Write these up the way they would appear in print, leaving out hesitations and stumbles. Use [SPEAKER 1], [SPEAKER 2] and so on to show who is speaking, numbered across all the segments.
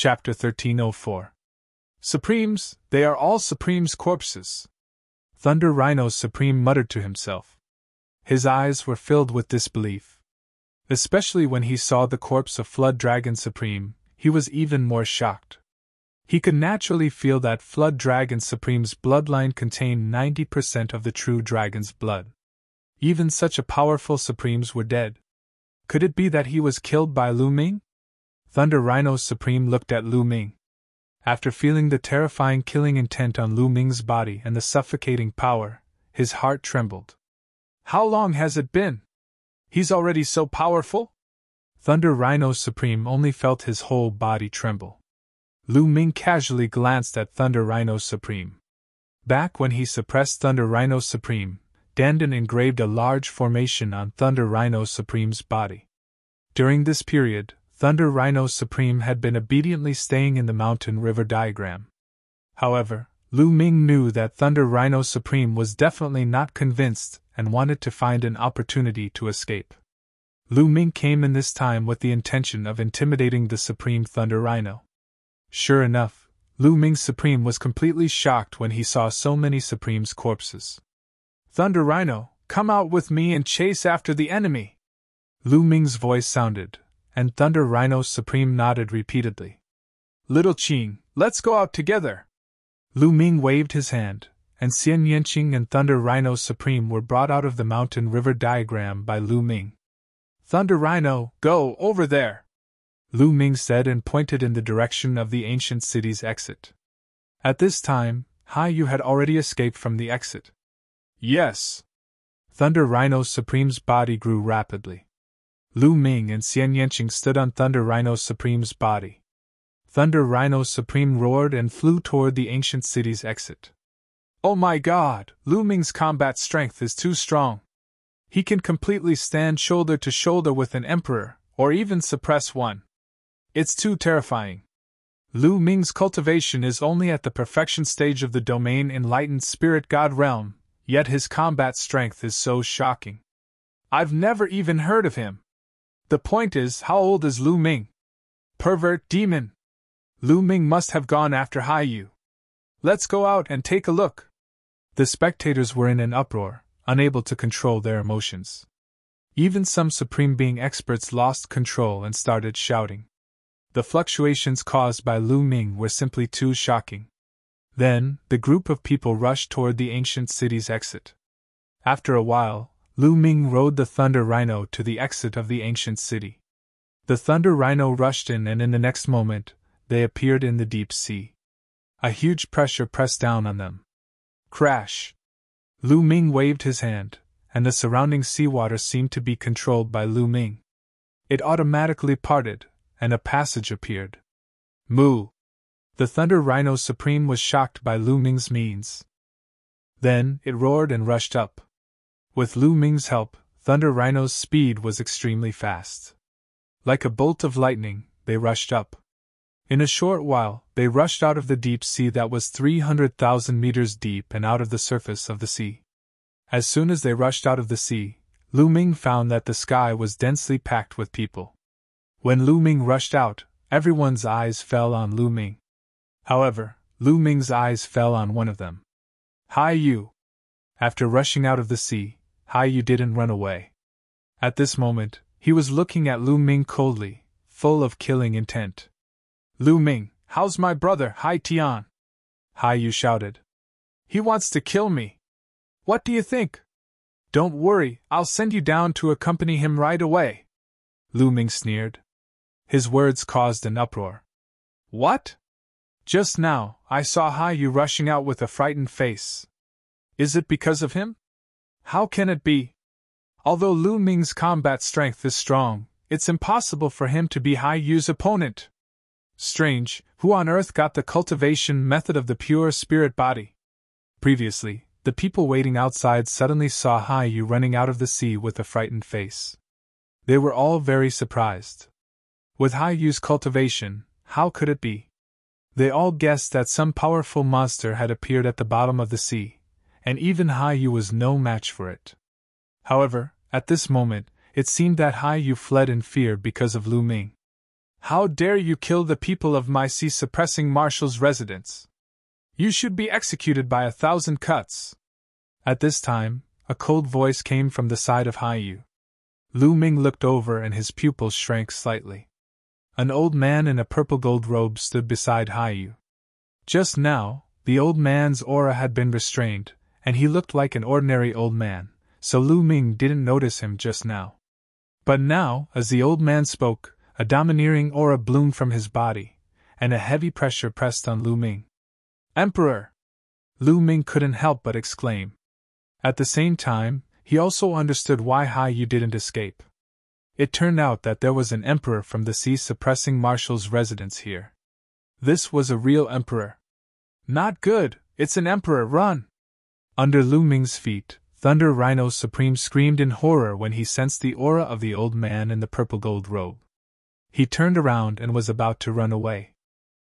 [SPEAKER 1] Chapter 1304. Supremes, they are all Supreme's corpses. Thunder Rhino Supreme muttered to himself. His eyes were filled with disbelief. Especially when he saw the corpse of Flood Dragon Supreme, he was even more shocked. He could naturally feel that Flood Dragon Supreme's bloodline contained 90% of the true dragon's blood. Even such a powerful Supremes were dead. Could it be that he was killed by Lu Ming? Thunder Rhino Supreme looked at Lu Ming. After feeling the terrifying killing intent on Lu Ming's body and the suffocating power, his heart trembled. How long has it been? He's already so powerful? Thunder Rhino Supreme only felt his whole body tremble. Lu Ming casually glanced at Thunder Rhino Supreme. Back when he suppressed Thunder Rhino Supreme, Dandon engraved a large formation on Thunder Rhino Supreme's body. During this period, Thunder Rhino Supreme had been obediently staying in the mountain river diagram. However, Lu Ming knew that Thunder Rhino Supreme was definitely not convinced and wanted to find an opportunity to escape. Lu Ming came in this time with the intention of intimidating the Supreme Thunder Rhino. Sure enough, Lu Ming's Supreme was completely shocked when he saw so many Supreme's corpses. Thunder Rhino, come out with me and chase after the enemy! Lu Ming's voice sounded, and Thunder Rhino Supreme nodded repeatedly. Little Qing, let's go out together! Lu Ming waved his hand, and Xian Yanqing and Thunder Rhino Supreme were brought out of the mountain river diagram by Lu Ming. Thunder Rhino, go over there! Lu Ming said and pointed in the direction of the ancient city's exit. At this time, Hai Yu had already escaped from the exit. Yes! Thunder Rhino Supreme's body grew rapidly. Lu Ming and Xian Yanqing stood on Thunder Rhino Supreme's body. Thunder Rhino Supreme roared and flew toward the ancient city's exit. Oh my god, Lu Ming's combat strength is too strong. He can completely stand shoulder to shoulder with an emperor, or even suppress one. It's too terrifying. Lu Ming's cultivation is only at the perfection stage of the domain enlightened spirit god realm, yet his combat strength is so shocking. I've never even heard of him. The point is, how old is Lu Ming? Pervert demon! Lu Ming must have gone after Hai Yu. Let's go out and take a look. The spectators were in an uproar, unable to control their emotions. Even some Supreme Being experts lost control and started shouting. The fluctuations caused by Lu Ming were simply too shocking. Then, the group of people rushed toward the ancient city's exit. After a while, Lu Ming rode the Thunder Rhino to the exit of the ancient city. The Thunder Rhino rushed in, and in the next moment, they appeared in the deep sea. A huge pressure pressed down on them. Crash! Lu Ming waved his hand, and the surrounding seawater seemed to be controlled by Lu Ming. It automatically parted, and a passage appeared. Moo! The Thunder Rhino Supreme was shocked by Lu Ming's means. Then, it roared and rushed up. With Lu Ming's help, Thunder Rhino's speed was extremely fast. Like a bolt of lightning, they rushed up. In a short while, they rushed out of the deep sea that was 300,000 meters deep and out of the surface of the sea. As soon as they rushed out of the sea, Lu Ming found that the sky was densely packed with people. When Lu Ming rushed out, everyone's eyes fell on Lu Ming. However, Lu Ming's eyes fell on one of them. Hai Yu! After rushing out of the sea, Hai Yu didn't run away. At this moment, he was looking at Lu Ming coldly, full of killing intent. Lu Ming, how's my brother, Hai Tian? Hai Yu shouted. He wants to kill me. What do you think? Don't worry, I'll send you down to accompany him right away. Lu Ming sneered. His words caused an uproar. What? Just now, I saw Hai Yu rushing out with a frightened face. Is it because of him? How can it be? Although Lu Ming's combat strength is strong, it's impossible for him to be Hai Yu's opponent. Strange, who on earth got the cultivation method of the pure spirit body? Previously, the people waiting outside suddenly saw Hai Yu running out of the sea with a frightened face. They were all very surprised. With Hai Yu's cultivation, how could it be? They all guessed that some powerful monster had appeared at the bottom of the sea, and even Hai Yu was no match for it. However, at this moment, it seemed that Hai Yu fled in fear because of Lu Ming. How dare you kill the people of my sea-suppressing marshal's residence? You should be executed by 1,000 cuts. At this time, a cold voice came from the side of Haiyu. Lu Ming looked over and his pupils shrank slightly. An old man in a purple-gold robe stood beside Haiyu. Just now, the old man's aura had been restrained, and he looked like an ordinary old man, so Lu Ming didn't notice him just now. But now, as the old man spoke, a domineering aura bloomed from his body, and a heavy pressure pressed on Lu Ming. Emperor! Lu Ming couldn't help but exclaim. At the same time, he also understood why Haiyu didn't escape. It turned out that there was an emperor from the sea-suppressing marshal's residence here. This was a real emperor. Not good, it's an emperor, run! Under Lu Ming's feet, Thunder Rhino Supreme screamed in horror when he sensed the aura of the old man in the purple-gold robe. He turned around and was about to run away.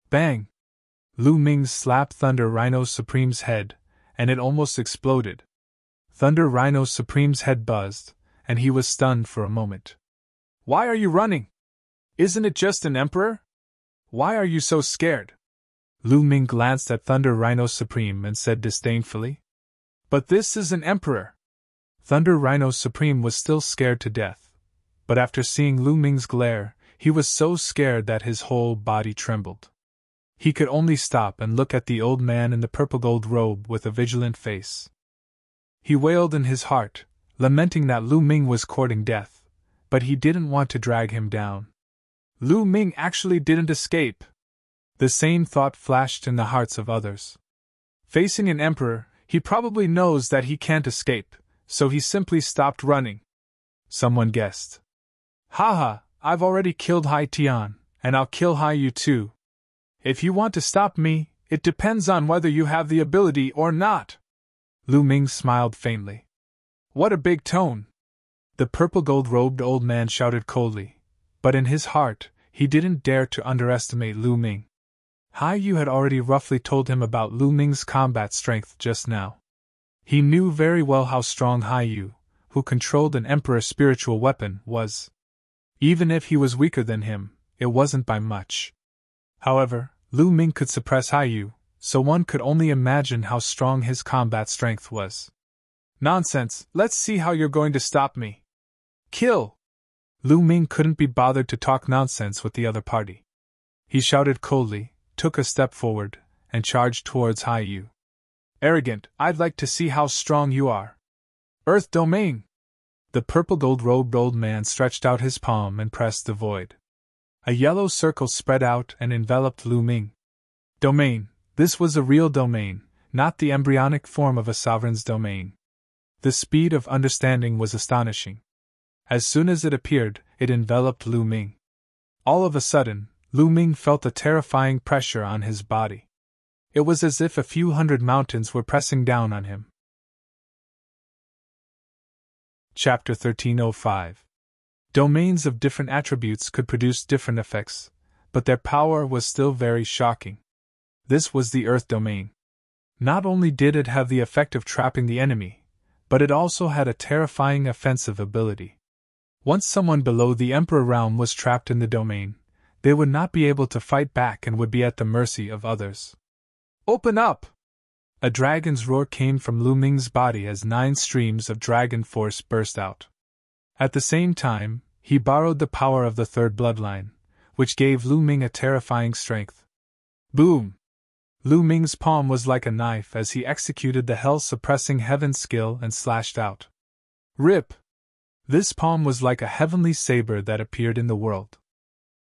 [SPEAKER 1] Bang! Lu Ming slapped Thunder Rhino Supreme's head, and it almost exploded. Thunder Rhino Supreme's head buzzed, and he was stunned for a moment. Why are you running? Isn't it just an emperor? Why are you so scared? Lu Ming glanced at Thunder Rhino Supreme and said disdainfully. But this is an emperor. Thunder Rhino Supreme was still scared to death, but after seeing Lu Ming's glare, he was so scared that his whole body trembled. He could only stop and look at the old man in the purple-gold robe with a vigilant face. He wailed in his heart, lamenting that Lu Ming was courting death, but he didn't want to drag him down. Lu Ming actually didn't escape. The same thought flashed in the hearts of others. Facing an emperor, he probably knows that he can't escape, so he simply stopped running. Someone guessed. Haha, I've already killed Hai Tian, and I'll kill Haiyu too. If you want to stop me, it depends on whether you have the ability or not. Lu Ming smiled faintly. What a big tone! The purple-gold-robed old man shouted coldly, but in his heart, he didn't dare to underestimate Lu Ming. Haiyu had already roughly told him about Lu Ming's combat strength just now. He knew very well how strong Haiyu, who controlled an emperor's spiritual weapon, was. Even if he was weaker than him, it wasn't by much. However, Lu Ming could suppress Haiyu, so one could only imagine how strong his combat strength was. Nonsense, let's see how you're going to stop me. Kill! Lu Ming couldn't be bothered to talk nonsense with the other party. He shouted coldly, took a step forward, and charged towards Haiyu. Arrogant, I'd like to see how strong you are. Earth Domain! The purple-gold-robed old man stretched out his palm and pressed the void. A yellow circle spread out and enveloped Lu Ming. Domain. This was a real domain, not the embryonic form of a sovereign's domain. The speed of understanding was astonishing. As soon as it appeared, it enveloped Lu Ming. All of a sudden, Lu Ming felt a terrifying pressure on his body. It was as if a few hundred mountains were pressing down on him. Chapter 1305. Domains of different attributes could produce different effects, but their power was still very shocking. This was the Earth Domain. Not only did it have the effect of trapping the enemy, but it also had a terrifying offensive ability. Once someone below the Emperor realm was trapped in the domain, they would not be able to fight back and would be at the mercy of others. Open up! A dragon's roar came from Lu Ming's body as 9 streams of dragon force burst out. At the same time, he borrowed the power of the third bloodline, which gave Lu Ming a terrifying strength. Boom! Lu Ming's palm was like a knife as he executed the hell-suppressing heaven skill and slashed out. Rip! This palm was like a heavenly saber that appeared in the world.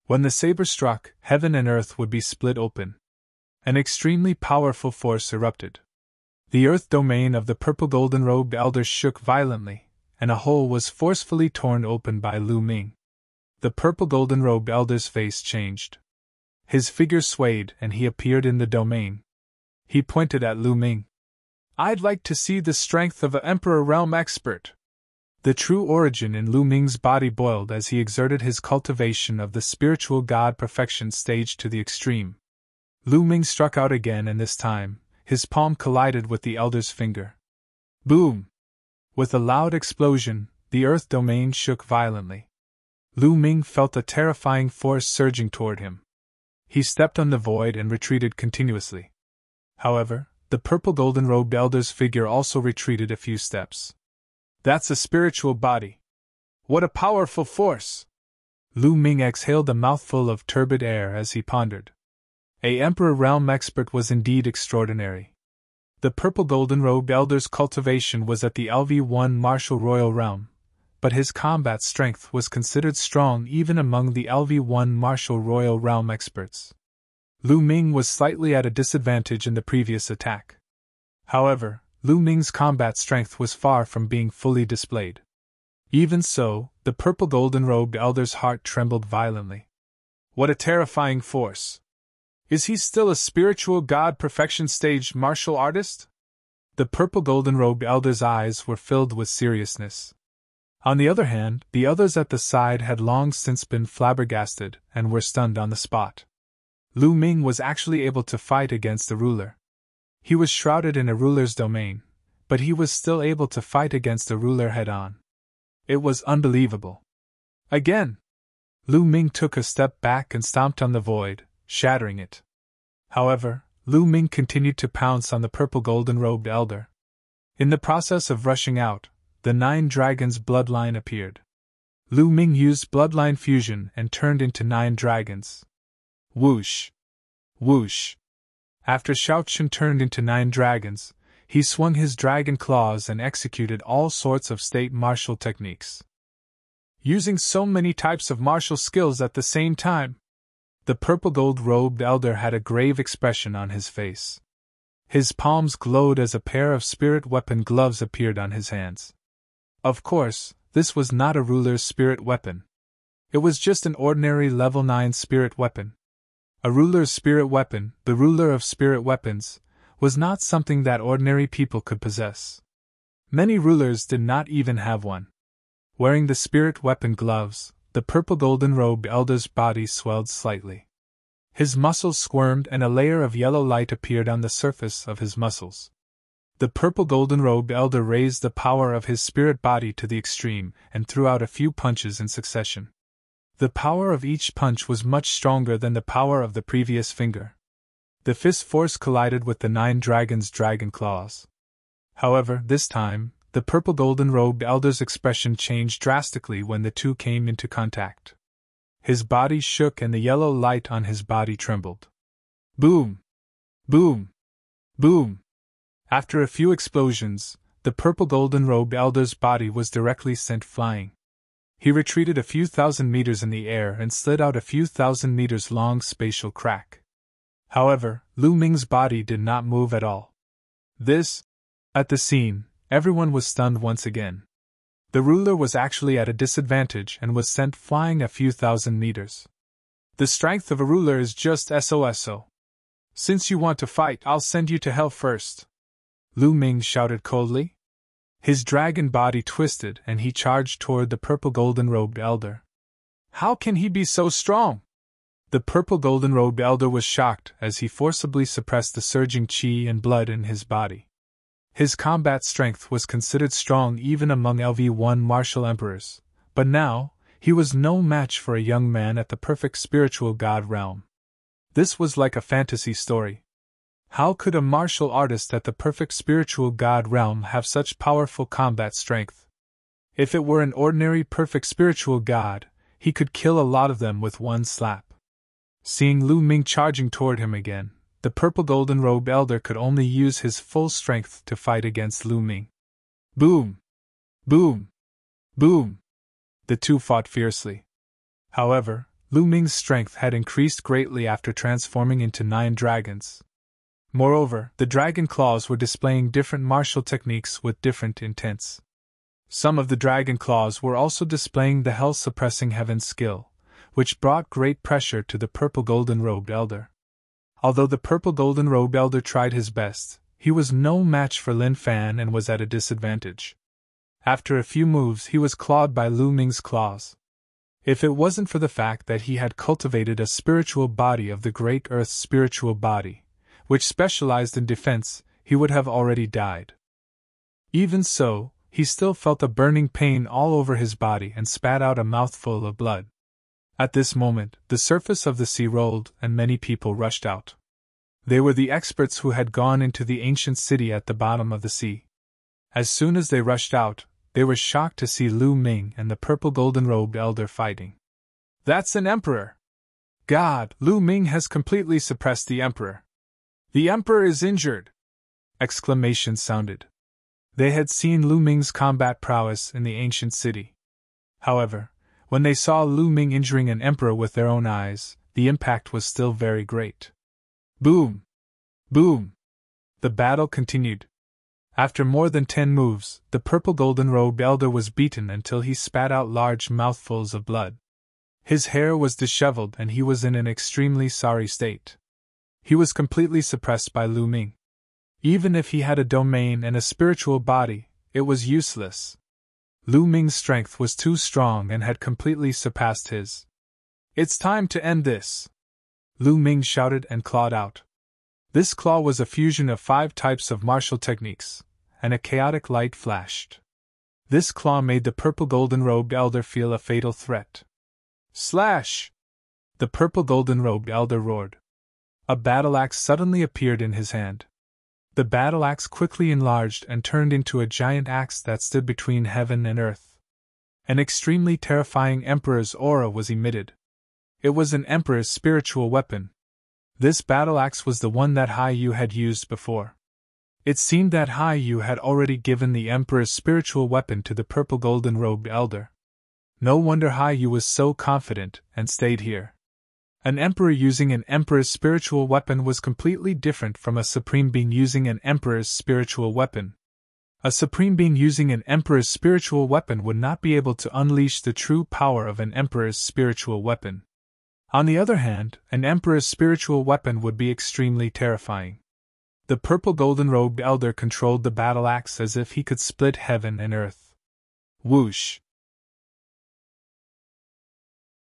[SPEAKER 1] When the saber struck, heaven and earth would be split open. An extremely powerful force erupted. The earth domain of the purple-golden-robed elders shook violently, and a hole was forcefully torn open by Lu Ming. The purple-golden-robed elder's face changed. His figure swayed and he appeared in the domain. He pointed at Lu Ming. I'd like to see the strength of an Emperor Realm expert. The true origin in Lu Ming's body boiled as he exerted his cultivation of the spiritual god perfection stage to the extreme. Lu Ming struck out again, and this time, his palm collided with the elder's finger. Boom! With a loud explosion, the earth domain shook violently. Lu Ming felt a terrifying force surging toward him. He stepped on the void and retreated continuously. However, the purple golden-robed elder's figure also retreated a few steps. That's a spiritual body. What a powerful force! Lu Ming exhaled a mouthful of turbid air as he pondered. A Emperor Realm expert was indeed extraordinary. The purple golden-robed elder's cultivation was at the LV1 Martial Royal Realm, but his combat strength was considered strong even among the LV1 Martial Royal Realm experts. Lu Ming was slightly at a disadvantage in the previous attack. However, Lu Ming's combat strength was far from being fully displayed. Even so, the purple golden-robed elder's heart trembled violently. What a terrifying force! Is he still a spiritual god perfection stage martial artist? The purple golden-robed elder's eyes were filled with seriousness. On the other hand, the others at the side had long since been flabbergasted and were stunned on the spot. Lu Ming was actually able to fight against the ruler. He was shrouded in a ruler's domain, but he was still able to fight against the ruler head-on. It was unbelievable. Again! Lu Ming took a step back and stomped on the void, shattering it. However, Lu Ming continued to pounce on the purple golden-robed elder. In the process of rushing out, the 9 dragons' bloodline appeared. Lu Ming used bloodline fusion and turned into 9 dragons. Whoosh! Whoosh! After Xiaochen turned into 9 dragons, he swung his dragon claws and executed all sorts of state martial techniques. Using so many types of martial skills at the same time, the purple gold-robed elder had a grave expression on his face. His palms glowed as a pair of spirit weapon gloves appeared on his hands. Of course, this was not a ruler's spirit weapon. It was just an ordinary level 9 spirit weapon. A ruler's spirit weapon, the ruler of spirit weapons, was not something that ordinary people could possess. Many rulers did not even have one. Wearing the spirit weapon gloves, the purple golden-robed elder's body swelled slightly. His muscles squirmed and a layer of yellow light appeared on the surface of his muscles. The purple golden-robed elder raised the power of his spirit body to the extreme and threw out a few punches in succession. The power of each punch was much stronger than the power of the previous finger. The fist force collided with the 9 dragons' dragon claws. However, this time, the purple golden-robed elder's expression changed drastically when the two came into contact. His body shook and the yellow light on his body trembled. Boom! Boom! Boom! After a few explosions, the purple golden-robed elder's body was directly sent flying. He retreated a few thousand meters in the air and slid out a few thousand meters long spatial crack. However, Lu Ming's body did not move at all. At the scene, everyone was stunned once again. The ruler was actually at a disadvantage and was sent flying a few thousand meters. The strength of a ruler is just SOSO. Since you want to fight, I'll send you to hell first. Lu Ming shouted coldly. His dragon body twisted and he charged toward the purple golden-robed elder. How can he be so strong? The purple golden-robed elder was shocked as he forcibly suppressed the surging qi and blood in his body. His combat strength was considered strong even among LV1 martial emperors, but now, he was no match for a young man at the perfect spiritual god realm. This was like a fantasy story. How could a martial artist at the perfect spiritual god realm have such powerful combat strength? If it were an ordinary perfect spiritual god, he could kill a lot of them with one slap. Seeing Lu Ming charging toward him again, the purple golden-robed elder could only use his full strength to fight against Lu Ming. Boom! Boom! Boom! The two fought fiercely. However, Lu Ming's strength had increased greatly after transforming into 9 dragons. Moreover, the dragon claws were displaying different martial techniques with different intents. Some of the dragon claws were also displaying the hell-suppressing heaven skill, which brought great pressure to the purple golden-robed elder. Although the purple golden-robed elder tried his best, he was no match for Lin Fan and was at a disadvantage. After a few moves he was clawed by Lu Ming's claws. If it wasn't for the fact that he had cultivated a spiritual body of the Great Earth's spiritual body, which specialized in defense, he would have already died. Even so, he still felt a burning pain all over his body and spat out a mouthful of blood. At this moment, the surface of the sea rolled and many people rushed out. They were the experts who had gone into the ancient city at the bottom of the sea. As soon as they rushed out, they were shocked to see Lu Ming and the purple golden-robed elder fighting. "That's an emperor! God, Lu Ming has completely suppressed the emperor! The emperor is injured!" Exclamations sounded. They had seen Lu Ming's combat prowess in the ancient city. However, when they saw Lu Ming injuring an emperor with their own eyes, the impact was still very great. Boom! Boom! The battle continued. After more than 10 moves, the purple golden-robed elder was beaten until he spat out large mouthfuls of blood. His hair was disheveled and he was in an extremely sorry state. He was completely suppressed by Lu Ming. Even if he had a domain and a spiritual body, it was useless. Lu Ming's strength was too strong and had completely surpassed his. "It's time to end this!" Lu Ming shouted and clawed out. This claw was a fusion of 5 types of martial techniques, and a chaotic light flashed. This claw made the purple golden-robed elder feel a fatal threat. Slash! The purple golden-robed elder roared. A battle-axe suddenly appeared in his hand. The battle-axe quickly enlarged and turned into a giant axe that stood between heaven and earth. An extremely terrifying emperor's aura was emitted. It was an emperor's spiritual weapon. This battle-axe was the one that Hai Yu had used before. It seemed that Hai Yu had already given the emperor's spiritual weapon to the purple golden-robed elder. No wonder Hai Yu was so confident and stayed here. An emperor using an emperor's spiritual weapon was completely different from a supreme being using an emperor's spiritual weapon. A supreme being using an emperor's spiritual weapon would not be able to unleash the true power of an emperor's spiritual weapon. On the other hand, an emperor's spiritual weapon would be extremely terrifying. The purple golden-robed elder controlled the battle-axe as if he could split heaven and earth. Whoosh!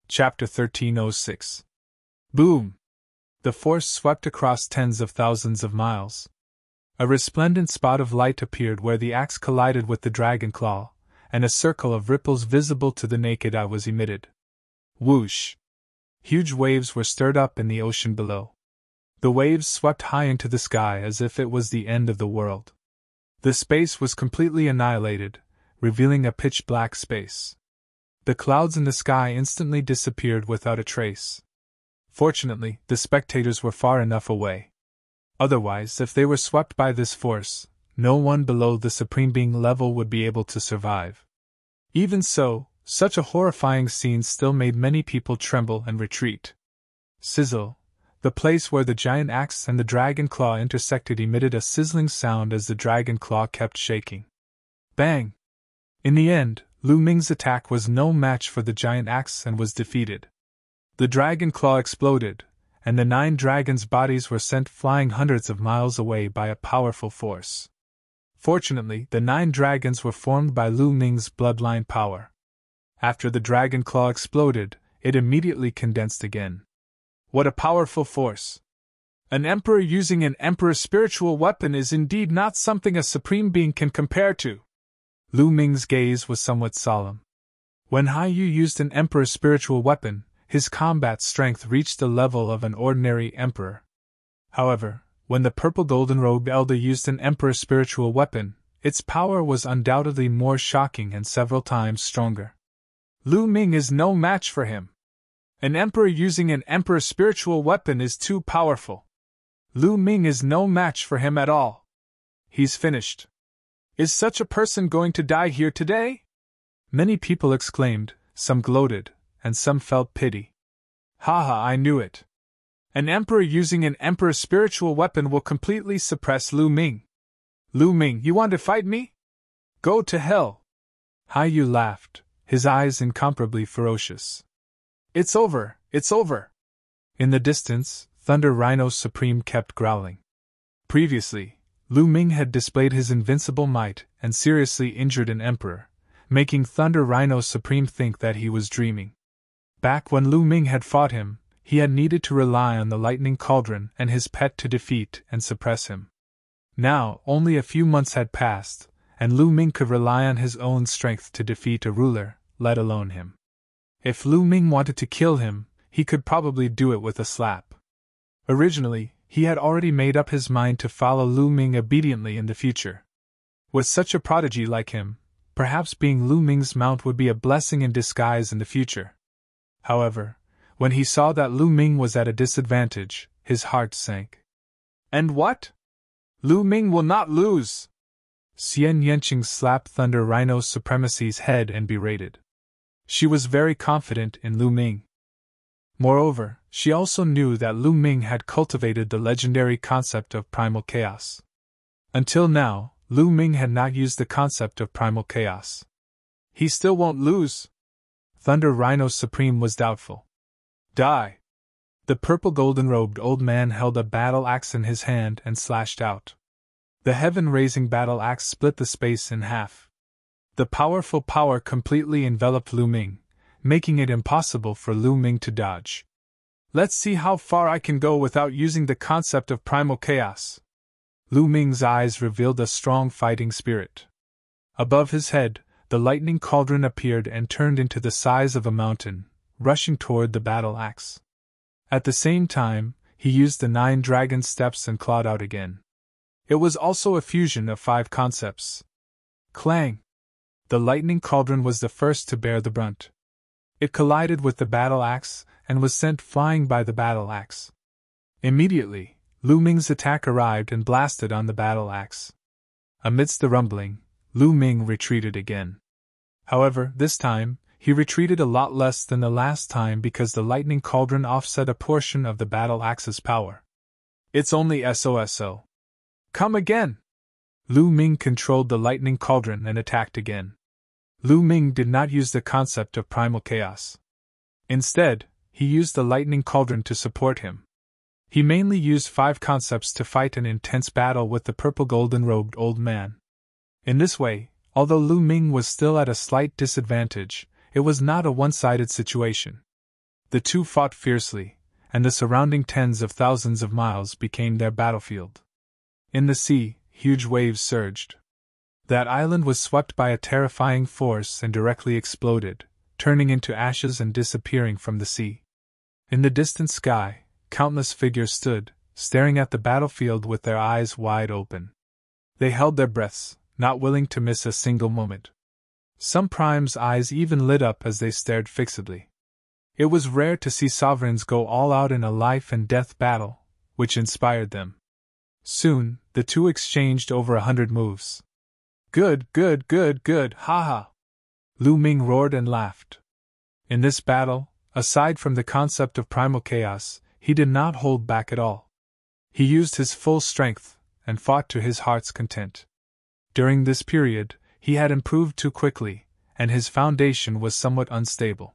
[SPEAKER 1] Chapter 1306. Boom! The force swept across tens of thousands of miles. A resplendent spot of light appeared where the axe collided with the dragon claw, and a circle of ripples visible to the naked eye was emitted. Whoosh! Huge waves were stirred up in the ocean below. The waves swept high into the sky as if it was the end of the world. The space was completely annihilated, revealing a pitch-black space. The clouds in the sky instantly disappeared without a trace. Fortunately, the spectators were far enough away. Otherwise, if they were swept by this force, no one below the Supreme Being level would be able to survive. Even so, such a horrifying scene still made many people tremble and retreat. Sizzle! The place where the giant axe and the dragon claw intersected emitted a sizzling sound as the dragon claw kept shaking. Bang! In the end, Lu Ming's attack was no match for the giant axe and was defeated. The dragon claw exploded, and the 9 dragons' bodies were sent flying hundreds of miles away by a powerful force. Fortunately, the 9 dragons were formed by Lu Ming's bloodline power. After the dragon claw exploded, it immediately condensed again. What a powerful force! An emperor using an emperor's spiritual weapon is indeed not something a supreme being can compare to. Lu Ming's gaze was somewhat solemn. When Hai Yu used an emperor's spiritual weapon, his combat strength reached the level of an ordinary emperor. However, when the purple golden-robed elder used an emperor's spiritual weapon, its power was undoubtedly more shocking and several times stronger. Lu Ming is no match for him. An emperor using an emperor's spiritual weapon is too powerful. Lu Ming is no match for him at all. He's finished. Is such a person going to die here today? Many people exclaimed, some gloated, and some felt pity. Haha, I knew it. An emperor using an emperor's spiritual weapon will completely suppress Lu Ming. Lu Ming, you want to fight me? Go to hell. Hai Yu laughed, his eyes incomparably ferocious. It's over, it's over. In the distance, Thunder Rhino Supreme kept growling. Previously, Lu Ming had displayed his invincible might and seriously injured an emperor, making Thunder Rhino Supreme think that he was dreaming. Back when Lu Ming had fought him, he had needed to rely on the lightning cauldron and his pet to defeat and suppress him. Now, only a few months had passed, and Lu Ming could rely on his own strength to defeat a ruler, let alone him. If Lu Ming wanted to kill him, he could probably do it with a slap. Originally, he had already made up his mind to follow Lu Ming obediently in the future. With such a prodigy like him, perhaps being Lu Ming's mount would be a blessing in disguise in the future. However, when he saw that Lu Ming was at a disadvantage, his heart sank. And what? Lu Ming will not lose! Xian Yanqing slapped Thunder Rhino Supremacy's head and berated. She was very confident in Lu Ming. Moreover, she also knew that Lu Ming had cultivated the legendary concept of primal chaos. Until now, Lu Ming had not used the concept of primal chaos. He still won't lose? Thunder Rhino Supreme was doubtful. Die! The purple golden-robed old man held a battle axe in his hand and slashed out. The heaven-raising battle axe split the space in half. The powerful power completely enveloped Lu Ming, making it impossible for Lu Ming to dodge. Let's see how far I can go without using the concept of primal chaos. Lu Ming's eyes revealed a strong fighting spirit. Above his head, the lightning cauldron appeared and turned into the size of a mountain, rushing toward the battle axe. At the same time, he used the 9 dragon steps and clawed out again. It was also a fusion of 5 concepts. Clang! The lightning cauldron was the first to bear the brunt. It collided with the battle axe and was sent flying by the battle axe. Immediately, Lu Ming's attack arrived and blasted on the battle axe. Amidst the rumbling, Lu Ming retreated again. However, this time, he retreated a lot less than the last time because the lightning cauldron offset a portion of the battle axe's power. It's only SOSO. Come again! Lu Ming controlled the lightning cauldron and attacked again. Lu Ming did not use the concept of primal chaos. Instead, he used the lightning cauldron to support him. He mainly used 5 concepts to fight an intense battle with the purple golden-robed old man. In this way, although Lu Ming was still at a slight disadvantage, it was not a one-sided situation. The two fought fiercely, and the surrounding tens of thousands of miles became their battlefield. In the sea, huge waves surged. That island was swept by a terrifying force and directly exploded, turning into ashes and disappearing from the sea. In the distant sky, countless figures stood, staring at the battlefield with their eyes wide open. They held their breaths, not willing to miss a single moment. Some primes' eyes even lit up as they stared fixedly. It was rare to see sovereigns go all out in a life-and-death battle, which inspired them. Soon, the two exchanged over 100 moves. Good, haha! Lu Ming roared and laughed. In this battle, aside from the concept of primal chaos, he did not hold back at all. He used his full strength, and fought to his heart's content. During this period, he had improved too quickly, and his foundation was somewhat unstable.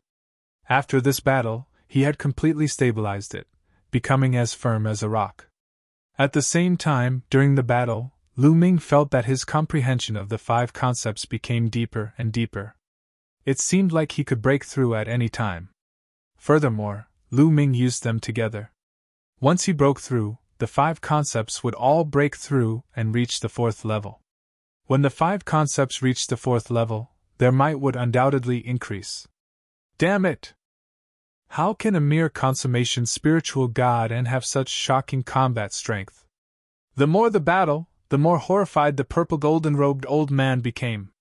[SPEAKER 1] After this battle, he had completely stabilized it, becoming as firm as a rock. At the same time, during the battle, Lu Ming felt that his comprehension of the 5 concepts became deeper and deeper. It seemed like he could break through at any time. Furthermore, Lu Ming used them together. Once he broke through, the 5 concepts would all break through and reach the 4th level. When the 5 concepts reached the 4th level, their might would undoubtedly increase. Damn it! How can a mere consummation spiritual god and have such shocking combat strength? The more the battle, the more horrified the purple golden-robed old man became.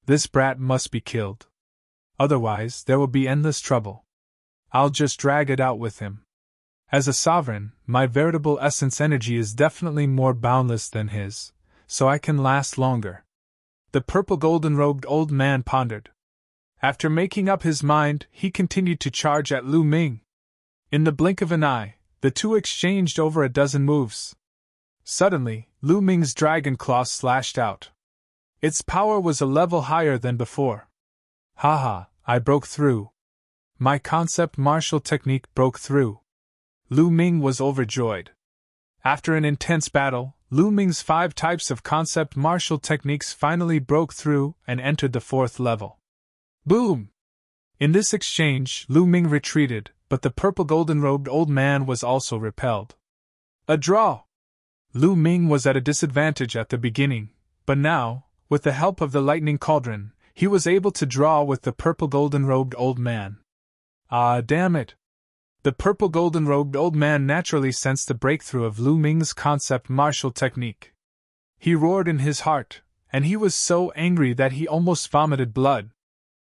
[SPEAKER 1] This brat must be killed. Otherwise, there will be endless trouble. I'll just drag it out with him. As a sovereign, my veritable essence energy is definitely more boundless than his, so I can last longer. The purple golden-robed old man pondered. After making up his mind, he continued to charge at Lu Ming. In the blink of an eye, the two exchanged over a dozen moves. Suddenly, Lu Ming's dragon claw slashed out. Its power was a level higher than before. Haha, I broke through. My concept martial technique broke through. Lu Ming was overjoyed. After an intense battle, Lu Ming's 5 types of concept martial techniques finally broke through and entered the 4th level. Boom! In this exchange, Lu Ming retreated, but the purple golden-robed old man was also repelled. A draw! Lu Ming was at a disadvantage at the beginning, but now, With the help of the lightning cauldron, he was able to draw with the purple golden-robed old man. Ah, damn it! The purple golden-robed old man naturally sensed the breakthrough of Lu Ming's concept martial technique. He roared in his heart, and he was so angry that he almost vomited blood.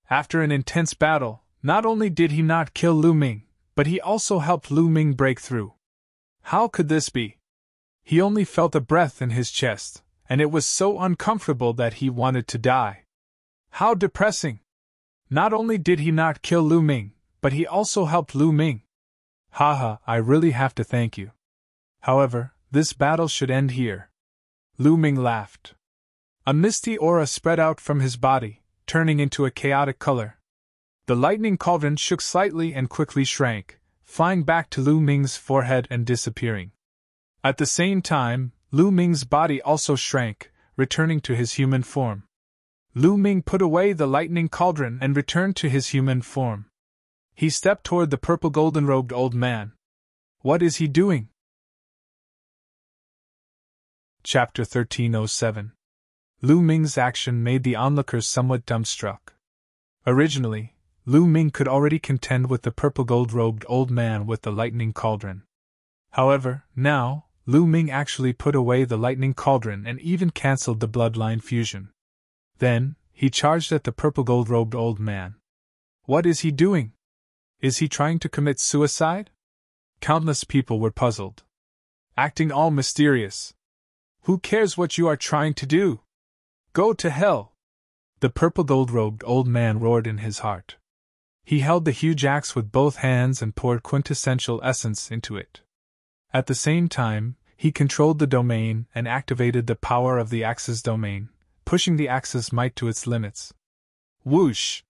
[SPEAKER 1] After an intense battle, not only did he not kill Lu Ming, but he also helped Lu Ming break through. How could this be? He only felt a breath in his chest, and it was so uncomfortable that he wanted to die. How depressing! Not only did he not kill Lu Ming, but he also helped Lu Ming. Haha, I really have to thank you. However, this battle should end here. Lu Ming laughed. A misty aura spread out from his body, turning into a chaotic color. The lightning cauldron shook slightly and quickly shrank, flying back to Lu Ming's forehead and disappearing. At the same time, Lu Ming's body also shrank, returning to his human form. Lu Ming put away the lightning cauldron and returned to his human form. He stepped toward the purple golden-robed old man. What is he doing? Chapter 1307. Lu Ming's action made the onlookers somewhat dumbstruck. Originally, Lu Ming could already contend with the purple gold-robed old man with the lightning cauldron. However, now, Lu Ming actually put away the lightning cauldron and even cancelled the bloodline fusion. Then, he charged at the purple gold-robed old man. What is he doing? Is he trying to commit suicide? Countless people were puzzled. Acting all mysterious. Who cares what you are trying to do? Go to hell! The purple gold-robed old man roared in his heart. He held the huge axe with both hands and poured quintessential essence into it. At the same time, he controlled the domain and activated the power of the axe's domain, pushing the axe's might to its limits. Whoosh!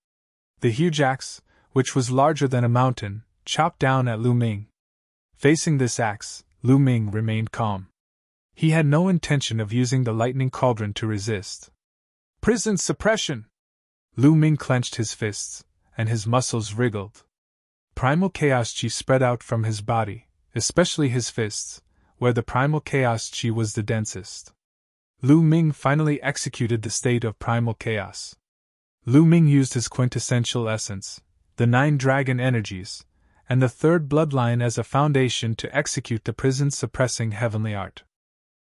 [SPEAKER 1] The huge axe, which was larger than a mountain, chopped down at Lu Ming. Facing this axe, Lu Ming remained calm. He had no intention of using the lightning cauldron to resist. Prison suppression! Lu Ming clenched his fists, and his muscles wriggled. Primal chaos chi spread out from his body, especially his fists, where the primal chaos chi was the densest. Lu Ming finally executed the state of primal chaos. Lu Ming used his quintessential essence, the 9 dragon energies, and the 3rd bloodline as a foundation to execute the prison-suppressing heavenly art.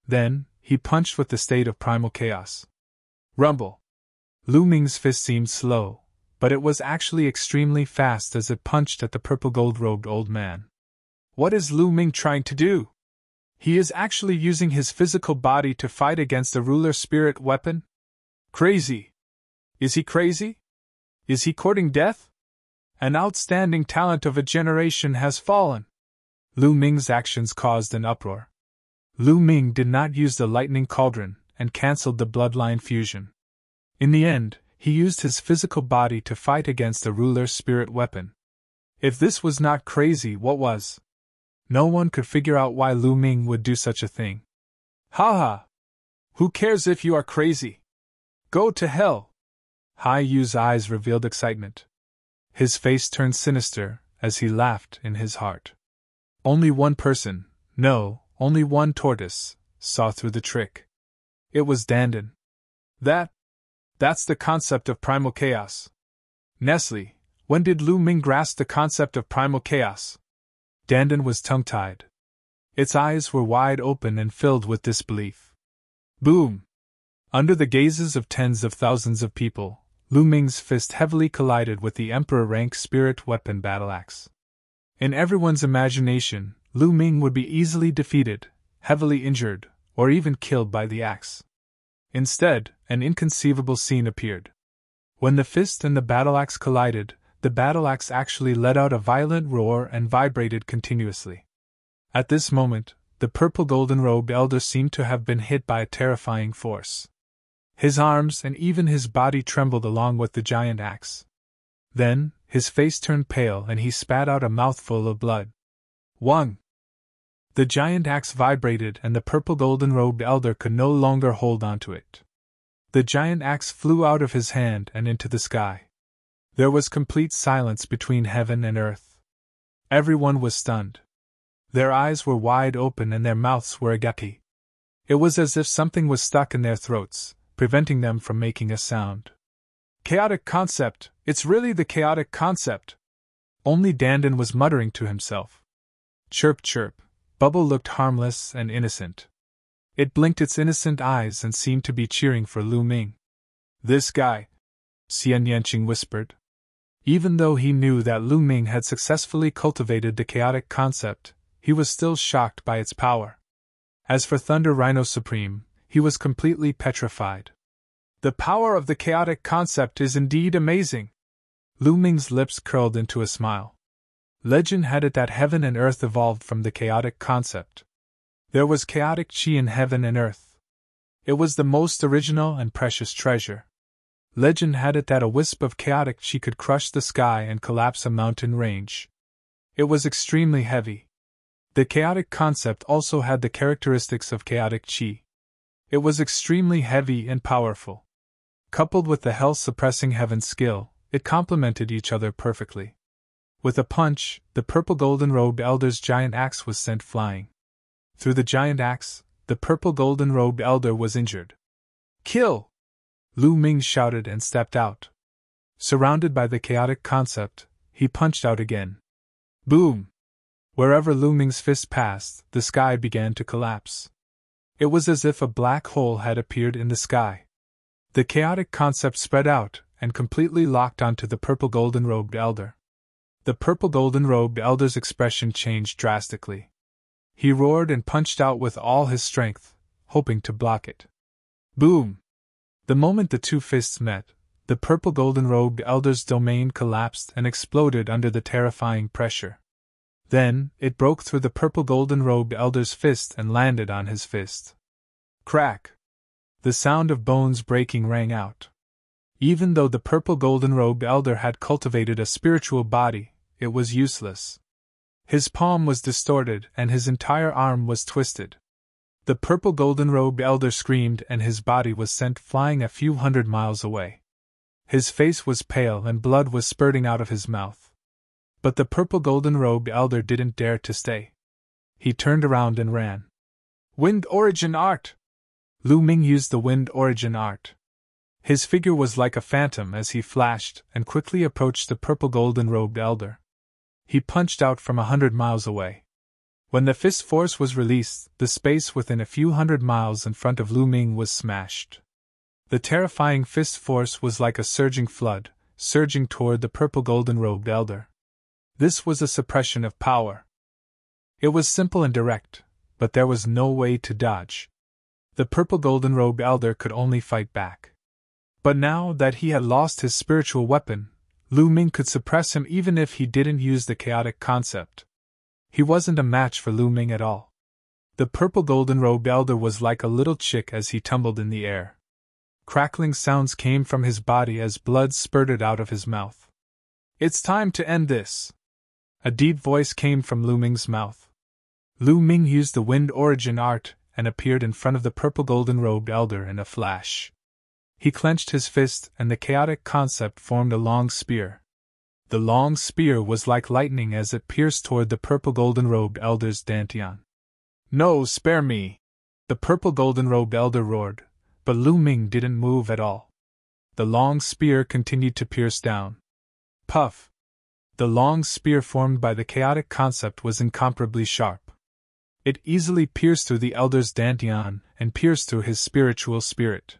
[SPEAKER 1] Then, he punched with the state of primal chaos. Rumble! Lu Ming's fist seemed slow, but it was actually extremely fast as it punched at the purple gold-robed old man. What is Lu Ming trying to do? He is actually using his physical body to fight against a ruler spirit weapon? Crazy! Is he crazy? Is he courting death? An outstanding talent of a generation has fallen. Lu Ming's actions caused an uproar. Lu Ming did not use the lightning cauldron and cancelled the bloodline fusion. In the end, he used his physical body to fight against a ruler spirit weapon. If this was not crazy, what was? No one could figure out why Lu Ming would do such a thing. Haha! Who cares if you are crazy? Go to hell! Hai Yu's eyes revealed excitement. His face turned sinister as he laughed in his heart. Only one person, no, only one tortoise, saw through the trick. It was Dandan. That's the concept of primal chaos. Nestle, when did Lu Ming grasp the concept of primal chaos? Dandan was tongue-tied. Its eyes were wide open and filled with disbelief. Boom! Under the gazes of tens of thousands of people, Lu Ming's fist heavily collided with the Emperor-rank spirit weapon battle axe. In everyone's imagination, Lu Ming would be easily defeated, heavily injured, or even killed by the axe. Instead, an inconceivable scene appeared. When the fist and the battle axe collided, the battle axe actually let out a violent roar and vibrated continuously. At this moment, the purple golden-robed elder seemed to have been hit by a terrifying force. His arms and even his body trembled along with the giant axe. Then, his face turned pale and he spat out a mouthful of blood. Wang! The giant axe vibrated and the purple golden-robed elder could no longer hold onto it. The giant axe flew out of his hand and into the sky. There was complete silence between heaven and earth. Everyone was stunned. Their eyes were wide open and their mouths were agape. It was as if something was stuck in their throats, preventing them from making a sound. Chaotic concept, it's really the chaotic concept. Only Dandan was muttering to himself. Chirp chirp, Bubble looked harmless and innocent. It blinked its innocent eyes and seemed to be cheering for Lu Ming. This guy, Xian Yanqing whispered. Even though he knew that Lu Ming had successfully cultivated the chaotic concept, he was still shocked by its power. As for Thunder Rhino Supreme, he was completely petrified. The power of the chaotic concept is indeed amazing. Lu Ming's lips curled into a smile. Legend had it that heaven and earth evolved from the chaotic concept. There was chaotic chi in heaven and earth. It was the most original and precious treasure. Legend had it that a wisp of chaotic chi could crush the sky and collapse a mountain range. It was extremely heavy. The chaotic concept also had the characteristics of chaotic chi. It was extremely heavy and powerful. Coupled with the hell-suppressing heaven skill, it complemented each other perfectly. With a punch, the purple golden-robed elder's giant axe was sent flying. Through the giant axe, the purple golden-robed elder was injured. Kill! Lu Ming shouted and stepped out. Surrounded by the chaotic concept, he punched out again. Boom! Wherever Lu Ming's fist passed, the sky began to collapse. It was as if a black hole had appeared in the sky. The chaotic concept spread out and completely locked onto the purple golden-robed elder. The purple golden-robed elder's expression changed drastically. He roared and punched out with all his strength, hoping to block it. Boom! The moment the two fists met, the purple golden-robed elder's domain collapsed and exploded under the terrifying pressure. Then, it broke through the purple golden-robed elder's fist and landed on his fist. Crack! The sound of bones breaking rang out. Even though the purple golden-robed elder had cultivated a spiritual body, it was useless. His palm was distorted and his entire arm was twisted. The purple golden-robed elder screamed and his body was sent flying a few hundred miles away. His face was pale and blood was spurting out of his mouth. But the purple golden-robed elder didn't dare to stay. He turned around and ran. Wind Origin Art! Lu Ming used the Wind Origin Art. His figure was like a phantom as he flashed and quickly approached the purple golden-robed elder. He punched out from 100 miles away. When the fist force was released, the space within a few hundred miles in front of Lu Ming was smashed. The terrifying fist force was like a surging flood, surging toward the purple golden-robed elder. This was a suppression of power. It was simple and direct, but there was no way to dodge. The purple golden-robed elder could only fight back. But now that he had lost his spiritual weapon, Lu Ming could suppress him even if he didn't use the chaotic concept. He wasn't a match for Lu Ming at all. The purple golden-robed elder was like a little chick as he tumbled in the air. Crackling sounds came from his body as blood spurted out of his mouth. It's time to end this. A deep voice came from Lu Ming's mouth. Lu Ming used the Wind Origin Art and appeared in front of the purple golden-robed elder in a flash. He clenched his fist and the chaotic concept formed a long spear. The long spear was like lightning as it pierced toward the purple golden-robed elder's dantian. No, spare me! The purple golden-robed elder roared, but Lu Ming didn't move at all. The long spear continued to pierce down. Puff! The long spear formed by the chaotic concept was incomparably sharp. It easily pierced through the elder's dantian and pierced through his spiritual spirit.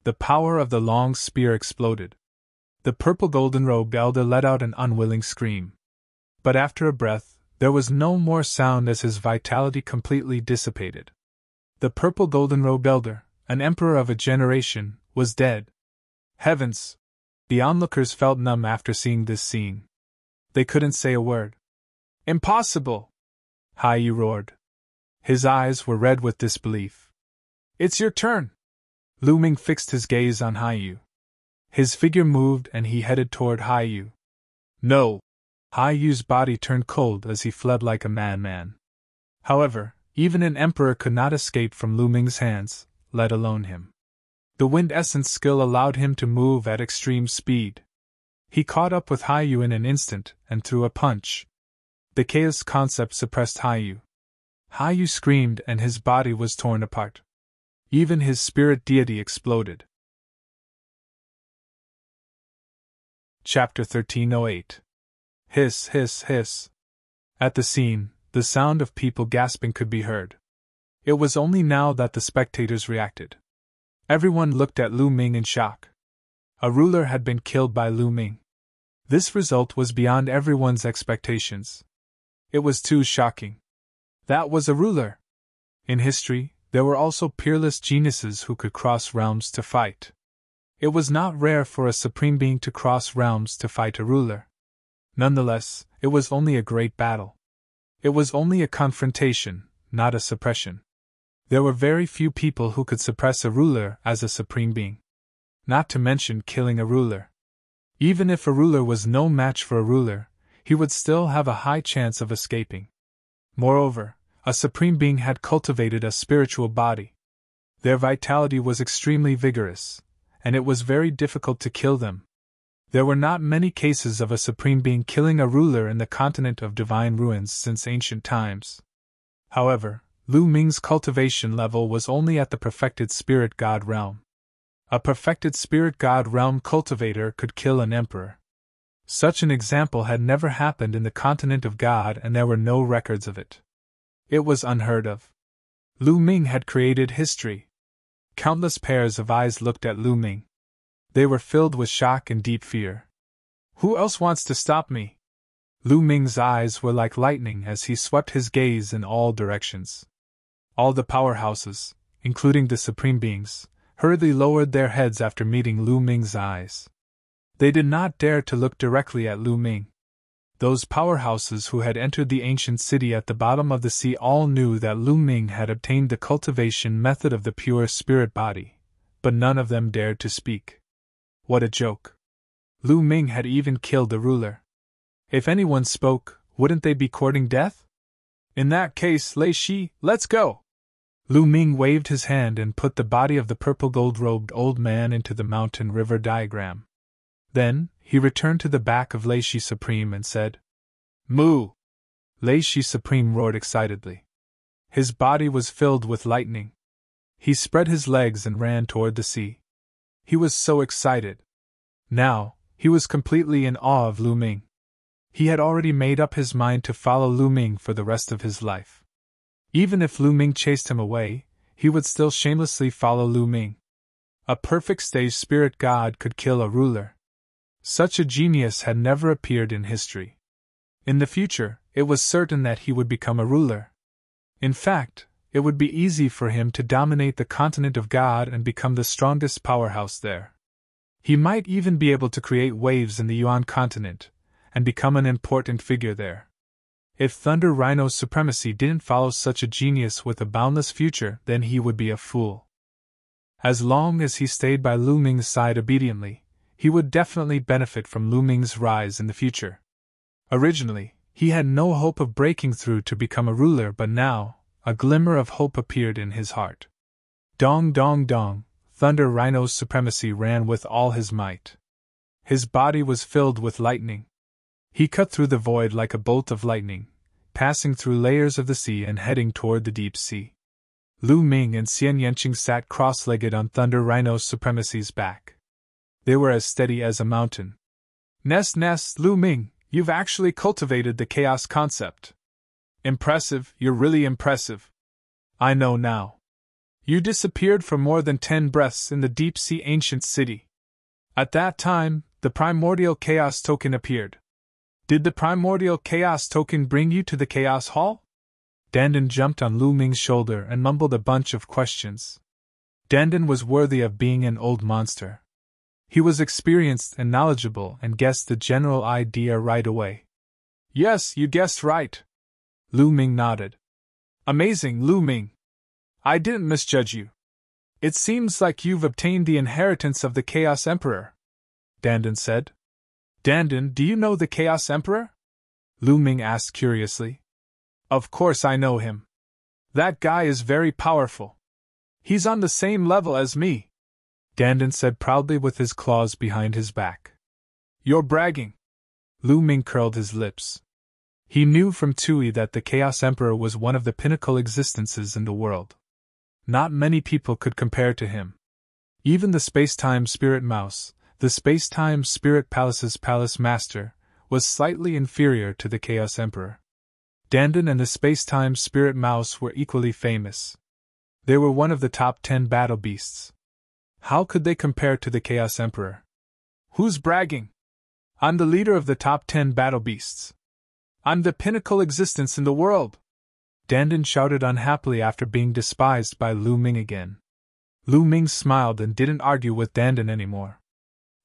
[SPEAKER 1] The power of the long spear exploded. The purple golden-robed elder let out an unwilling scream. But after a breath, there was no more sound as his vitality completely dissipated. The purple golden-robed elder, an emperor of a generation, was dead. Heavens! The onlookers felt numb after seeing this scene. They couldn't say a word. Impossible! Haiyu roared. His eyes were red with disbelief. It's your turn! Lu Ming fixed his gaze on Haiyu. His figure moved and he headed toward Haiyu. No! Haiyu's body turned cold as he fled like a madman. However, even an emperor could not escape from Lu Ming's hands, let alone him. The wind essence skill allowed him to move at extreme speed. He caught up with Haiyu in an instant and threw a punch. The chaos concept suppressed Haiyu. Haiyu screamed and his body was torn apart. Even his spirit deity exploded. Chapter 1308. Hiss, hiss, hiss. At the scene, the sound of people gasping could be heard. It was only now that the spectators reacted. Everyone looked at Lu Ming in shock. A ruler had been killed by Lu Ming. This result was beyond everyone's expectations. It was too shocking. That was a ruler. In history, there were also peerless geniuses who could cross realms to fight. It was not rare for a supreme being to cross realms to fight a ruler. Nonetheless, it was only a great battle. It was only a confrontation, not a suppression. There were very few people who could suppress a ruler as a supreme being. Not to mention killing a ruler. Even if a ruler was no match for a ruler, he would still have a high chance of escaping. Moreover, a supreme being had cultivated a spiritual body. Their vitality was extremely vigorous, and it was very difficult to kill them. There were not many cases of a supreme being killing a ruler in the continent of divine ruins since ancient times. However, Lu Ming's cultivation level was only at the perfected spirit god realm. A perfected spirit god realm cultivator could kill an emperor. Such an example had never happened in the continent of God, and there were no records of it. It was unheard of. Lu Ming had created history. Countless pairs of eyes looked at Lu Ming. They were filled with shock and deep fear. Who else wants to stop me? Lu Ming's eyes were like lightning as he swept his gaze in all directions. All the powerhouses, including the supreme beings, hurriedly lowered their heads after meeting Lu Ming's eyes. They did not dare to look directly at Lu Ming. Those powerhouses who had entered the ancient city at the bottom of the sea all knew that Lu Ming had obtained the cultivation method of the pure spirit body, but none of them dared to speak. What a joke! Lu Ming had even killed the ruler. If anyone spoke, wouldn't they be courting death? In that case, Lei Shi, let's go! Lu Ming waved his hand and put the body of the purple gold-robed old man into the mountain river diagram. Then, he returned to the back of Lei Shi Supreme and said, "Moo!" Lei Shi Supreme roared excitedly. His body was filled with lightning. He spread his legs and ran toward the sea. He was so excited. Now, he was completely in awe of Lu Ming. He had already made up his mind to follow Lu Ming for the rest of his life. Even if Lu Ming chased him away, he would still shamelessly follow Lu Ming. A perfect stage spirit god could kill a ruler. Such a genius had never appeared in history. In the future, it was certain that he would become a ruler. In fact, it would be easy for him to dominate the continent of God and become the strongest powerhouse there. He might even be able to create waves in the Yuan continent, and become an important figure there. If Thunder Rhino's supremacy didn't follow such a genius with a boundless future, then he would be a fool. As long as he stayed by Lu Ming's side obediently, he would definitely benefit from Lu Ming's rise in the future. Originally, he had no hope of breaking through to become a ruler, but now, a glimmer of hope appeared in his heart. Dong dong dong, Thunder Rhino's supremacy ran with all his might. His body was filled with lightning. He cut through the void like a bolt of lightning, passing through layers of the sea and heading toward the deep sea. Lu Ming and Xian Yanqing sat cross-legged on Thunder Rhino's supremacy's back. They were as steady as a mountain. Nest, Lu Ming, you've actually cultivated the chaos concept. Impressive, you're really impressive. I know now. You disappeared for more than 10 breaths in the deep-sea ancient city. At that time, the primordial chaos token appeared. Did the primordial chaos token bring you to the chaos hall? Dandan jumped on Lu Ming's shoulder and mumbled a bunch of questions. Dandan was worthy of being an old monster. He was experienced and knowledgeable and guessed the general idea right away. Yes, you guessed right. Lu Ming nodded. Amazing, Lu Ming. I didn't misjudge you. It seems like you've obtained the inheritance of the Chaos Emperor, Dandan said. Dandan, do you know the Chaos Emperor? Lu Ming asked curiously. Of course I know him. That guy is very powerful. He's on the same level as me, Dandan said proudly with his claws behind his back. You're bragging. Lu Ming curled his lips. He knew from Tui that the Chaos Emperor was one of the pinnacle existences in the world. Not many people could compare to him. Even the space-time spirit mouse, the space-time spirit palace's palace master, was slightly inferior to the Chaos Emperor. Dandan and the space-time spirit mouse were equally famous. They were one of the top 10 battle beasts. How could they compare to the Chaos Emperor? Who's bragging? I'm the leader of the top 10 battle beasts. I'm the pinnacle existence in the world. Dandan shouted unhappily after being despised by Lu Ming again. Lu Ming smiled and didn't argue with Dandan anymore.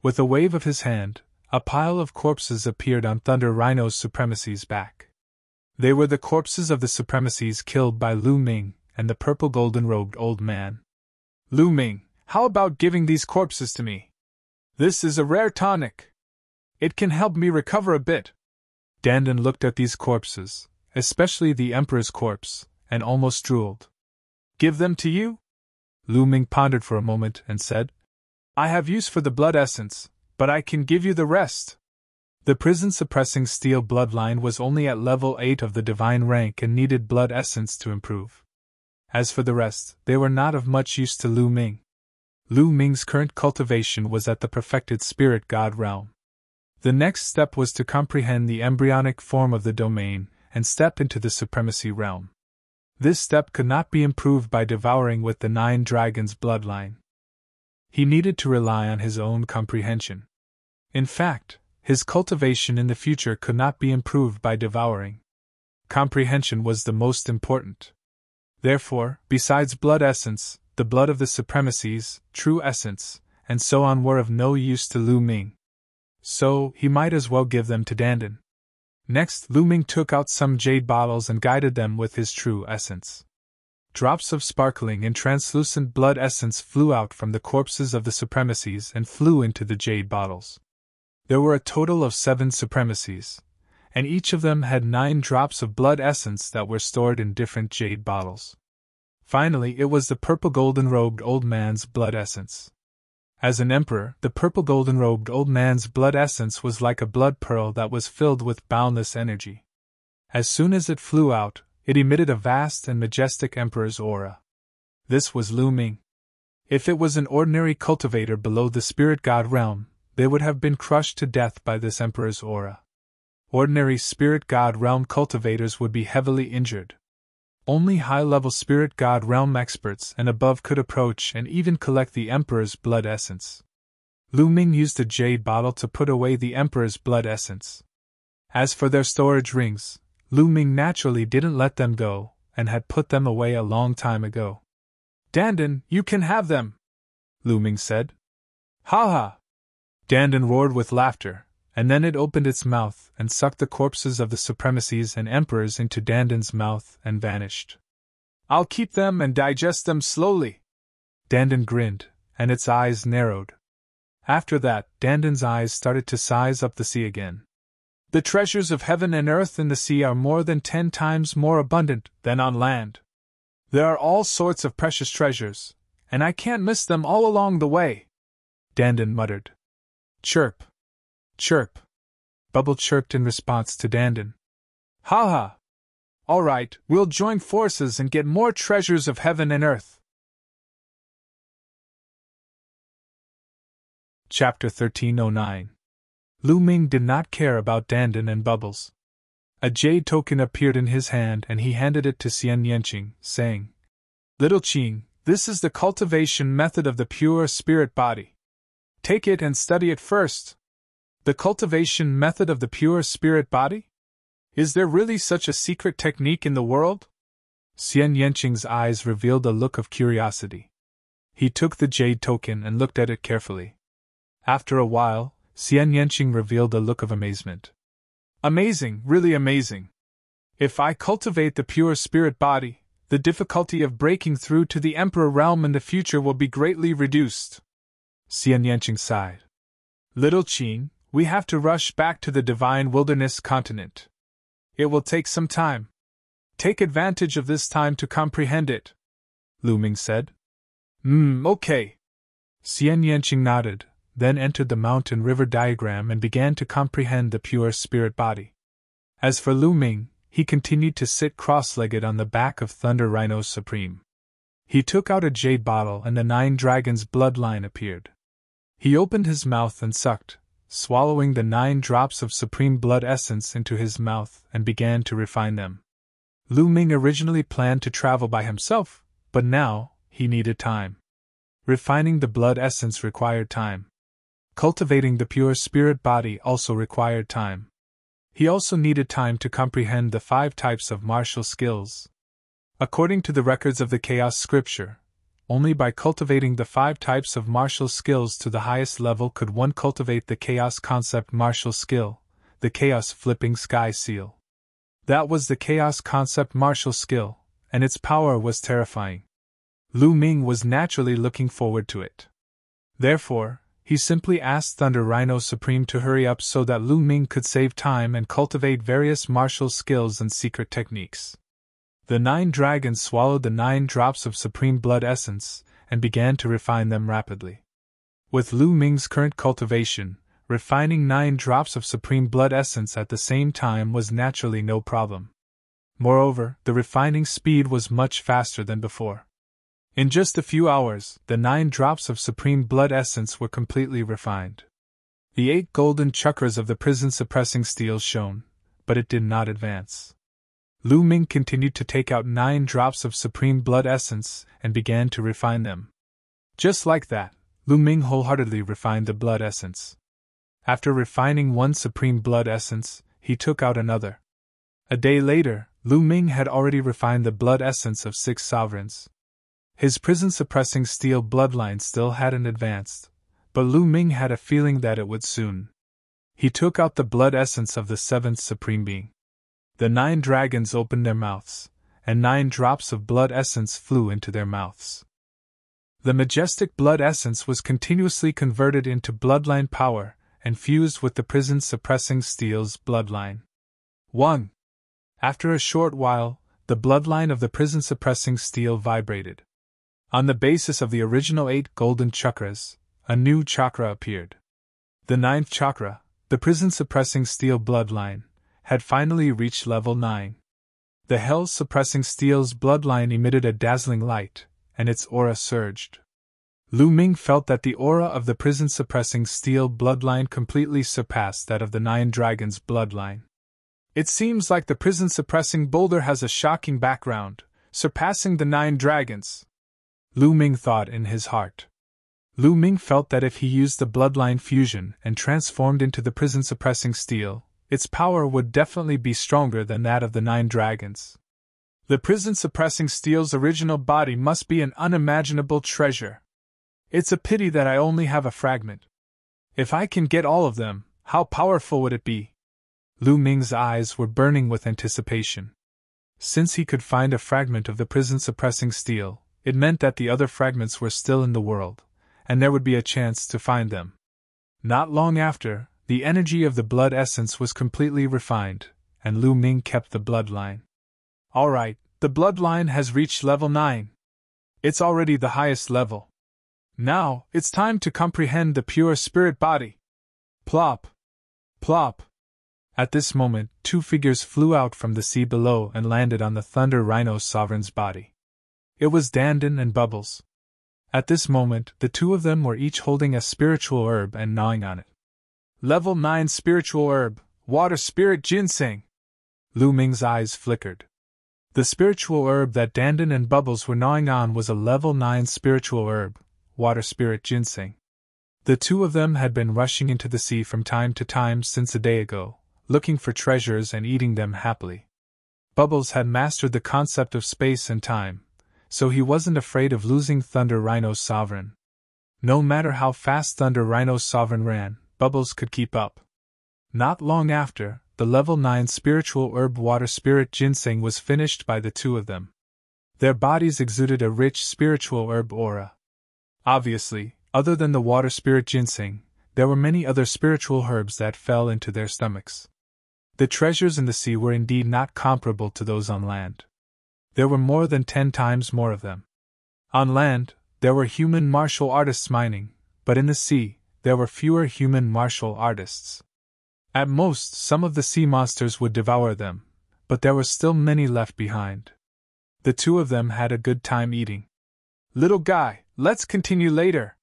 [SPEAKER 1] With a wave of his hand, a pile of corpses appeared on Thunder Rhino's Supremacy's back. They were the corpses of the Supremacies killed by Lu Ming and the purple golden-robed old man. Lu Ming, how about giving these corpses to me? This is a rare tonic. It can help me recover a bit. Dandan looked at these corpses, especially the Emperor's corpse, and almost drooled. Give them to you? Lu Ming pondered for a moment and said, I have use for the blood essence, but I can give you the rest. The prison-suppressing steel bloodline was only at level 8 of the divine rank and needed blood essence to improve. As for the rest, they were not of much use to Lu Ming. Lu Ming's current cultivation was at the perfected spirit god realm. The next step was to comprehend the embryonic form of the domain and step into the supremacy realm. This step could not be improved by devouring with the 9 dragons' bloodline. He needed to rely on his own comprehension. In fact, his cultivation in the future could not be improved by devouring. Comprehension was the most important. Therefore, besides blood essence, the blood of the supremacies, true essence, and so on were of no use to Lu Ming. So, he might as well give them to Dandan. Next, Lu Ming took out some jade bottles and guided them with his true essence. Drops of sparkling and translucent blood essence flew out from the corpses of the supremacies and flew into the jade bottles. There were a total of 7 supremacies, and each of them had 9 drops of blood essence that were stored in different jade bottles. Finally, it was the purple golden-robed old man's blood essence. As an emperor, the purple golden-robed old man's blood essence was like a blood pearl that was filled with boundless energy. As soon as it flew out, it emitted a vast and majestic emperor's aura. This was Lu Ming. If it was an ordinary cultivator below the spirit god realm, they would have been crushed to death by this emperor's aura. Ordinary spirit god realm cultivators would be heavily injured. Only high-level spirit god realm experts and above could approach and even collect the emperor's blood essence. Lu Ming used a jade bottle to put away the emperor's blood essence. As for their storage rings, Lu Ming naturally didn't let them go and had put them away a long time ago. Dandan, you can have them, Lu Ming said. Ha ha! Dandan roared with laughter, and then it opened its mouth and sucked the corpses of the supremacies and emperors into Dandan's mouth and vanished. I'll keep them and digest them slowly. Dandan grinned, and its eyes narrowed. After that, Dandan's eyes started to size up the sea again. The treasures of heaven and earth in the sea are more than 10 times more abundant than on land. There are all sorts of precious treasures, and I can't miss them all along the way. Dandan muttered. Chirp. Chirp. Bubble chirped in response to Dandan. Ha ha! All right, we'll join forces and get more treasures of heaven and earth. Chapter 1309. Lu Ming did not care about Dandan and Bubbles. A jade token appeared in his hand and he handed it to Xian Yanqing, saying, Little Qing, this is the cultivation method of the pure spirit body. Take it and study it first. The cultivation method of the pure spirit body? Is there really such a secret technique in the world? Xian Yanqing's eyes revealed a look of curiosity. He took the jade token and looked at it carefully. After a while, Xian Yanqing revealed a look of amazement. Amazing, really amazing. If I cultivate the pure spirit body, the difficulty of breaking through to the Emperor realm in the future will be greatly reduced. Xian Yanqing sighed. Little Qing, we have to rush back to the divine wilderness continent. It will take some time. Take advantage of this time to comprehend it, Lu Ming said. Okay. Xian Yanqing nodded, then entered the mountain river diagram and began to comprehend the pure spirit body. As for Lu Ming, he continued to sit cross-legged on the back of Thunder Rhino Supreme. He took out a jade bottle and the 9 dragons' bloodline appeared. He opened his mouth and sucked, swallowing the 9 drops of supreme blood essence into his mouth and began to refine them. Lu Ming originally planned to travel by himself, but now, he needed time. Refining the blood essence required time. Cultivating the pure spirit body also required time. He also needed time to comprehend the 5 types of martial skills. According to the records of the Chaos Scripture, only by cultivating the 5 types of martial skills to the highest level could one cultivate the Chaos Concept martial skill, the Chaos Flipping Sky Seal. That was the Chaos Concept martial skill, and its power was terrifying. Lu Ming was naturally looking forward to it. Therefore, he simply asked Thunder Rhino Supreme to hurry up so that Lu Ming could save time and cultivate various martial skills and secret techniques. The 9 dragons swallowed the 9 drops of supreme blood essence and began to refine them rapidly. With Lu Ming's current cultivation, refining 9 drops of supreme blood essence at the same time was naturally no problem. Moreover, the refining speed was much faster than before. In just a few hours, the 9 drops of supreme blood essence were completely refined. The 8 golden chakras of the prison suppressing steel shone, but it did not advance. Lu Ming continued to take out 9 drops of supreme blood essence and began to refine them. Just like that, Lu Ming wholeheartedly refined the blood essence. After refining 1 supreme blood essence, he took out another. A day later, Lu Ming had already refined the blood essence of 6 sovereigns. His prison-suppressing steel bloodline still hadn't advanced, but Lu Ming had a feeling that it would soon. He took out the blood essence of the 7th Supreme Being. The 9 dragons opened their mouths, and 9 drops of blood essence flew into their mouths. The majestic blood essence was continuously converted into bloodline power and fused with the prison-suppressing steel's bloodline. 1. After a short while, the bloodline of the prison-suppressing steel vibrated. On the basis of the original 8 golden chakras, a new chakra appeared. The 9th chakra, the prison-suppressing steel bloodline, had finally reached level 9. The hell-suppressing steel's bloodline emitted a dazzling light, and its aura surged. Lu Ming felt that the aura of the prison-suppressing steel bloodline completely surpassed that of the 9 dragons' bloodline. It seems like the prison-suppressing boulder has a shocking background, surpassing the 9 dragons. Lu Ming thought in his heart. Lu Ming felt that if he used the bloodline fusion and transformed into the prison-suppressing steel, its power would definitely be stronger than that of the 9 dragons. The prison-suppressing steel's original body must be an unimaginable treasure. It's a pity that I only have a fragment. If I can get all of them, how powerful would it be? Lu Ming's eyes were burning with anticipation. Since he could find a fragment of the prison-suppressing steel, it meant that the other fragments were still in the world, and there would be a chance to find them. Not long after, the energy of the blood essence was completely refined, and Lu Ming kept the bloodline. Alright, the bloodline has reached level 9. It's already the highest level. Now, it's time to comprehend the pure spirit body. Plop! Plop! At this moment, 2 figures flew out from the sea below and landed on the Thunder Rhino Sovereign's body. It was Dandan and Bubbles. At this moment, the 2 of them were each holding a spiritual herb and gnawing on it. Level 9 spiritual herb, water spirit ginseng. Lu Ming's eyes flickered. The spiritual herb that Dandan and Bubbles were gnawing on was a level 9 spiritual herb, water spirit ginseng. The 2 of them had been rushing into the sea from time to time since a day ago, looking for treasures and eating them happily. Bubbles had mastered the concept of space and time, so he wasn't afraid of losing Thunder Rhino's Sovereign. No matter how fast Thunder Rhino's Sovereign ran, Bubbles could keep up. Not long after, the level 9 spiritual herb water spirit ginseng was finished by the 2 of them. Their bodies exuded a rich spiritual herb aura. Obviously, other than the water spirit ginseng, there were many other spiritual herbs that fell into their stomachs. The treasures in the sea were indeed not comparable to those on land. There were more than 10 times more of them. On land, there were human martial artists mining, but in the sea, there were fewer human martial artists. At most, some of the sea monsters would devour them, but there were still many left behind. The 2 of them had a good time eating. Little guy, let's continue later.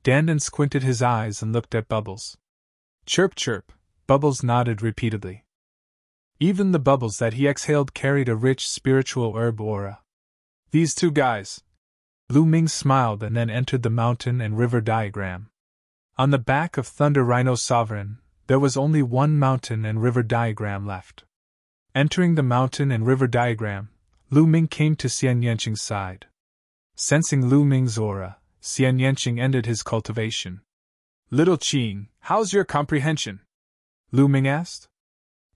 [SPEAKER 1] Dandan squinted his eyes and looked at Bubbles. Chirp chirp, Bubbles nodded repeatedly. Even the bubbles that he exhaled carried a rich spiritual herb aura. These two guys. Lu Ming smiled and then entered the mountain and river diagram. On the back of Thunder Rhino's sovereign, there was only one mountain and river diagram left. Entering the mountain and river diagram, Lu Ming came to Xian Yanqing's side. Sensing Lu Ming's aura, Xian Yanqing ended his cultivation. Little Qing, how's your comprehension? Lu Ming asked.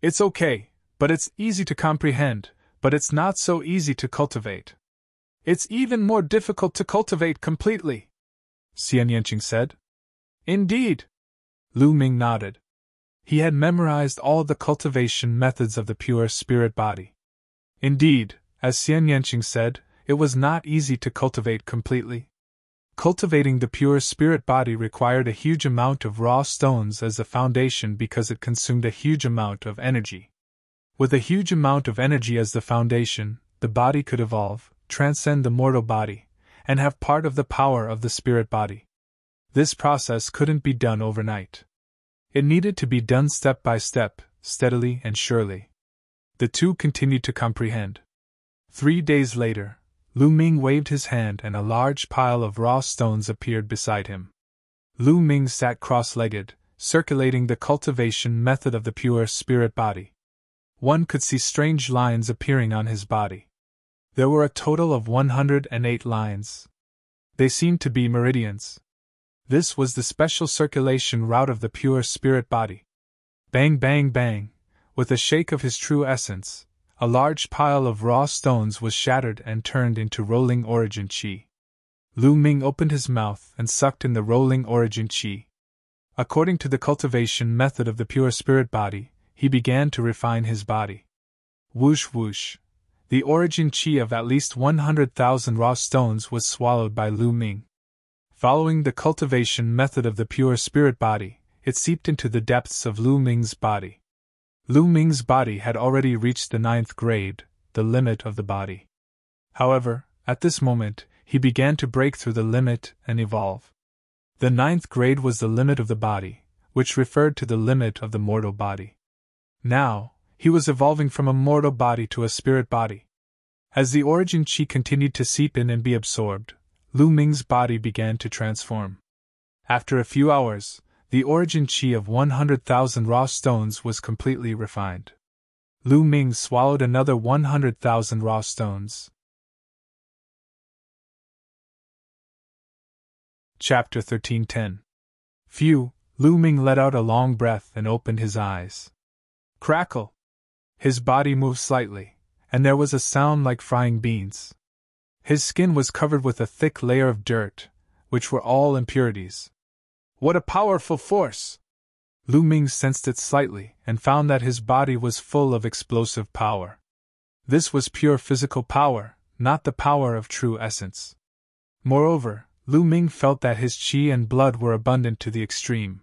[SPEAKER 1] It's okay, but it's easy to comprehend, but it's not so easy to cultivate. It's even more difficult to cultivate completely, Xian Yanqing said. Indeed. Lu Ming nodded. He had memorized all the cultivation methods of the pure spirit body. Indeed, as Xian Yanqing said, it was not easy to cultivate completely. Cultivating the pure spirit body required a huge amount of raw stones as a foundation because it consumed a huge amount of energy. With a huge amount of energy as the foundation, the body could evolve, transcend the mortal body, and have part of the power of the spirit body. This process couldn't be done overnight. It needed to be done step by step, steadily and surely. The two continued to comprehend. 3 days later, Lu Ming waved his hand and a large pile of raw stones appeared beside him. Lu Ming sat cross-legged, circulating the cultivation method of the pure spirit body. One could see strange lines appearing on his body. There were a total of 108 lines. They seemed to be meridians. This was the special circulation route of the pure spirit body. Bang bang bang, with a shake of his true essence, a large pile of raw stones was shattered and turned into rolling origin chi. Lu Ming opened his mouth and sucked in the rolling origin chi. According to the cultivation method of the pure spirit body, he began to refine his body. Whoosh whoosh. The origin chi of at least 100,000 raw stones was swallowed by Lu Ming. Following the cultivation method of the pure spirit body, it seeped into the depths of Lu Ming's body. Lu Ming's body had already reached the 9th grade, the limit of the body. However, at this moment, he began to break through the limit and evolve. The 9th grade was the limit of the body, which referred to the limit of the mortal body. Now, he was evolving from a mortal body to a spirit body. As the origin chi continued to seep in and be absorbed, Lu Ming's body began to transform. After a few hours, the origin chi of 100,000 raw stones was completely refined. Lu Ming swallowed another 100,000 raw stones. Chapter 13:10. Phew, Lu Ming let out a long breath and opened his eyes. Crackle! His body moved slightly, and there was a sound like frying beans. His skin was covered with a thick layer of dirt, which were all impurities. What a powerful force! Lu Ming sensed it slightly and found that his body was full of explosive power. This was pure physical power, not the power of true essence. Moreover, Lu Ming felt that his qi and blood were abundant to the extreme.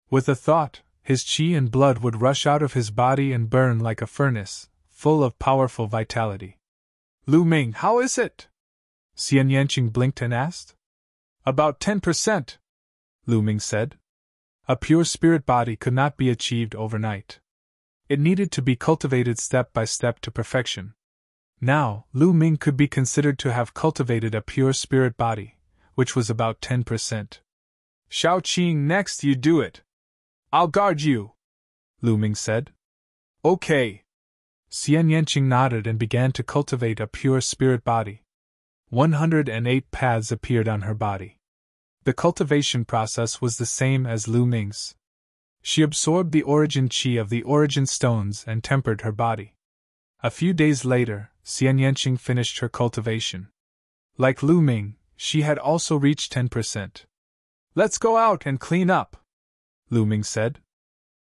[SPEAKER 1] With a thought, his qi and blood would rush out of his body and burn like a furnace, full of powerful vitality. Lu Ming, how is it? Xian Yanqing blinked and asked. About 10%. Lu Ming said. A pure spirit body could not be achieved overnight. It needed to be cultivated step by step to perfection. Now, Lu Ming could be considered to have cultivated a pure spirit body, which was about 10%. Shao Qing, next you do it. I'll guard you, Lu Ming said. Okay. Xian Yanqing nodded and began to cultivate a pure spirit body. 108 paths appeared on her body. The cultivation process was the same as Lu Ming's. She absorbed the origin qi of the origin stones and tempered her body. A few days later, Xian Yanqing finished her cultivation. Like Lu Ming, she had also reached 10%. Let's go out and clean up, Lu Ming said.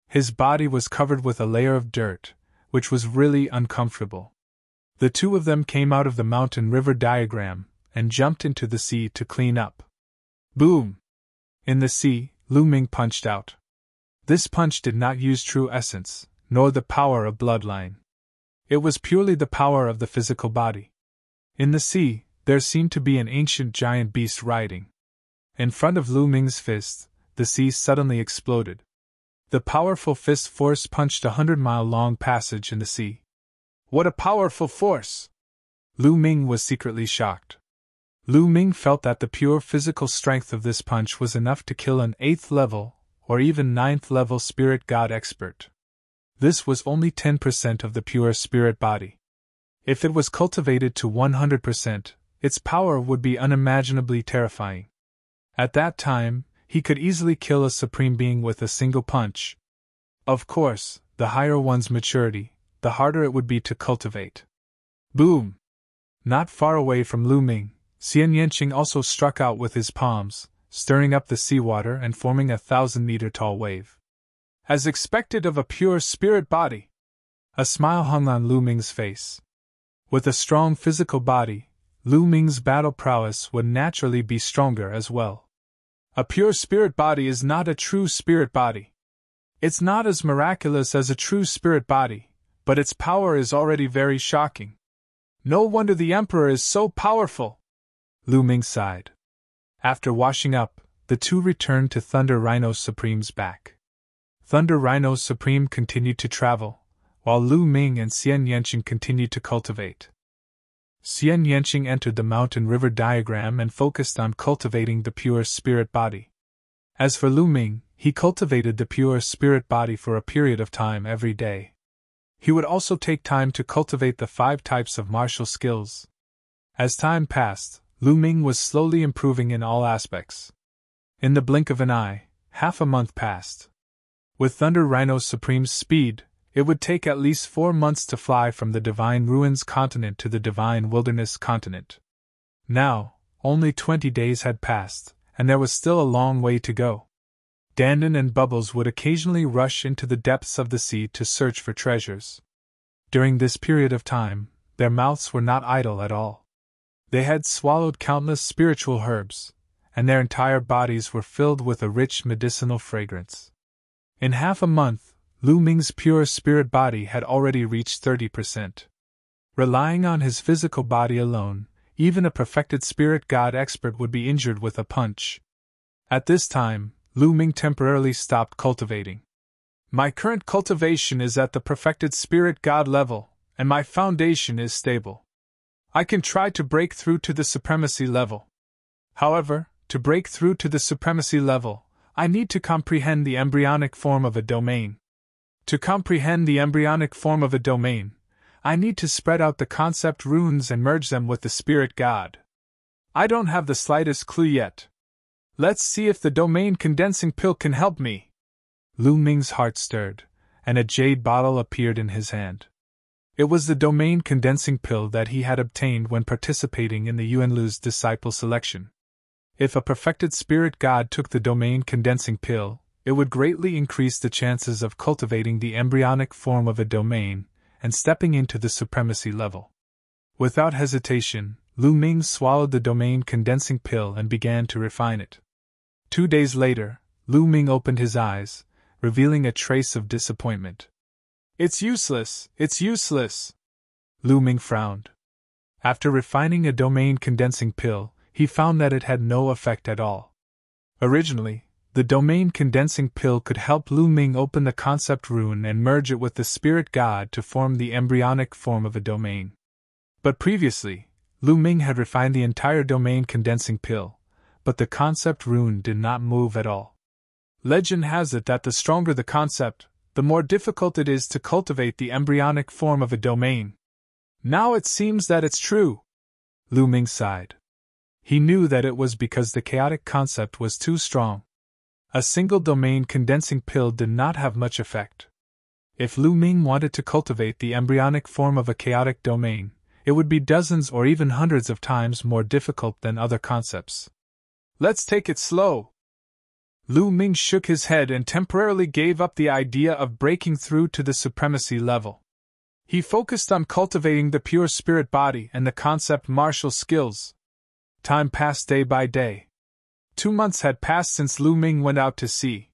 [SPEAKER 1] His body was covered with a layer of dirt, which was really uncomfortable. The two of them came out of the mountain-river diagram and jumped into the sea to clean up. Boom! In the sea, Lu Ming punched out. This punch did not use true essence, nor the power of bloodline. It was purely the power of the physical body. In the sea, there seemed to be an ancient giant beast riding. In front of Lu Ming's fist, the sea suddenly exploded. The powerful fist force punched a 100-mile-long passage in the sea. What a powerful force! Lu Ming was secretly shocked. Lu Ming felt that the pure physical strength of this punch was enough to kill an 8th level, or even 9th level spirit god expert. This was only 10% of the pure spirit body. If it was cultivated to 100%, its power would be unimaginably terrifying. At that time, he could easily kill a supreme being with a single punch. Of course, the higher one's maturity, the harder it would be to cultivate. Boom! Not far away from Lu Ming, Xian Yanqing also struck out with his palms, stirring up the seawater and forming a 1,000-meter-tall wave. As expected of a pure spirit body. A smile hung on Lu Ming's face. With a strong physical body, Lu Ming's battle prowess would naturally be stronger as well. A pure spirit body is not a true spirit body. It's not as miraculous as a true spirit body, but its power is already very shocking. No wonder the Emperor is so powerful! Lu Ming sighed. After washing up, the two returned to Thunder Rhino Supreme's back. Thunder Rhino Supreme continued to travel, while Lu Ming and Xian Yanqing continued to cultivate. Xian Yanqing entered the mountain-river diagram and focused on cultivating the pure spirit body. As for Lu Ming, he cultivated the pure spirit body for a period of time every day. He would also take time to cultivate the 5 types of martial skills. As time passed, Lu Ming was slowly improving in all aspects. In the blink of an eye, half a month passed. With Thunder Rhino Supreme's speed, it would take at least 4 months to fly from the Divine Ruins continent to the Divine Wilderness continent. Now, only 20 days had passed, and there was still a long way to go. Dandan and Bubbles would occasionally rush into the depths of the sea to search for treasures. During this period of time, their mouths were not idle at all. They had swallowed countless spiritual herbs, and their entire bodies were filled with a rich medicinal fragrance. In half a month, Lu Ming's pure spirit body had already reached 30%. Relying on his physical body alone, even a perfected spirit god expert would be injured with a punch. At this time, Lu Ming temporarily stopped cultivating. My current cultivation is at the perfected spirit god level, and my foundation is stable. I can try to break through to the supremacy level. However, to break through to the supremacy level, I need to comprehend the embryonic form of a domain. To comprehend the embryonic form of a domain, I need to spread out the concept runes and merge them with the spirit god. I don't have the slightest clue yet. Let's see if the domain condensing pill can help me. Lu Ming's heart stirred, and a jade bottle appeared in his hand. It was the domain condensing pill that he had obtained when participating in the Yuanlu's disciple selection. If a perfected spirit god took the domain condensing pill, it would greatly increase the chances of cultivating the embryonic form of a domain and stepping into the supremacy level. Without hesitation, Lu Ming swallowed the domain condensing pill and began to refine it. 2 days later, Lu Ming opened his eyes, revealing a trace of disappointment. It's useless, it's useless! Lu Ming frowned. After refining a domain condensing pill, he found that it had no effect at all. Originally, the domain condensing pill could help Lu Ming open the concept rune and merge it with the spirit god to form the embryonic form of a domain. But previously, Lu Ming had refined the entire domain condensing pill, but the concept rune did not move at all. Legend has it that the stronger the concept, the more difficult it is to cultivate the embryonic form of a domain. Now it seems that it's true. Lu Ming sighed. He knew that it was because the chaotic concept was too strong. A single domain condensing pill did not have much effect. If Lu Ming wanted to cultivate the embryonic form of a chaotic domain, it would be dozens or even hundreds of times more difficult than other concepts. Let's take it slow. Lu Ming shook his head and temporarily gave up the idea of breaking through to the supremacy level. He focused on cultivating the pure spirit body and the concept martial skills. Time passed day by day. 2 months had passed since Lu Ming went out to sea.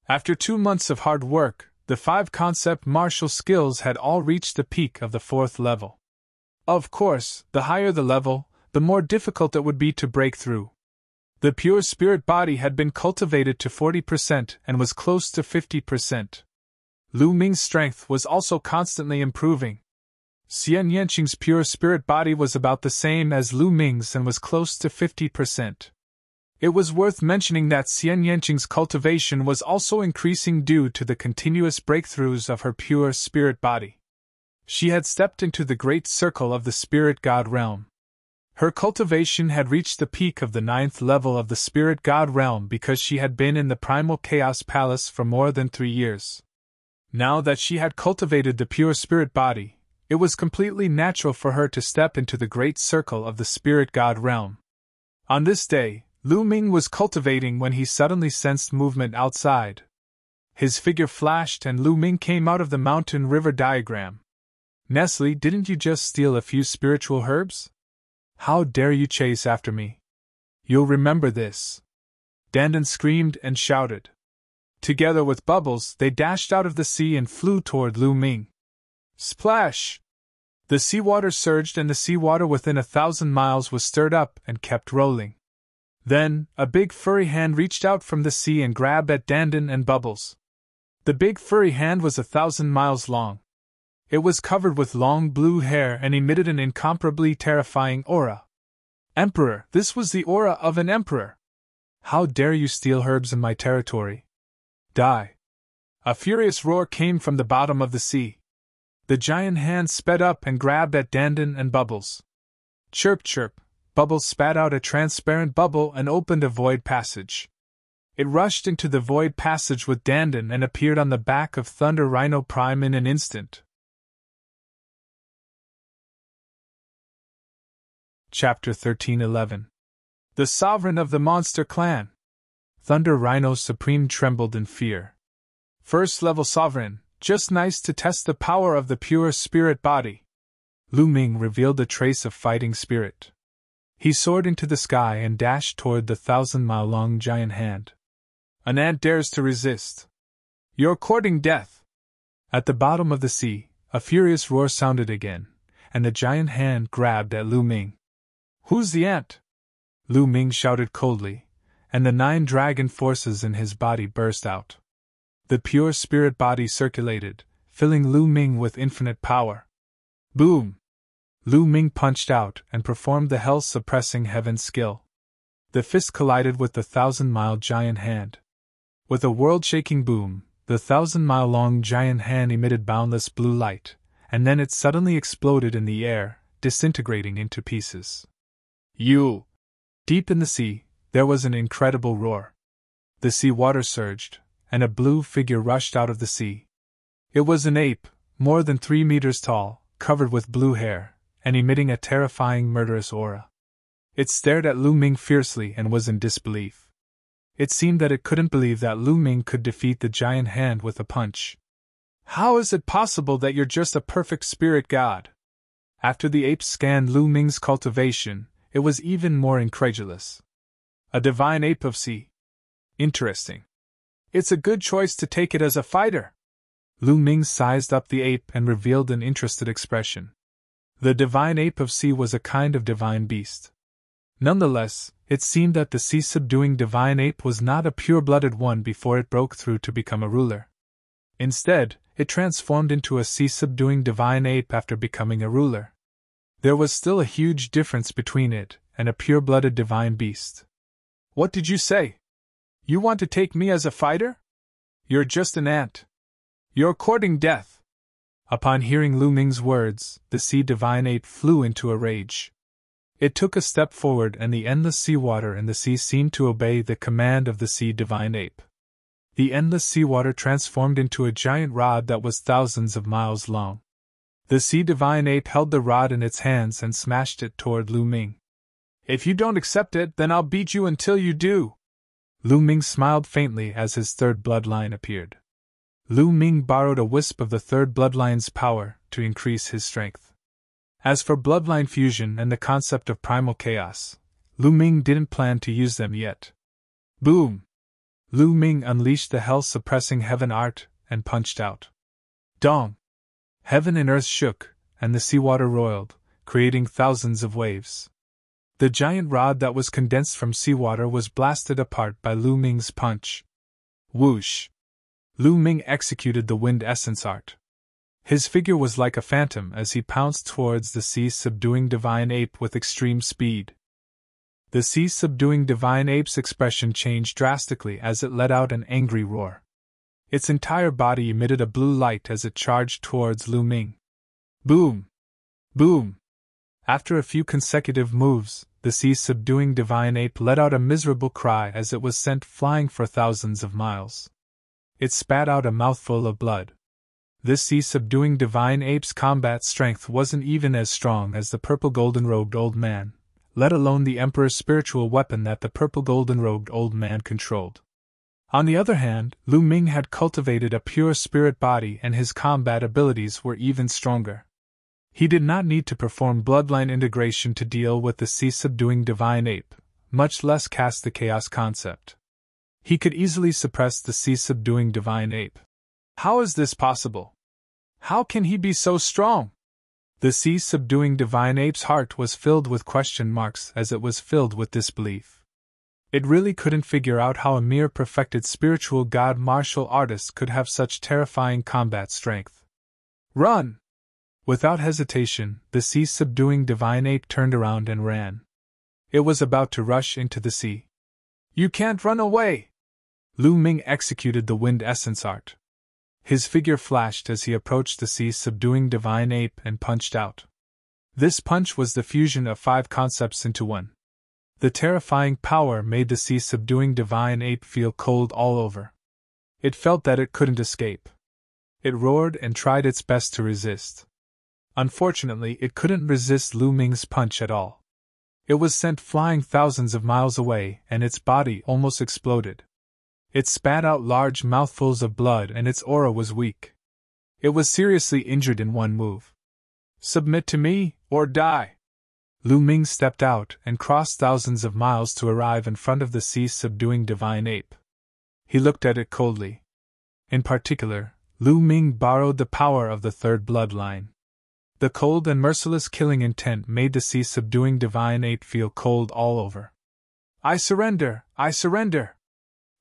[SPEAKER 1] After 2 months of hard work, the 5 concept martial skills had all reached the peak of the 4th level. Of course, the higher the level, the more difficult it would be to break through. The pure spirit body had been cultivated to 40% and was close to 50%. Lu Ming's strength was also constantly improving. Xian Yanqing's pure spirit body was about the same as Lu Ming's and was close to 50%. It was worth mentioning that Xian Yanqing's cultivation was also increasing due to the continuous breakthroughs of her pure spirit body. She had stepped into the great circle of the spirit god realm. Her cultivation had reached the peak of the 9th level of the spirit god realm because she had been in the primal chaos palace for more than 3 years. Now that she had cultivated the pure spirit body, it was completely natural for her to step into the great circle of the spirit god realm. On this day, Lu Ming was cultivating when he suddenly sensed movement outside. His figure flashed and Lu Ming came out of the mountain river diagram. Nestle, didn't you just steal a few spiritual herbs? How dare you chase after me? You'll remember this. Dandan screamed and shouted. Together with Bubbles, they dashed out of the sea and flew toward Lu Ming. Splash! The seawater surged and the seawater within 1,000 miles was stirred up and kept rolling. Then, a big furry hand reached out from the sea and grabbed at Dandan and Bubbles. The big furry hand was 1,000 miles long. It was covered with long blue hair and emitted an incomparably terrifying aura. Emperor, this was the aura of an emperor. How dare you steal herbs in my territory? Die! A furious roar came from the bottom of the sea. The giant hand sped up and grabbed at Dandan and Bubbles. Chirp chirp, Bubbles spat out a transparent bubble and opened a void passage. It rushed into the void passage with Dandan and appeared on the back of Thunder Rhino Prime in an instant. Chapter 13:11. The Sovereign of the Monster Clan. Thunder Rhino Supreme trembled in fear. First level Sovereign, just nice to test the power of the pure spirit body. Lu Ming revealed a trace of fighting spirit. He soared into the sky and dashed toward the 1,000-mile-long giant hand. An ant dares to resist. You're courting death. At the bottom of the sea, a furious roar sounded again, and the giant hand grabbed at Lu Ming. Who's the ant? Lu Ming shouted coldly, and the 9 dragon forces in his body burst out. The pure spirit body circulated, filling Lu Ming with infinite power. Boom! Lu Ming punched out and performed the hell-suppressing heaven skill. The fist collided with the 1,000-mile giant hand. With a world-shaking boom, the 1,000-mile-long giant hand emitted boundless blue light, and then it suddenly exploded in the air, disintegrating into pieces. You! Deep in the sea, there was an incredible roar. The sea water surged, and a blue figure rushed out of the sea. It was an ape, more than 3 meters tall, covered with blue hair, and emitting a terrifying murderous aura. It stared at Lu Ming fiercely and was in disbelief. It seemed that it couldn't believe that Lu Ming could defeat the giant hand with a punch. How is it possible that you're just a perfect spirit god? After the ape scanned Lu Ming's cultivation, it was even more incredulous. A divine ape of sea. Interesting. It's a good choice to take it as a fighter. Lu Ming sized up the ape and revealed an interested expression. The divine ape of sea was a kind of divine beast. Nonetheless, it seemed that the sea-subduing divine ape was not a pure-blooded one before it broke through to become a ruler. Instead, it transformed into a sea-subduing divine ape after becoming a ruler. There was still a huge difference between it and a pure-blooded divine beast. What did you say? You want to take me as a fighter? You're just an ant. You're courting death. Upon hearing Lu Ming's words, the sea divine ape flew into a rage. It took a step forward and the endless seawater in the sea seemed to obey the command of the sea divine ape. The endless seawater transformed into a giant rod that was thousands of miles long. The sea divine ape held the rod in its hands and smashed it toward Lu Ming. If you don't accept it, then I'll beat you until you do. Lu Ming smiled faintly as his third bloodline appeared. Lu Ming borrowed a wisp of the third bloodline's power to increase his strength. As for bloodline fusion and the concept of primal chaos, Lu Ming didn't plan to use them yet. Boom! Lu Ming unleashed the hell-suppressing heaven art and punched out. Dong! Heaven and earth shook, and the seawater roiled, creating thousands of waves. The giant rod that was condensed from seawater was blasted apart by Lu Ming's punch. Whoosh! Lu Ming executed the wind essence art. His figure was like a phantom as he pounced towards the sea-subduing divine ape with extreme speed. The sea-subduing divine ape's expression changed drastically as it let out an angry roar. Its entire body emitted a blue light as it charged towards Lu Ming. Boom! Boom! After a few consecutive moves, the sea-subduing divine ape let out a miserable cry as it was sent flying for thousands of miles. It spat out a mouthful of blood. This sea-subduing divine ape's combat strength wasn't even as strong as the purple golden-robed old man, let alone the Emperor's spiritual weapon that the purple golden-robed old man controlled. On the other hand, Lu Ming had cultivated a pure spirit body and his combat abilities were even stronger. He did not need to perform bloodline integration to deal with the sea-subduing divine ape, much less cast the chaos concept. He could easily suppress the sea-subduing divine ape. How is this possible? How can he be so strong? The sea-subduing divine ape's heart was filled with question marks as it was filled with disbelief. It really couldn't figure out how a mere perfected spiritual god martial artist could have such terrifying combat strength. Run! Without hesitation, the sea-subduing divine ape turned around and ran. It was about to rush into the sea. You can't run away! Lu Ming executed the wind essence art. His figure flashed as he approached the sea-subduing divine ape and punched out. This punch was the fusion of 5 concepts into one. The terrifying power made the sea-subduing divine ape feel cold all over. It felt that it couldn't escape. It roared and tried its best to resist. Unfortunately, it couldn't resist Lu Ming's punch at all. It was sent flying thousands of miles away, and its body almost exploded. It spat out large mouthfuls of blood and its aura was weak. It was seriously injured in one move. Submit to me, or die! Lu Ming stepped out and crossed thousands of miles to arrive in front of the sea-subduing divine ape. He looked at it coldly. In particular, Lu Ming borrowed the power of the third bloodline. The cold and merciless killing intent made the sea-subduing divine ape feel cold all over. I surrender! I surrender!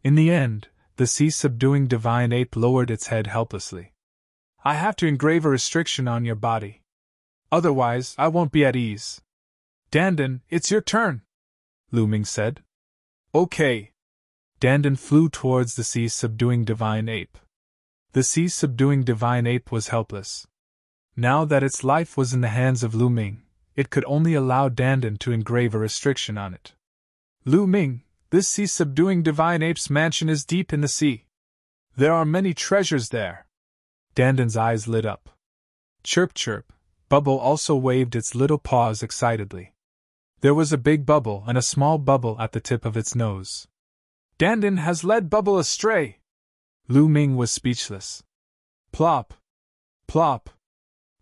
[SPEAKER 1] In the end, the sea-subduing divine ape lowered its head helplessly. I have to engrave a restriction on your body. Otherwise, I won't be at ease. Dandan, it's your turn, Lu Ming said. Okay. Dandan flew towards the sea-subduing divine ape. The sea-subduing divine ape was helpless. Now that its life was in the hands of Lu Ming, it could only allow Dandan to engrave a restriction on it. Lu Ming, this sea-subduing divine ape's mansion is deep in the sea. There are many treasures there. Dandan's eyes lit up. Chirp chirp, Bubble also waved its little paws excitedly. There was a big bubble and a small bubble at the tip of its nose. Dandan has led Bubble astray. Lu Ming was speechless. Plop! Plop!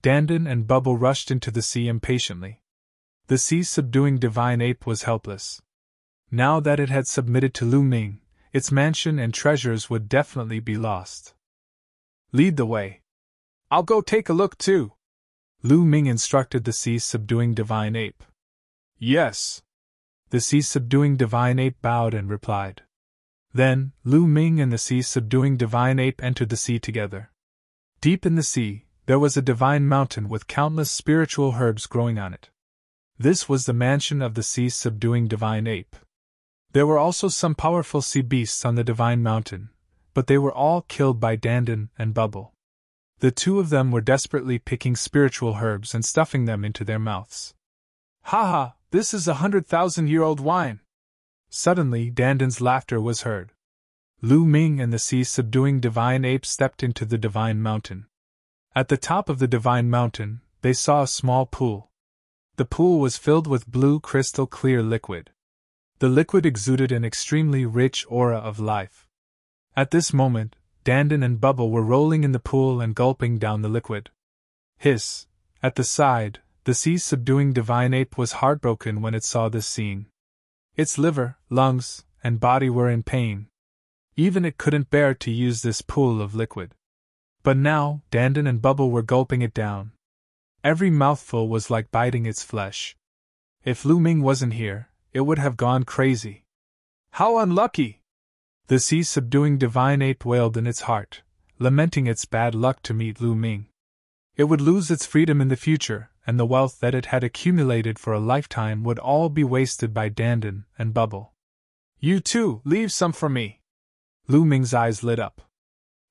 [SPEAKER 1] Dandan and Bubble rushed into the sea impatiently. The sea-subduing divine ape was helpless. Now that it had submitted to Lu Ming, its mansion and treasures would definitely be lost. Lead the way. I'll go take a look too. Lu Ming instructed the sea-subduing divine ape. Yes. The sea-subduing divine ape bowed and replied. Then, Lu Ming and the sea-subduing divine ape entered the sea together. Deep in the sea, there was a divine mountain with countless spiritual herbs growing on it. This was the mansion of the sea-subduing divine ape. There were also some powerful sea beasts on the divine mountain, but they were all killed by Dandan and Bubble. The two of them were desperately picking spiritual herbs and stuffing them into their mouths. Ha ha, this is 100,000-year-old wine! Suddenly, Dandan's laughter was heard. Lu Ming and the sea-subduing divine ape stepped into the divine mountain. At the top of the divine mountain, they saw a small pool. The pool was filled with blue crystal-clear liquid. The liquid exuded an extremely rich aura of life. At this moment, Dandan and Bubble were rolling in the pool and gulping down the liquid. Hiss! At the side, the sea-subduing divine ape was heartbroken when it saw this scene. Its liver, lungs, and body were in pain. Even it couldn't bear to use this pool of liquid. But now, Dandan and Bubble were gulping it down. Every mouthful was like biting its flesh. If Lu Ming wasn't here, it would have gone crazy. How unlucky! The sea-subduing divine ape wailed in its heart, lamenting its bad luck to meet Lu Ming. It would lose its freedom in the future, and the wealth that it had accumulated for a lifetime would all be wasted by Dandan and Bubble. You too, leave some for me. Lu Ming's eyes lit up.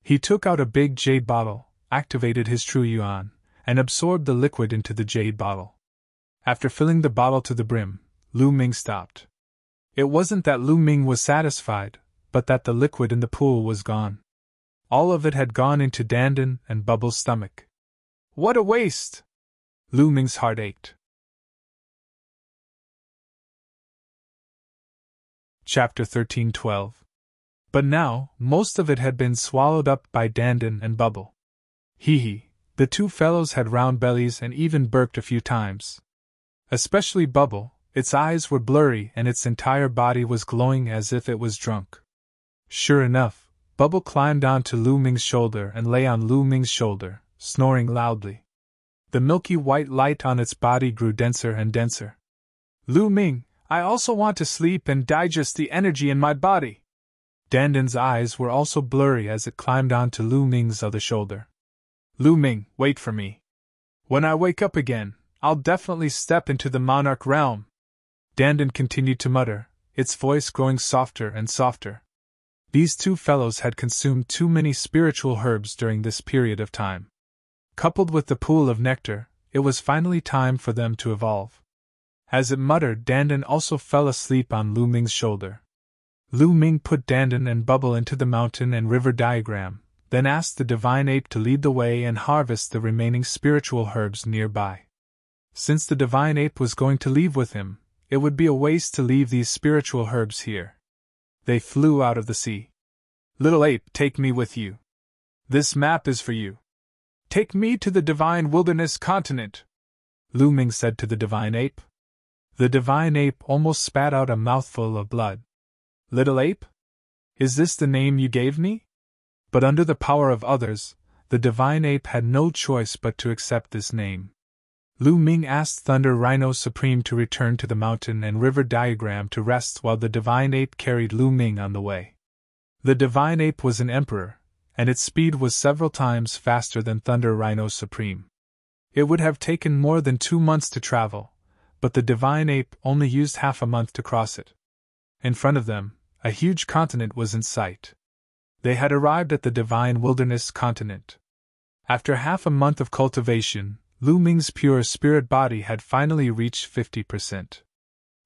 [SPEAKER 1] He took out a big jade bottle, activated his true yuan, and absorbed the liquid into the jade bottle. After filling the bottle to the brim, Lu Ming stopped. It wasn't that Lu Ming was satisfied, but that the liquid in the pool was gone. All of it had gone into Dandan and Bubble's stomach. What a waste! Lu Ming's heart ached. Chapter 13:12. But now, most of it had been swallowed up by Dandan and Bubble. Hee, the two fellows had round bellies and even burped a few times. Especially Bubble, its eyes were blurry and its entire body was glowing as if it was drunk. Sure enough, Bubble climbed onto Lu Ming's shoulder and lay on Lu Ming's shoulder, snoring loudly. The milky white light on its body grew denser and denser. Lu Ming, I also want to sleep and digest the energy in my body. Dandan's eyes were also blurry as it climbed onto Lu Ming's other shoulder. Lu Ming, wait for me. When I wake up again, I'll definitely step into the monarch realm. Dandan continued to mutter, its voice growing softer and softer. These two fellows had consumed too many spiritual herbs during this period of time. Coupled with the pool of nectar, it was finally time for them to evolve. As it muttered, Dandan also fell asleep on Lu Ming's shoulder. Lu Ming put Dandan and Bubble into the mountain and river diagram, then asked the divine ape to lead the way and harvest the remaining spiritual herbs nearby. Since the divine ape was going to leave with him, it would be a waste to leave these spiritual herbs here. They flew out of the sea. Little ape, take me with you. This map is for you. Take me to the divine wilderness continent, Lu Ming said to the divine ape. The divine ape almost spat out a mouthful of blood. Little ape? Is this the name you gave me? But under the power of others, the divine ape had no choice but to accept this name. Lu Ming asked Thunder Rhino Supreme to return to the mountain and river diagram to rest while the divine ape carried Lu Ming on the way. The divine ape was an emperor, and its speed was several times faster than Thunder Rhino Supreme. It would have taken more than 2 months to travel, but the divine ape only used half a month to cross it. In front of them, a huge continent was in sight. They had arrived at the divine wilderness continent. After half a month of cultivation, Lu Ming's pure spirit body had finally reached 50%.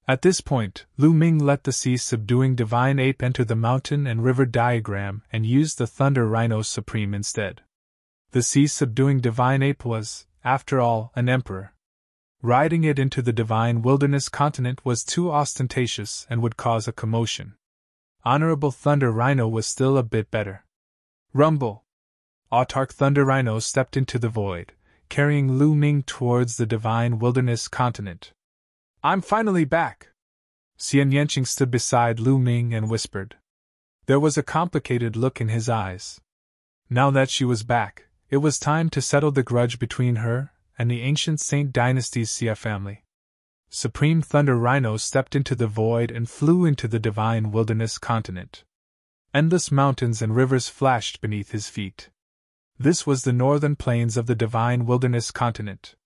[SPEAKER 1] At this point, Lu Ming let the sea-subduing divine ape enter the mountain and river diagram and used the Thunder Rhino Supreme instead. The sea-subduing divine ape was, after all, an emperor. Riding it into the divine wilderness continent was too ostentatious and would cause a commotion. Honorable Thunder Rhino was still a bit better. Rumble! Autarch Thunder Rhino stepped into the void, carrying Lu Ming towards the divine wilderness continent. I'm finally back! Xian Yanqing stood beside Lu Ming and whispered. There was a complicated look in his eyes. Now that she was back, it was time to settle the grudge between her and the ancient Saint Dynasty's Xia family. Supreme Thunder Rhino stepped into the void and flew into the divine wilderness continent. Endless mountains and rivers flashed beneath his feet. This was the northern plains of the divine wilderness continent.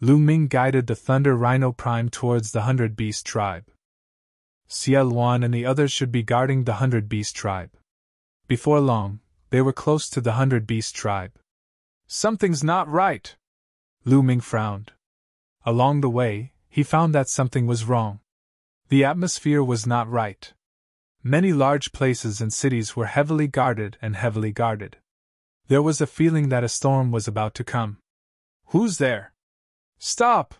[SPEAKER 1] Lu Ming guided the Thunder Rhino Prime towards the 100 Beast tribe. Xia Luan and the others should be guarding the 100 Beast tribe. Before long, they were close to the 100 Beast tribe. Something's not right, Lu Ming frowned. Along the way, he found that something was wrong. The atmosphere was not right. Many large places and cities were heavily guarded and heavily guarded. There was a feeling that a storm was about to come. Who's there? Stop!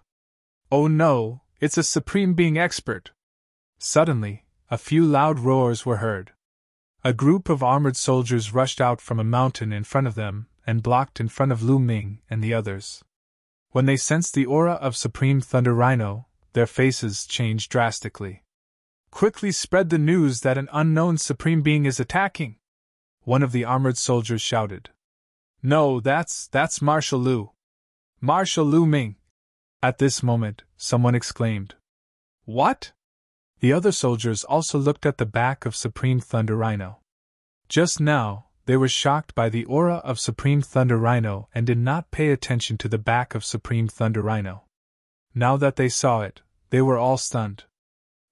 [SPEAKER 1] Oh no, it's a Supreme Being expert! Suddenly, a few loud roars were heard. A group of armored soldiers rushed out from a mountain in front of them and blocked in front of Lu Ming and the others. When they sensed the aura of Supreme Thunder Rhino, their faces changed drastically. Quickly spread the news that an unknown Supreme Being is attacking! One of the armored soldiers shouted. No, that's Marshal Lu. Marshal Lu Ming! At this moment, someone exclaimed. What? The other soldiers also looked at the back of Supreme Thunder Rhino. Just now, they were shocked by the aura of Supreme Thunder Rhino and did not pay attention to the back of Supreme Thunder Rhino. Now that they saw it, they were all stunned.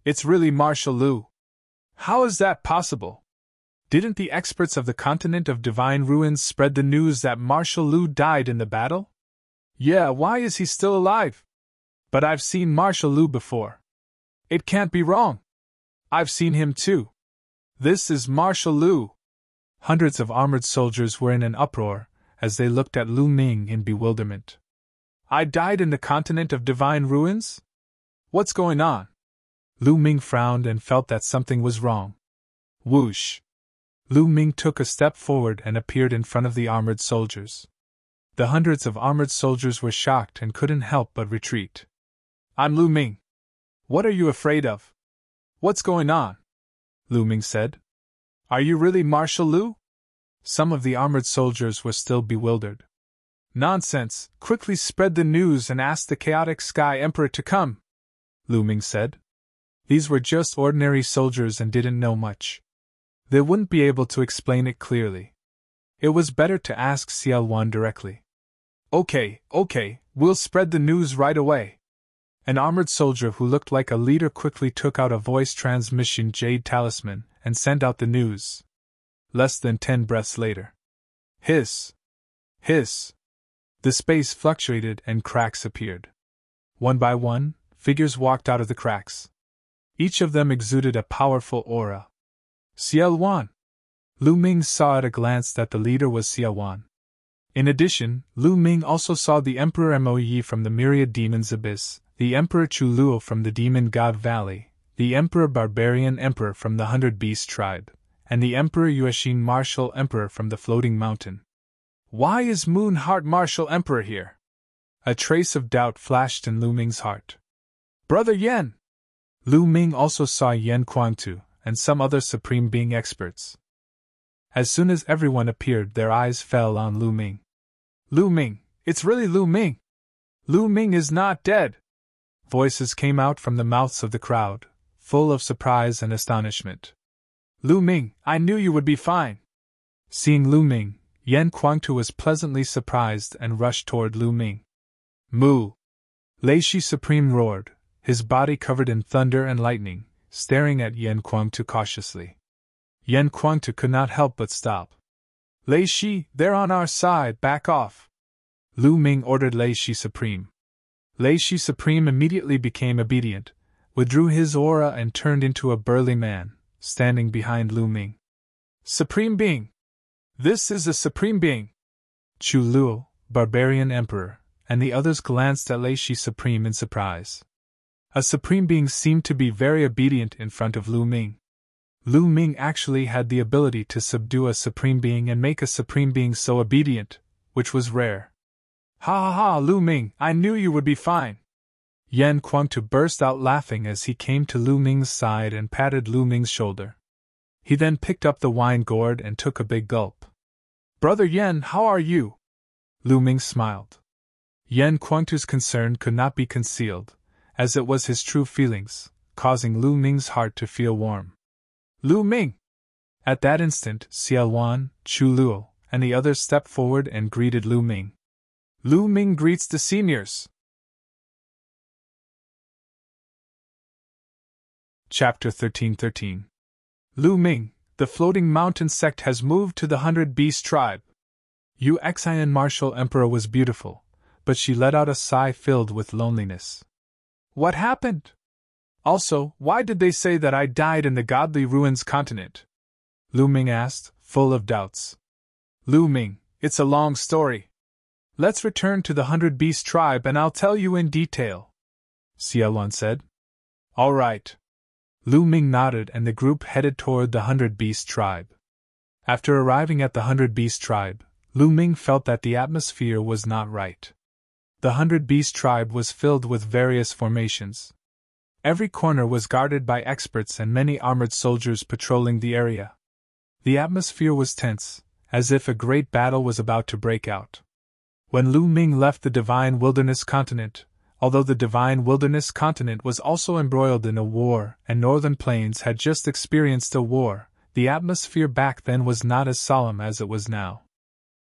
[SPEAKER 1] It's really Marshal Lu. How is that possible? Didn't the experts of the continent of Divine Ruins spread the news that Marshal Lu died in the battle? Yeah, why is he still alive? But I've seen Marshal Lu before. It can't be wrong. I've seen him too. This is Marshal Lu. Hundreds of armored soldiers were in an uproar as they looked at Lu Ming in bewilderment. I died in the continent of Divine Ruins? What's going on? Lu Ming frowned and felt that something was wrong. Whoosh! Lu Ming took a step forward and appeared in front of the armored soldiers. The hundreds of armored soldiers were shocked and couldn't help but retreat. I'm Lu Ming. What are you afraid of? What's going on? Lu Ming said. Are you really Marshal Lu? Some of the armored soldiers were still bewildered. Nonsense, quickly spread the news and ask the Chaotic Sky Emperor to come, Lu Ming said. These were just ordinary soldiers and didn't know much. They wouldn't be able to explain it clearly. It was better to ask Xiaowan directly. Okay, we'll spread the news right away. An armored soldier who looked like a leader quickly took out a voice transmission jade talisman and sent out the news. Less than 10 breaths later. Hiss! Hiss! The space fluctuated and cracks appeared. One by one, figures walked out of the cracks. Each of them exuded a powerful aura. Xiaowan! Lu Ming saw at a glance that the leader was Xiaowan. In addition, Lu Ming also saw the Emperor Mo Yi from the Myriad Demons Abyss, the Emperor Chu Luo from the Demon God Valley, the Emperor Barbarian Emperor from the 100 Beast Tribe, and the Emperor Yuexin Martial Emperor from the Floating Mountain. Why is Moon Heart Martial Emperor here? A trace of doubt flashed in Lu Ming's heart. Brother Yan! Lu Ming also saw Yan Kuangtu and some other Supreme Being experts. As soon as everyone appeared, their eyes fell on Lu Ming. Lu Ming! It's really Lu Ming! Lu Ming is not dead! Voices came out from the mouths of the crowd, full of surprise and astonishment. Lu Ming, I knew you would be fine! Seeing Lu Ming, Yan Kuangtu was pleasantly surprised and rushed toward Lu Ming. Moo! Lei Shi Supreme roared, his body covered in thunder and lightning, staring at Yan Kuangtu cautiously. Yan Kuangtu could not help but stop. Lei Shi, they're on our side, back off! Lu Ming ordered Lei Shi Supreme. Lei Shi Supreme immediately became obedient, withdrew his aura and turned into a burly man, standing behind Lu Ming. Supreme Being! This is a Supreme Being! Chu Luo, Barbarian Emperor, and the others glanced at Lei Shi Supreme in surprise. A Supreme Being seemed to be very obedient in front of Lu Ming. Lu Ming actually had the ability to subdue a Supreme Being and make a Supreme Being so obedient, which was rare. Ha ha ha, Lu Ming, I knew you would be fine! Yan Kuangtu burst out laughing as he came to Lu Ming's side and patted Lu Ming's shoulder. He then picked up the wine gourd and took a big gulp. Brother Yan, how are you? Lu Ming smiled. Yan Kuangtu's concern could not be concealed, as it was his true feelings, causing Lu Ming's heart to feel warm. Lu Ming! At that instant, Xiaowan, Chu Luo, and the others stepped forward and greeted Lu Ming. Lu Ming greets the seniors. Chapter 1313. Lu Ming, the Floating Mountain sect has moved to the 100 Beast Tribe. Yuexin Martial Emperor was beautiful, but she let out a sigh filled with loneliness. What happened? Also, why did they say that I died in the Godly Ruins continent? Lu Ming asked, full of doubts. Lu Ming, it's a long story. Let's return to the 100 Beast Tribe and I'll tell you in detail, Xiaolan said. All right. Lu Ming nodded and the group headed toward the 100 Beast Tribe. After arriving at the 100 Beast Tribe, Lu Ming felt that the atmosphere was not right. The 100 Beast Tribe was filled with various formations. Every corner was guarded by experts and many armored soldiers patrolling the area. The atmosphere was tense, as if a great battle was about to break out. When Lu Ming left the Divine Wilderness continent, Although the divine wilderness continent was also embroiled in a war and northern plains had just experienced a war, the atmosphere back then was not as solemn as it was now.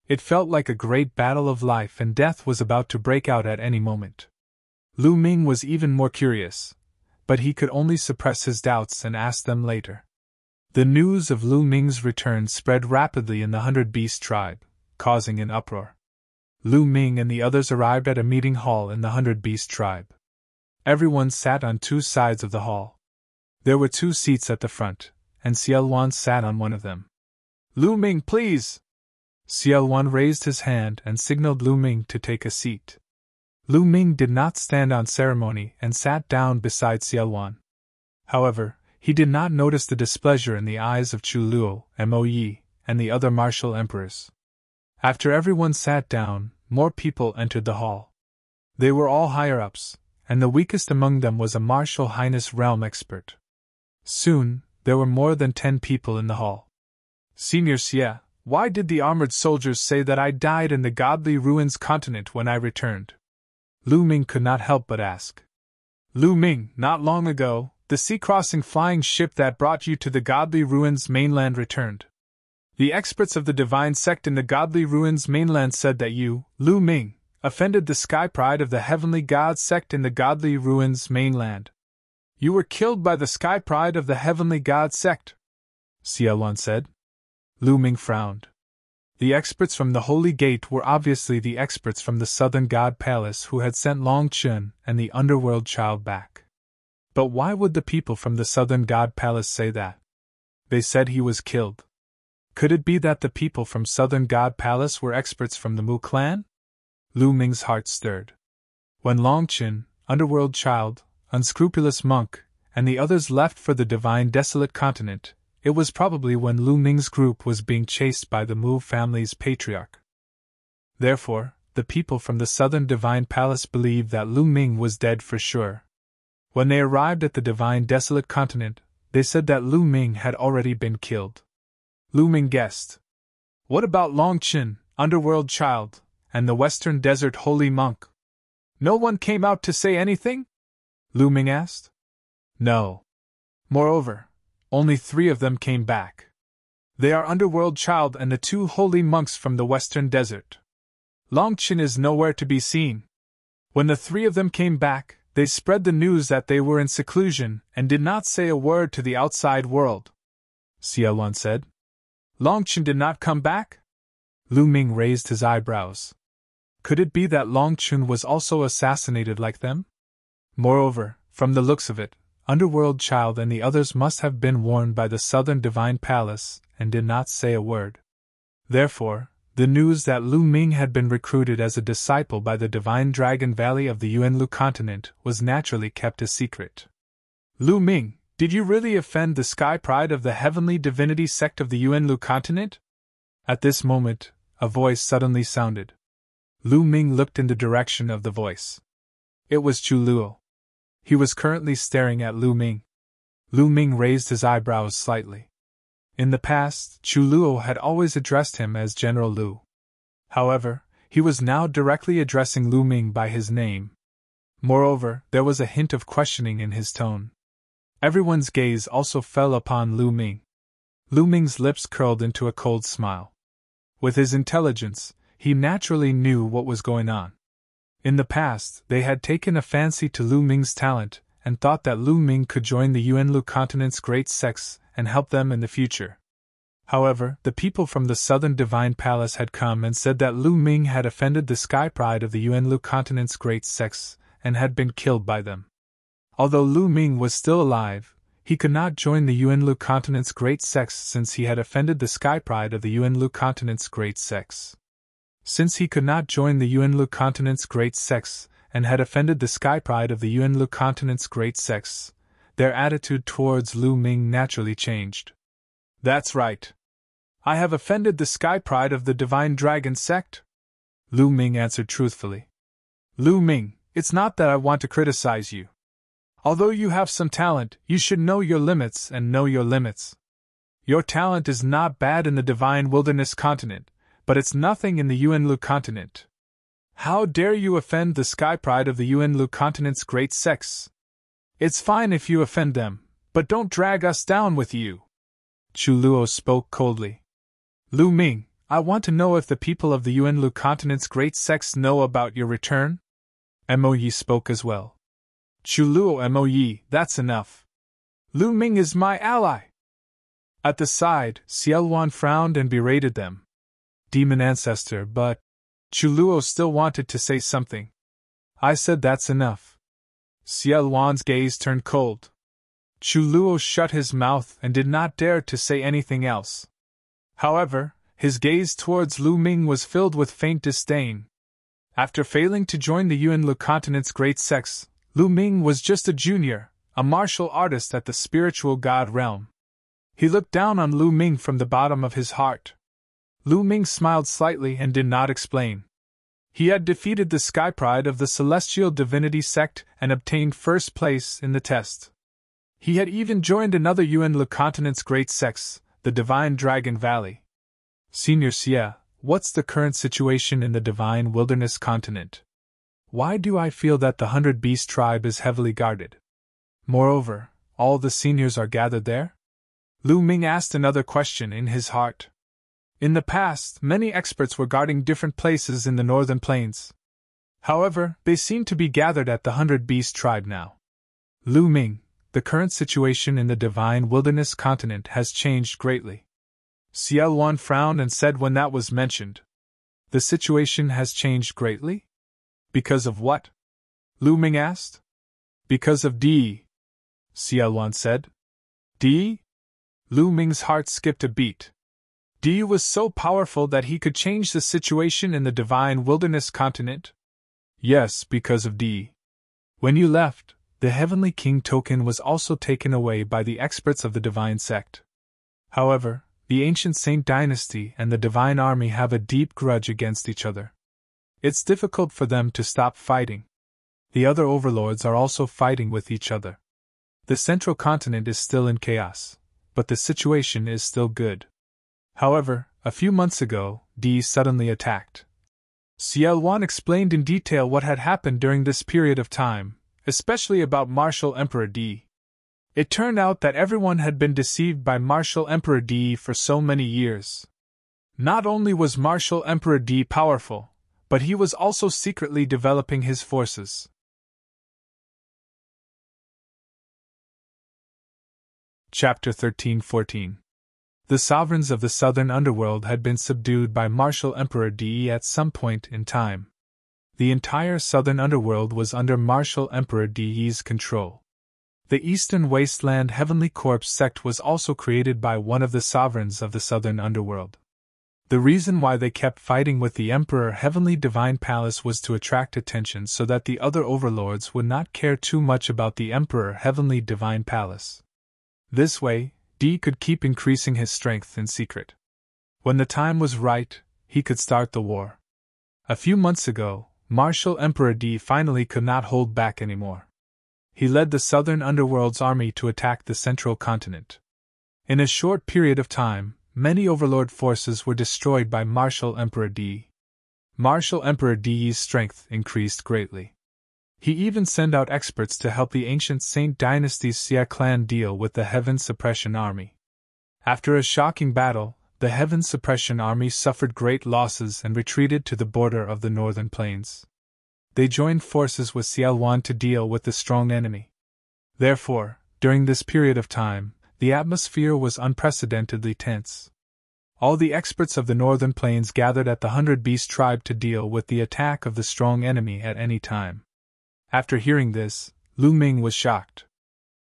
[SPEAKER 1] It felt like a great battle of life and death was about to break out at any moment. Lu Ming was even more curious, but he could only suppress his doubts and ask them later. The news of Lu Ming's return spread rapidly in the 100-Beast tribe, causing an uproar. Lu Ming and the others arrived at a meeting hall in the 100-Beast tribe. Everyone sat on two sides of the hall. There were 2 seats at the front, and Ciel sat on one of them. "Lu Ming, please!" Ciel raised his hand and signaled Lu Ming to take a seat. Lu Ming did not stand on ceremony and sat down beside Ciel. However, he did not notice the displeasure in the eyes of Chu Luo, Mo Yi, and the other martial emperors. After everyone sat down, more people entered the hall. They were all higher-ups, and the weakest among them was a martial highness realm expert. Soon, there were more than 10 people in the hall. "Senior Xie, why did the armored soldiers say that I died in the Godly Ruins continent when I returned?" Lu Ming could not help but ask. "Lu Ming, not long ago, the sea-crossing flying ship that brought you to the Godly Ruins mainland returned. The experts of the divine sect in the Godly Ruins mainland said that you, Lu Ming, offended the sky pride of the heavenly god sect in the Godly Ruins mainland. You were killed by the sky pride of the heavenly god sect," Ciel said. Lu Ming frowned. The experts from the Holy Gate were obviously the experts from the Southern God Palace who had sent Long Chun and the Underworld Child back. But why would the people from the Southern God Palace say that? They said he was killed. Could it be that the people from Southern God Palace were experts from the Mu clan? Lu Ming's heart stirred. When Long Chun, Underworld Child, Unscrupulous Monk, and the others left for the Divine Desolate Continent, it was probably when Lu Ming's group was being chased by the Mu family's patriarch. Therefore, the people from the Southern Divine Palace believed that Lu Ming was dead for sure. When they arrived at the Divine Desolate Continent, they said that Lu Ming had already been killed. Lu Ming guessed. "What about Long Chun, Underworld Child, and the Western Desert Holy Monk? No one came out to say anything?" Lu Ming asked. "No. Moreover, only 3 of them came back. They are Underworld Child and the 2 holy monks from the Western Desert. Long Chun is nowhere to be seen. When the 3 of them came back, they spread the news that they were in seclusion and did not say a word to the outside world," Ciel said. "Long Chun did not come back?" Lu Ming raised his eyebrows. Could it be that Long Chun was also assassinated like them? Moreover, from the looks of it, Underworld Child and the others must have been warned by the Southern Divine Palace and did not say a word. Therefore, the news that Lu Ming had been recruited as a disciple by the Divine Dragon Valley of the Yuanlu continent was naturally kept a secret. "Lu Ming, did you really offend the sky pride of the heavenly divinity sect of the Yuanlu continent?" At this moment, a voice suddenly sounded. Lu Ming looked in the direction of the voice. It was Chu Luo. He was currently staring at Lu Ming. Lu Ming raised his eyebrows slightly. In the past, Chu Luo had always addressed him as General Lu. However, he was now directly addressing Lu Ming by his name. Moreover, there was a hint of questioning in his tone. Everyone's gaze also fell upon Lu Ming. Lu Ming's lips curled into a cold smile. With his intelligence, he naturally knew what was going on. In the past, they had taken a fancy to Lu Ming's talent and thought that Lu Ming could join the Yuanlu continent's great sects and help them in the future. However, the people from the Southern Divine Palace had come and said that Lu Ming had offended the sky pride of the Yuanlu continent's great sects and had been killed by them. Although Lu Ming was still alive, he could not join the Yuanlu continent's great sects since he had offended the sky pride of the Yuanlu continent's great sects. Since he could not join the Yuanlu continent's great sects and had offended the sky pride of the Yuanlu continent's great sects, their attitude towards Lu Ming naturally changed. "That's right. I have offended the sky pride of the Divine Dragon sect," Lu Ming answered truthfully. "Lu Ming, it's not that I want to criticize you. Although you have some talent, you should know your limits and know your limits. Your talent is not bad in the Divine Wilderness continent, but it's nothing in the Yuanlu continent. How dare you offend the sky pride of the Yunlu continent's great sects? It's fine if you offend them, but don't drag us down with you. Chu Luo spoke coldly. Lu Ming, I want to know if the people of the Yunlu continent's great sects know about your return? Mo Yi spoke as well. Chu Luo Mo Yi, that's enough. Lu Ming is my ally. At the side, Xiao Wan frowned and berated them. Demon ancestor, but Chu Luo still wanted to say something. I said that's enough. Xiao Wan's gaze turned cold. Chu Luo shut his mouth and did not dare to say anything else. However, his gaze towards Lu Ming was filled with faint disdain. After failing to join the Yunlu continent's great sects, Lu Ming was just a junior, a martial artist at the spiritual god realm. He looked down on Lu Ming from the bottom of his heart. Lu Ming smiled slightly and did not explain. He had defeated the Sky Pride of the Celestial Divinity sect and obtained first place in the test. He had even joined another Yunlu continent's great sects, the Divine Dragon Valley. Senior Xie, what's the current situation in the Divine Wilderness continent? Why do I feel that the 100 Beast tribe is heavily guarded? Moreover, all the seniors are gathered there? Lu Ming asked another question in his heart. In the past, many experts were guarding different places in the northern plains. However, they seem to be gathered at the 100 Beast tribe now. Lu Ming, the current situation in the Divine Wilderness continent has changed greatly. Xiao Wan frowned and said when that was mentioned. The situation has changed greatly? Because of what? Lu Ming asked. Because of Di. Xiao Wan said. Di? Lu Ming's heart skipped a beat. Di was so powerful that he could change the situation in the Divine Wilderness continent? Yes, because of Di. When you left, the Heavenly King token was also taken away by the experts of the Divine Sect. However, the ancient Saint Dynasty and the Divine Army have a deep grudge against each other. It's difficult for them to stop fighting. The other overlords are also fighting with each other. The central continent is still in chaos, but the situation is still good. However, a few months ago, Di suddenly attacked. Xiao Wan explained in detail what had happened during this period of time, especially about Martial Emperor Di. It turned out that everyone had been deceived by Martial Emperor Di for so many years. Not only was Martial Emperor Di powerful, but he was also secretly developing his forces. Chapter 13-14. The sovereigns of the southern underworld had been subdued by Martial Emperor Di at some point in time. The entire southern underworld was under Martial Emperor Di's control. The Eastern Wasteland Heavenly Corpse sect was also created by one of the sovereigns of the southern underworld. The reason why they kept fighting with the Emperor Heavenly Divine Palace was to attract attention so that the other overlords would not care too much about the Emperor Heavenly Divine Palace. This way, Di could keep increasing his strength in secret. When the time was right, he could start the war. A few months ago, Martial Emperor Di finally could not hold back anymore. He led the southern underworld's army to attack the central continent. In a short period of time, many overlord forces were destroyed by Martial Emperor Di. Martial Emperor Di's strength increased greatly. He even sent out experts to help the ancient Saint Dynasty's Xia clan deal with the Heaven Suppression Army. After a shocking battle, the Heaven Suppression Army suffered great losses and retreated to the border of the northern plains. They joined forces with Xiao Wan to deal with the strong enemy. Therefore, during this period of time, the atmosphere was unprecedentedly tense. All the experts of the northern plains gathered at the 100 Beast tribe to deal with the attack of the strong enemy at any time. After hearing this, Lu Ming was shocked.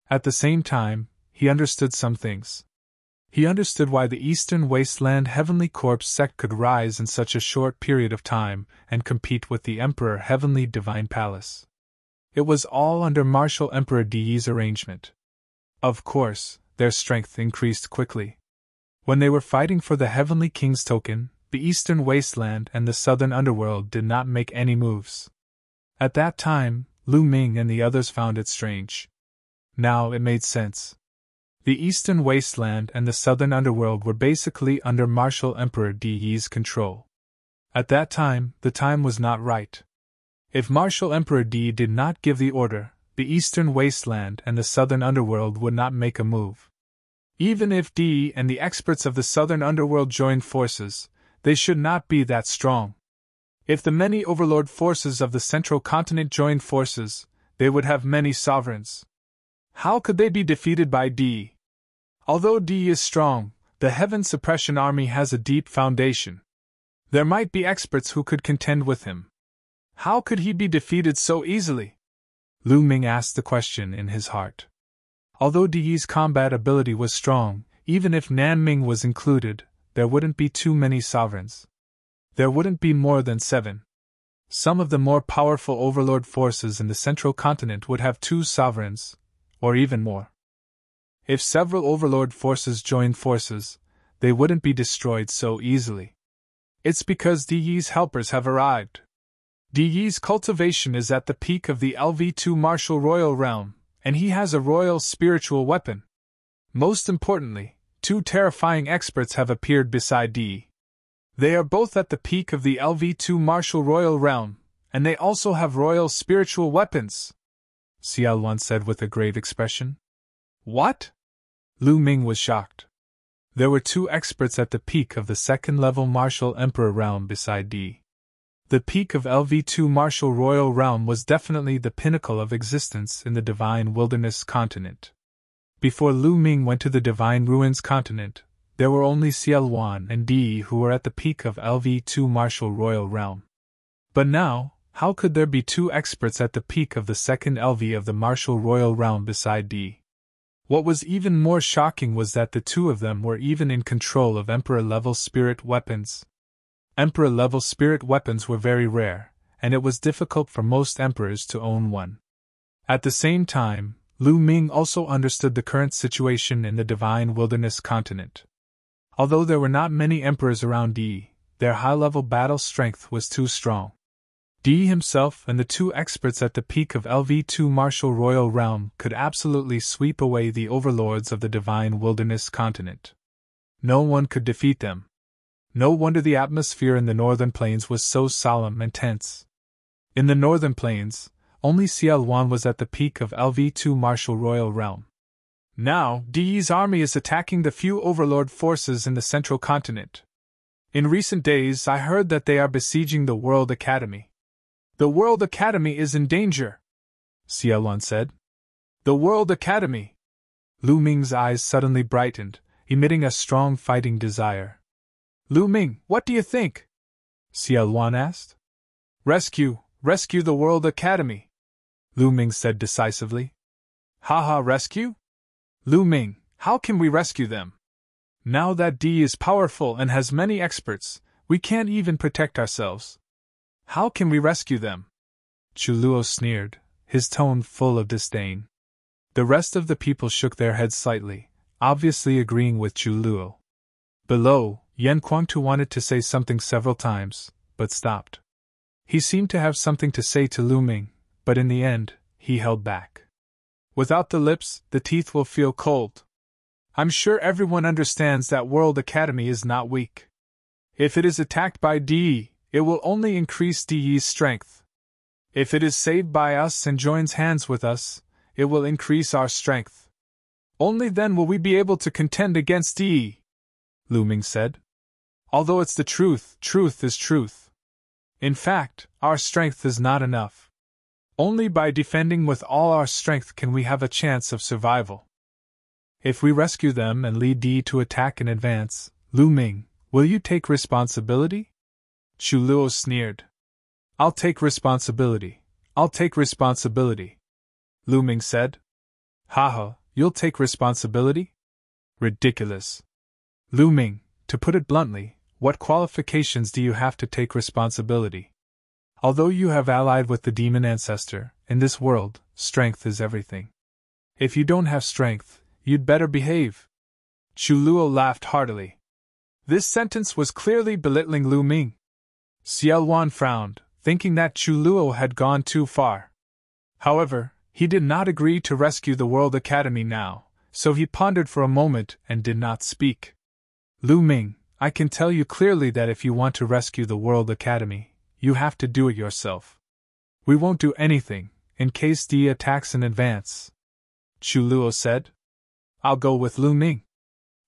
[SPEAKER 1] At the same time, he understood some things. He understood why the Eastern Wasteland Heavenly Corpse sect could rise in such a short period of time and compete with the Emperor Heavenly Divine Palace. It was all under Martial Emperor Di's arrangement. Of course, their strength increased quickly. When they were fighting for the Heavenly King's token, the Eastern Wasteland and the Southern Underworld did not make any moves. At that time, Lu Ming and the others found it strange. Now it made sense. The Eastern Wasteland and the Southern Underworld were basically under Martial Emperor Di's control. At that time, the time was not right. If Martial Emperor Di did not give the order, the eastern wasteland and the southern underworld would not make a move. Even if Di and the experts of the southern underworld joined forces, they should not be that strong. If the many overlord forces of the central continent joined forces, they would have many sovereigns. How could they be defeated by Di? Although Di is strong, the Heaven Suppression Army has a deep foundation. There might be experts who could contend with him. How could he be defeated so easily? Lu Ming asked the question in his heart. Although Di's combat ability was strong, even if Nanming was included, there wouldn't be too many sovereigns. There wouldn't be more than 7. Some of the more powerful overlord forces in the central continent would have 2 sovereigns, or even more. If several overlord forces joined forces, they wouldn't be destroyed so easily. It's because Di's helpers have arrived. Di's cultivation is at the peak of the LV2 martial royal realm, and he has a royal spiritual weapon. Most importantly, 2 terrifying experts have appeared beside Di. They are both at the peak of the LV2 martial royal realm, and they also have royal spiritual weapons, Xiaoluan said with a grave expression. What? Lu Ming was shocked. There were 2 experts at the peak of the second-level martial emperor realm beside Di. The peak of LV2 martial royal realm was definitely the pinnacle of existence in the divine wilderness continent. Before Lu Ming went to the divine ruins continent, there were only Xiaoluan and Di who were at the peak of LV2 martial royal realm. But now, how could there be 2 experts at the peak of the second LV of the martial royal realm beside Di? What was even more shocking was that the 2 of them were even in control of Emperor-level spirit weapons. Emperor-level spirit weapons were very rare, and it was difficult for most emperors to own one. At the same time, Lu Ming also understood the current situation in the divine wilderness continent. Although there were not many emperors around Di, their high-level battle strength was too strong. Di himself and the 2 experts at the peak of LV2 martial royal realm could absolutely sweep away the overlords of the divine wilderness continent. No one could defeat them. No wonder the atmosphere in the northern plains was so solemn and tense. In the northern plains, only Xiaoluan was at the peak of LV2 martial royal realm. Now, Di's army is attacking the few overlord forces in the central continent. In recent days, I heard that they are besieging the World Academy. The World Academy is in danger, Xiaoluan said. The World Academy! Lu Ming's eyes suddenly brightened, emitting a strong fighting desire. Lu Ming, what do you think? Xiaoluan asked. Rescue the World Academy, Lu Ming said decisively. Haha, rescue? Lu Ming, how can we rescue them? Now that Di is powerful and has many experts, we can't even protect ourselves. How can we rescue them? Chu Luo sneered, his tone full of disdain. The rest of the people shook their heads slightly, obviously agreeing with Chu Luo. Below, Yan Kuangtu wanted to say something several times, but stopped. He seemed to have something to say to Lu Ming, but in the end, he held back. Without the lips, the teeth will feel cold. I'm sure everyone understands that World Academy is not weak. If it is attacked by Di, it will only increase Di's strength. If it is saved by us and joins hands with us, it will increase our strength. Only then will we be able to contend against Di, Lu Ming said. Although it's the truth, truth is truth. In fact, our strength is not enough. Only by defending with all our strength can we have a chance of survival. If we rescue them and lead Di to attack in advance, Lu Ming, will you take responsibility? Chu Luo sneered. I'll take responsibility. I'll take responsibility, Lu Ming said. Haha, you'll take responsibility? Ridiculous. Lu Ming, to put it bluntly, what qualifications do you have to take responsibility? Although you have allied with the demon ancestor, in this world, strength is everything. If you don't have strength, you'd better behave. Chu Luo laughed heartily. This sentence was clearly belittling Lu Ming. Xiaoluan frowned, thinking that Chu Luo had gone too far. However, he did not agree to rescue the World Academy now, so he pondered for a moment and did not speak. Lu Ming, I can tell you clearly that if you want to rescue the World Academy, you have to do it yourself. We won't do anything, in case D attacks in advance. Chu Luo said. I'll go with Lu Ming.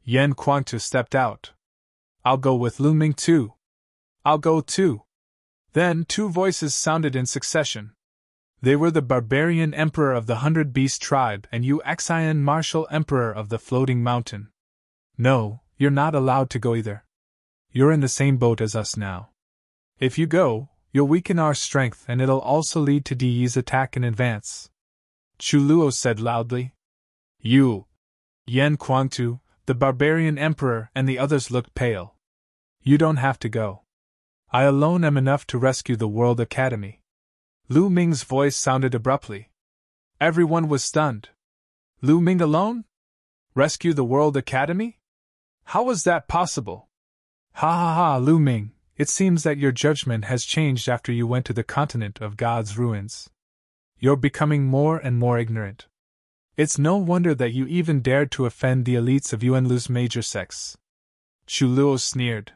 [SPEAKER 1] Yan Kuangtu stepped out. I'll go with Lu Ming too. I'll go too. Then 2 voices sounded in succession. They were the Barbarian Emperor of the 100-Beast tribe and Yu Xian Martial Emperor of the Floating Mountain. No, you're not allowed to go either. You're in the same boat as us now. If you go, you'll weaken our strength and it'll also lead to Di's attack in advance. Chu Luo said loudly. You, Yan Kuangtu, the Barbarian Emperor, and the others looked pale. You don't have to go. I alone am enough to rescue the World Academy. Lu Ming's voice sounded abruptly. Everyone was stunned. Lu Ming alone? Rescue the World Academy? How was that possible? Ha ha ha, Lu Ming, it seems that your judgment has changed after you went to the continent of God's ruins. You're becoming more and more ignorant. It's no wonder that you even dared to offend the elites of Yuanlu's major sects. Chu Luo sneered.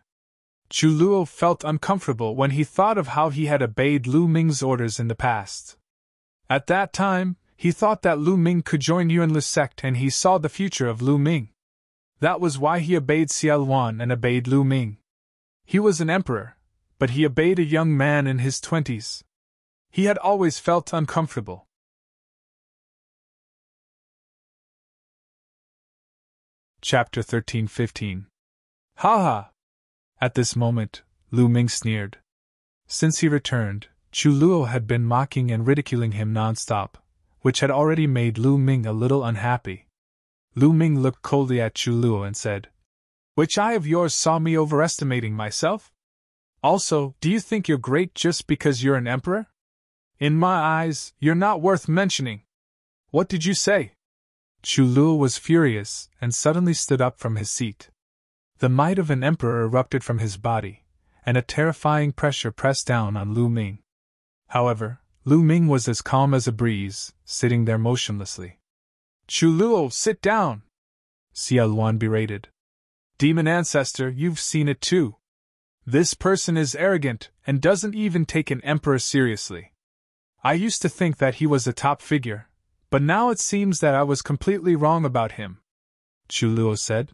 [SPEAKER 1] Chu Luo felt uncomfortable when he thought of how he had obeyed Lu Ming's orders in the past. At that time, he thought that Lu Ming could join Yuanlu's sect and he saw the future of Lu Ming. That was why he obeyed Xia Luan and obeyed Lu Ming. He was an emperor, but he obeyed a young man in his 20s. He had always felt uncomfortable. Chapter 13-15. Ha ha! At this moment, Lu Ming sneered. Since he returned, Chu Luo had been mocking and ridiculing him non-stop, which had already made Lu Ming a little unhappy. Lu Ming looked coldly at Chu Luo and said, Which eye of yours saw me overestimating myself? Also, do you think you're great just because you're an emperor? In my eyes, you're not worth mentioning. What did you say? Chu Luo was furious and suddenly stood up from his seat. The might of an emperor erupted from his body, and a terrifying pressure pressed down on Lu Ming. However, Lu Ming was as calm as a breeze, sitting there motionlessly. Chu Luo, sit down! Xia Luan berated. Demon ancestor, you've seen it too. This person is arrogant and doesn't even take an emperor seriously. I used to think that he was a top figure, but now it seems that I was completely wrong about him. Chu Luo said.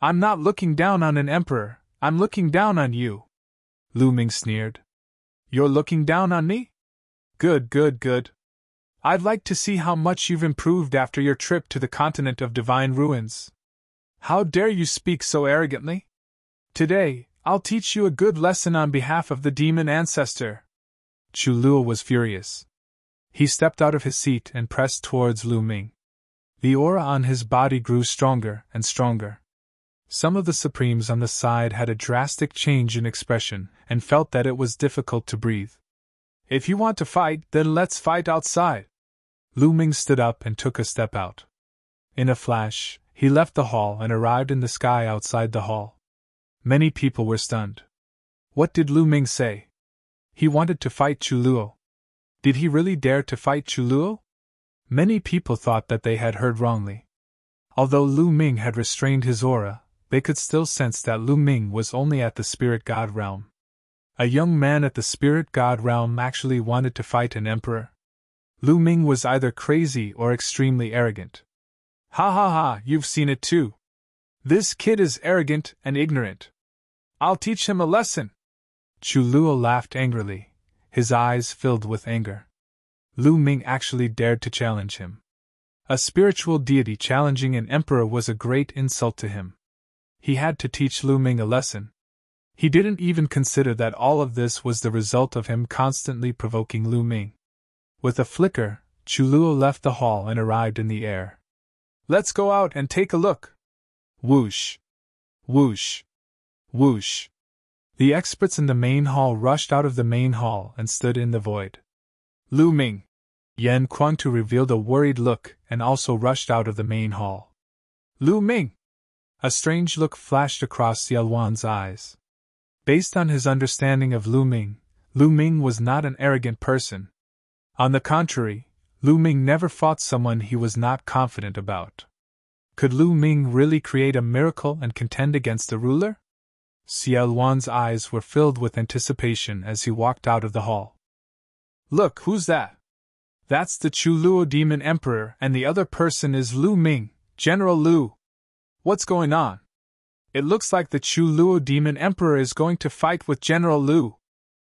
[SPEAKER 1] I'm not looking down on an emperor, I'm looking down on you. Lu Ming sneered. You're looking down on me? Good, good, good. I'd like to see how much you've improved after your trip to the continent of divine ruins. How dare you speak so arrogantly? Today, I'll teach you a good lesson on behalf of the demon ancestor. Chu Luo was furious. He stepped out of his seat and pressed towards Lu Ming. The aura on his body grew stronger and stronger. Some of the Supremes on the side had a drastic change in expression and felt that it was difficult to breathe. If you want to fight, then let's fight outside. Lu Ming stood up and took a step out. In a flash, he left the hall and arrived in the sky outside the hall. Many people were stunned. What did Lu Ming say? He wanted to fight Chu Luo. Did he really dare to fight Chu Luo? Many people thought that they had heard wrongly. Although Lu Ming had restrained his aura, they could still sense that Lu Ming was only at the spirit god realm. A young man at the spirit god realm actually wanted to fight an emperor. Lu Ming was either crazy or extremely arrogant. Ha ha ha, you've seen it too. This kid is arrogant and ignorant. I'll teach him a lesson. Chu Luo laughed angrily, his eyes filled with anger. Lu Ming actually dared to challenge him. A spiritual deity challenging an emperor was a great insult to him. He had to teach Lu Ming a lesson. He didn't even consider that all of this was the result of him constantly provoking Lu Ming. With a flicker, Chu Luo left the hall and arrived in the air. Let's go out and take a look. Whoosh! Whoosh! Whoosh! The experts in the main hall rushed out of the main hall and stood in the void. Lu Ming! Yan Kuangtu revealed a worried look and also rushed out of the main hall. Lu Ming! A strange look flashed across Xia Luan's eyes. Based on his understanding of Lu Ming was not an arrogant person. On the contrary, Lu Ming never fought someone he was not confident about. Could Lu Ming really create a miracle and contend against the ruler? Ciel Wan's eyes were filled with anticipation as he walked out of the hall. Look, who's that? That's the Chu Luo Demon Emperor, and the other person is Lu Ming, General Lu. What's going on? It looks like the Chu Luo Demon Emperor is going to fight with General Lu.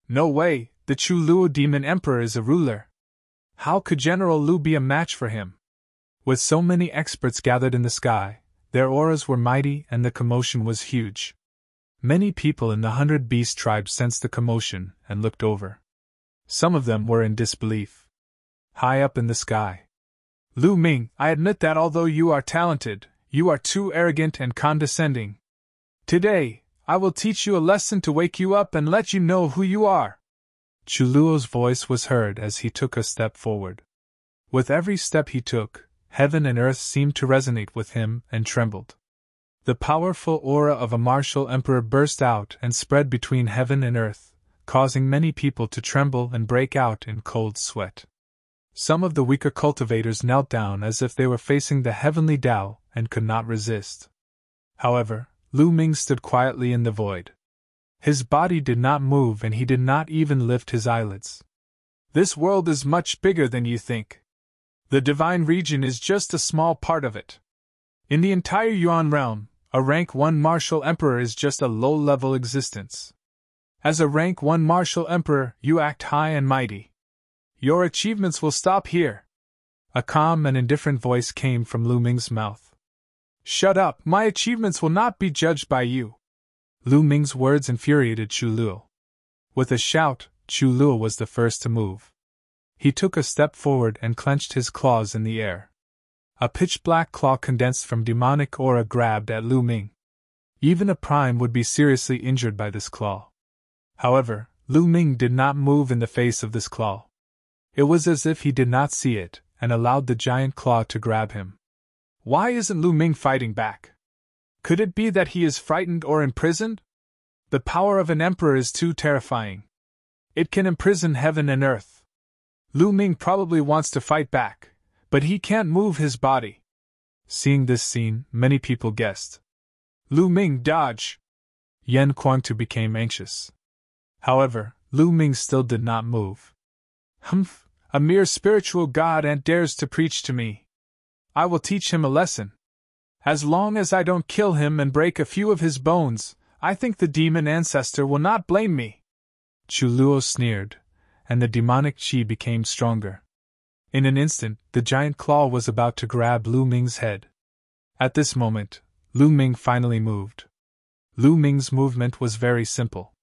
[SPEAKER 1] No way, the Chu Luo Demon Emperor is a ruler. How could General Lu be a match for him? With so many experts gathered in the sky, their auras were mighty and the commotion was huge. Many people in the 100 Beast tribe sensed the commotion and looked over. Some of them were in disbelief. High up in the sky. Lu Ming, I admit that although you are talented, you are too arrogant and condescending. Today, I will teach you a lesson to wake you up and let you know who you are. Chu Luo's voice was heard as he took a step forward. With every step he took, heaven and earth seemed to resonate with him and trembled. The powerful aura of a martial emperor burst out and spread between heaven and earth, causing many people to tremble and break out in cold sweat. Some of the weaker cultivators knelt down as if they were facing the heavenly Tao and could not resist. However, Lu Ming stood quietly in the void. His body did not move and he did not even lift his eyelids. This world is much bigger than you think. The divine region is just a small part of it. In the entire Yuan realm, a rank 1 martial emperor is just a low-level existence. As a rank 1 martial emperor, you act high and mighty. Your achievements will stop here. A calm and indifferent voice came from Lu Ming's mouth. Shut up, my achievements will not be judged by you. Lu Ming's words infuriated Chu Luo. With a shout, Chu Luo was the first to move. He took a step forward and clenched his claws in the air. A pitch-black claw condensed from demonic aura grabbed at Lu Ming. Even a prime would be seriously injured by this claw. However, Lu Ming did not move in the face of this claw. It was as if he did not see it, and allowed the giant claw to grab him. Why isn't Lu Ming fighting back? Could it be that he is frightened or imprisoned? The power of an emperor is too terrifying. It can imprison heaven and earth. Lu Ming probably wants to fight back, but he can't move his body. Seeing this scene, many people guessed. Lu Ming, dodge! Yan Kuangtu became anxious. However, Lu Ming still did not move. Humph! A mere spiritual god and dares to preach to me. I will teach him a lesson. As long as I don't kill him and break a few of his bones, I think the demon ancestor will not blame me. Chu Luo sneered, and the demonic qi became stronger. In an instant, the giant claw was about to grab Lu Ming's head. At this moment, Lu Ming finally moved. Lu Ming's movement was very simple.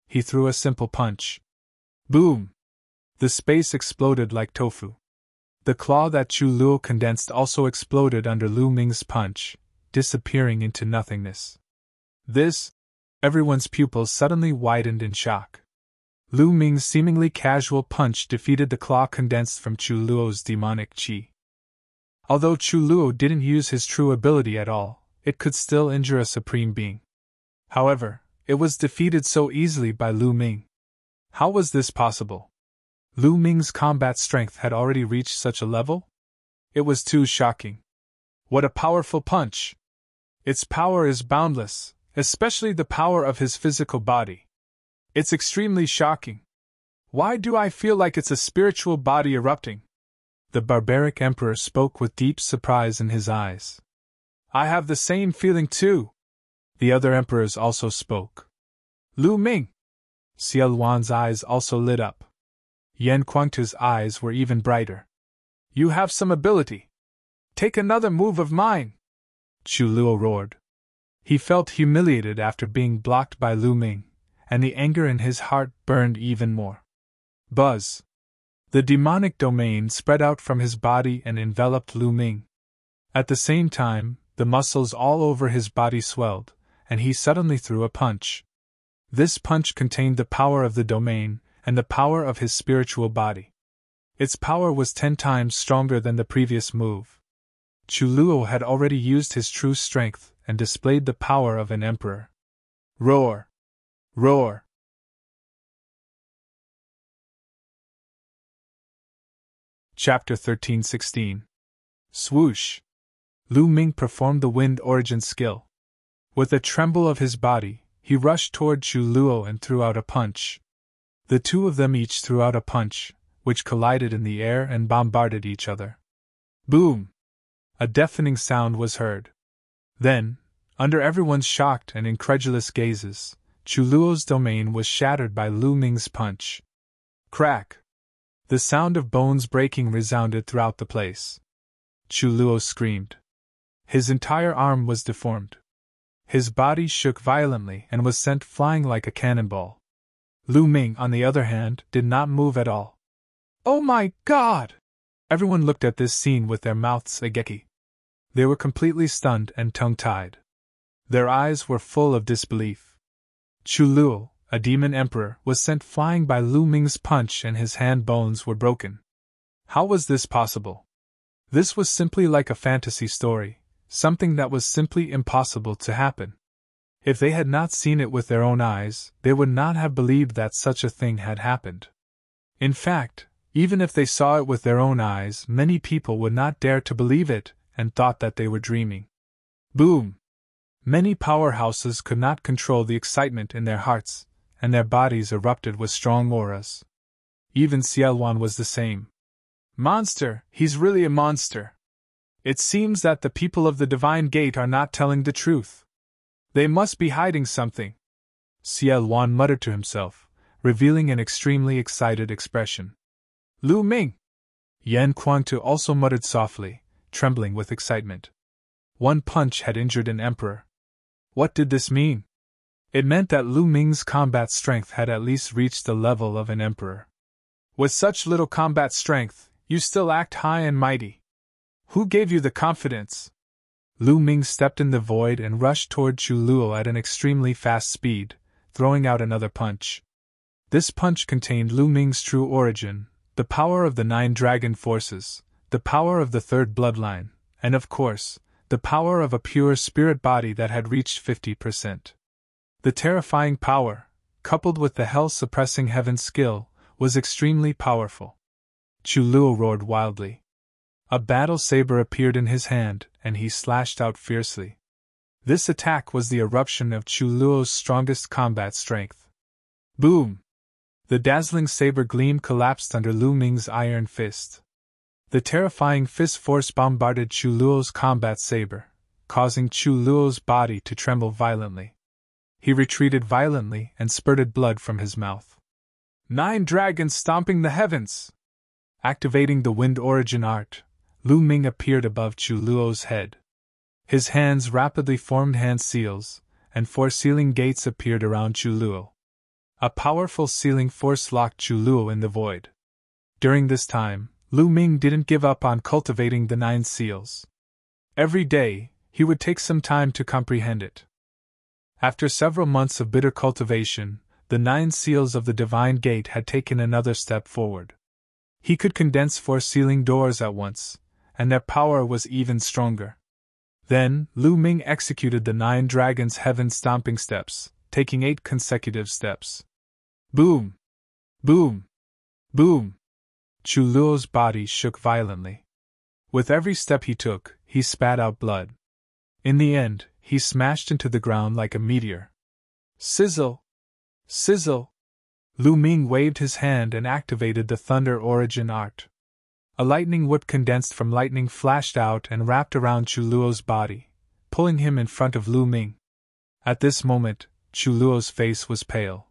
[SPEAKER 1] He threw a simple punch. Boom! The space exploded like tofu. The claw that Chu Luo condensed also exploded under Lu Ming's punch, disappearing into nothingness. Everyone's pupils suddenly widened in shock. Lu Ming's seemingly casual punch defeated the claw condensed from Chu Luo's demonic qi. Although Chu Luo didn't use his true ability at all, it could still injure a supreme being. However, it was defeated so easily by Lu Ming. How was this possible? Lu Ming's combat strength had already reached such a level? It was too shocking. What a powerful punch! Its power is boundless, especially the power of his physical body. It's extremely shocking. Why do I feel like it's a spiritual body erupting? The barbaric emperor spoke with deep surprise in his eyes. I have the same feeling too. The other emperors also spoke. Lu Ming! Ciel Wan's eyes also lit up. Yan Kuangtu's eyes were even brighter. You have some ability. Take another move of mine! Chu Luo roared. He felt humiliated after being blocked by Lu Ming, and the anger in his heart burned even more. Buzz! The demonic domain spread out from his body and enveloped Lu Ming. At the same time, the muscles all over his body swelled, and he suddenly threw a punch. This punch contained the power of the domain, and the power of his spiritual body. Its power was 10 times stronger than the previous move. Chu Luo had already used his true strength and displayed the power of an emperor. Roar! Roar! Chapter 13:16. Swoosh! Lu Ming performed the wind origin skill. With a tremble of his body, he rushed toward Chu Luo and threw out a punch. The two of them each threw out a punch, which collided in the air and bombarded each other. Boom! A deafening sound was heard. Then, under everyone's shocked and incredulous gazes, Chu Luo's domain was shattered by Lu Ming's punch. Crack! The sound of bones breaking resounded throughout the place. Chu Luo screamed. His entire arm was deformed. His body shook violently and was sent flying like a cannonball. Lu Ming, on the other hand, did not move at all. Oh my God! Everyone looked at this scene with their mouths agape. They were completely stunned and tongue-tied. Their eyes were full of disbelief. Chu Luo, a demon emperor, was sent flying by Lu Ming's punch and his hand bones were broken. How was this possible? This was simply like a fantasy story, something that was simply impossible to happen. If they had not seen it with their own eyes, they would not have believed that such a thing had happened. In fact, even if they saw it with their own eyes, many people would not dare to believe it and thought that they were dreaming. Boom! Many powerhouses could not control the excitement in their hearts, and their bodies erupted with strong auras. Even Xiaoluan was the same. Monster, he's really a monster. It seems that the people of the Divine Gate are not telling the truth. They must be hiding something. Xiaoluan muttered to himself, revealing an extremely excited expression. Lu Ming! Yan Kuangtu also muttered softly, trembling with excitement. One punch had injured an emperor. What did this mean? It meant that Lu Ming's combat strength had at least reached the level of an emperor. With such little combat strength, you still act high and mighty. Who gave you the confidence? Lu Ming stepped in the void and rushed toward Chu Luo at an extremely fast speed, throwing out another punch. This punch contained Lu Ming's true origin, the power of the 9 dragon forces, the power of the 3rd bloodline, and of course, the power of a pure spirit body that had reached 50%. The terrifying power, coupled with the hell-suppressing heaven skill, was extremely powerful. Chu Luo roared wildly. A battle saber appeared in his hand, and he slashed out fiercely. This attack was the eruption of Chu Luo's strongest combat strength. Boom! The dazzling saber gleam collapsed under Lu Ming's iron fist. The terrifying fist force bombarded Chu Luo's combat saber, causing Chu Luo's body to tremble violently. He retreated violently and spurted blood from his mouth. 9 dragons stomping the heavens! Activating the wind origin art, Lu Ming appeared above Chu Luo's head. His hands rapidly formed hand seals, and 4 sealing gates appeared around Chu Luo. A powerful sealing force locked Chu Luo in the void. During this time, Lu Ming didn't give up on cultivating the 9 seals. Every day, he would take some time to comprehend it. After several months of bitter cultivation, the 9 seals of the Divine Gate had taken another step forward. He could condense 4 sealing doors at once, and their power was even stronger. Then, Lu Ming executed the 9 dragons' heaven stomping steps, taking 8 consecutive steps. Boom! Boom! Boom! Chu Luo's body shook violently. With every step he took, he spat out blood. In the end, he smashed into the ground like a meteor. Sizzle! Sizzle! Lu Ming waved his hand and activated the Thunder Origin art. A lightning whip condensed from lightning flashed out and wrapped around Chu Luo's body, pulling him in front of Lu Ming. At this moment, Chu Luo's face was pale.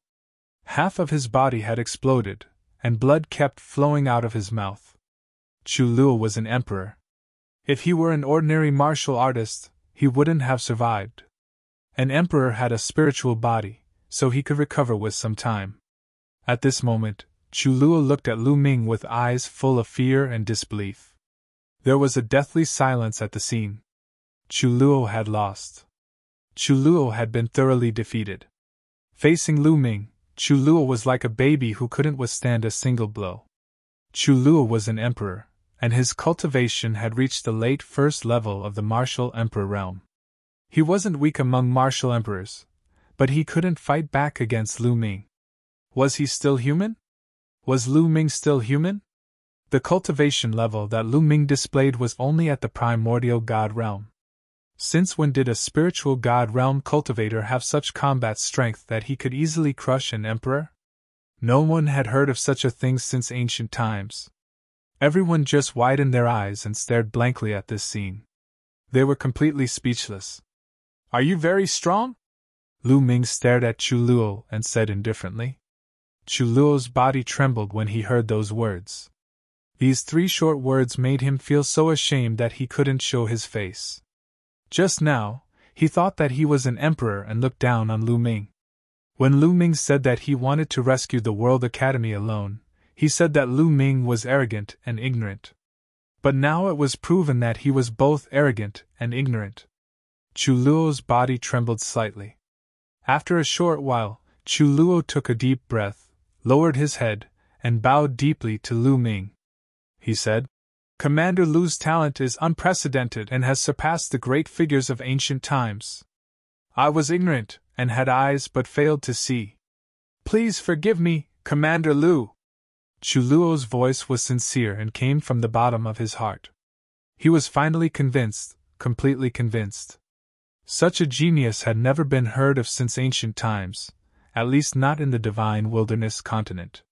[SPEAKER 1] Half of his body had exploded, and blood kept flowing out of his mouth. Chu Luo was an emperor. If he were an ordinary martial artist, he wouldn't have survived. An emperor had a spiritual body, so he could recover with some time. At this moment, Chu Luo looked at Lu Ming with eyes full of fear and disbelief. There was a deathly silence at the scene. Chu Luo had lost. Chu Luo had been thoroughly defeated. Facing Lu Ming, Chu Luo was like a baby who couldn't withstand a single blow. Chu Luo was an emperor, and his cultivation had reached the late first level of the martial emperor realm. He wasn't weak among martial emperors, but he couldn't fight back against Lu Ming. Was he still human? Was Lu Ming still human? The cultivation level that Lu Ming displayed was only at the primordial god realm. Since when did a spiritual god realm cultivator have such combat strength that he could easily crush an emperor? No one had heard of such a thing since ancient times. Everyone just widened their eyes and stared blankly at this scene. They were completely speechless. Are you very strong? Lu Ming stared at Chu Luo and said indifferently. Chu Luo's body trembled when he heard those words. These 3 short words made him feel so ashamed that he couldn't show his face. Just now, he thought that he was an emperor and looked down on Lu Ming. When Lu Ming said that he wanted to rescue the World Academy alone, he said that Lu Ming was arrogant and ignorant. But now it was proven that he was both arrogant and ignorant. Chu Luo's body trembled slightly. After a short while, Chu Luo took a deep breath, lowered his head, and bowed deeply to Lu Ming. He said, Commander Lu's talent is unprecedented and has surpassed the great figures of ancient times. I was ignorant, and had eyes but failed to see. Please forgive me, Commander Lu. Chu Luo's voice was sincere and came from the bottom of his heart. He was finally convinced, completely convinced. Such a genius had never been heard of since ancient times, at least not in the divine wilderness continent.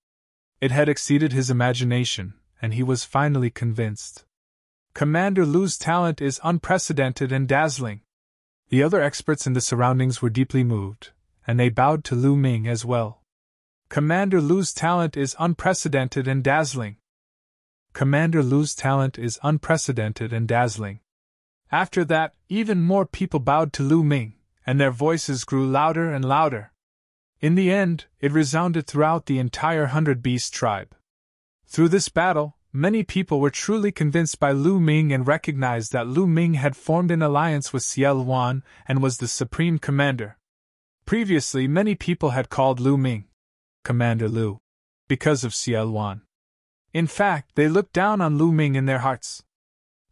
[SPEAKER 1] It had exceeded his imagination, and he was finally convinced. Commander Lu's talent is unprecedented and dazzling. The other experts in the surroundings were deeply moved, and they bowed to Lu Ming as well. Commander Lu's talent is unprecedented and dazzling. Commander Lu's talent is unprecedented and dazzling. After that, even more people bowed to Lu Ming, and their voices grew louder and louder. In the end, it resounded throughout the entire 100-beast tribe. Through this battle, many people were truly convinced by Lu Ming and recognized that Lu Ming had formed an alliance with Ciel Wan and was the supreme commander. Previously, many people had called Lu Ming Commander Lu because of Ciel Wan. In fact, they looked down on Lu Ming in their hearts.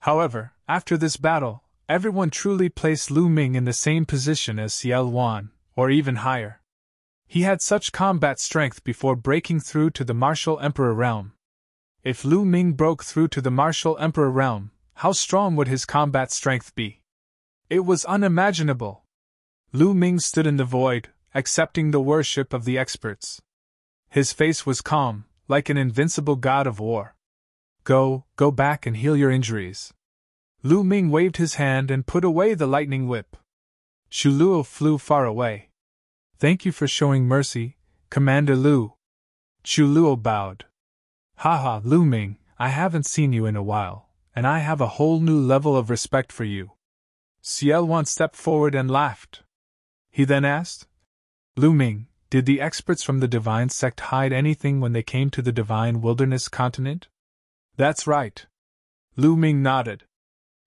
[SPEAKER 1] However, after this battle, everyone truly placed Lu Ming in the same position as Ciel Wan, or even higher. He had such combat strength before breaking through to the Martial Emperor realm. If Lu Ming broke through to the Martial Emperor realm, how strong would his combat strength be? It was unimaginable. Lu Ming stood in the void, accepting the worship of the experts. His face was calm, like an invincible god of war. Go back and heal your injuries. Lu Ming waved his hand and put away the lightning whip. Chu Luo flew far away. Thank you for showing mercy, Commander Lu. Chu Luo bowed. Haha, Lu Ming, I haven't seen you in a while, and I have a whole new level of respect for you. Ciel Wan stepped forward and laughed. He then asked, Lu Ming, did the experts from the Divine Sect hide anything when they came to the Divine Wilderness continent? That's right. Lu Ming nodded.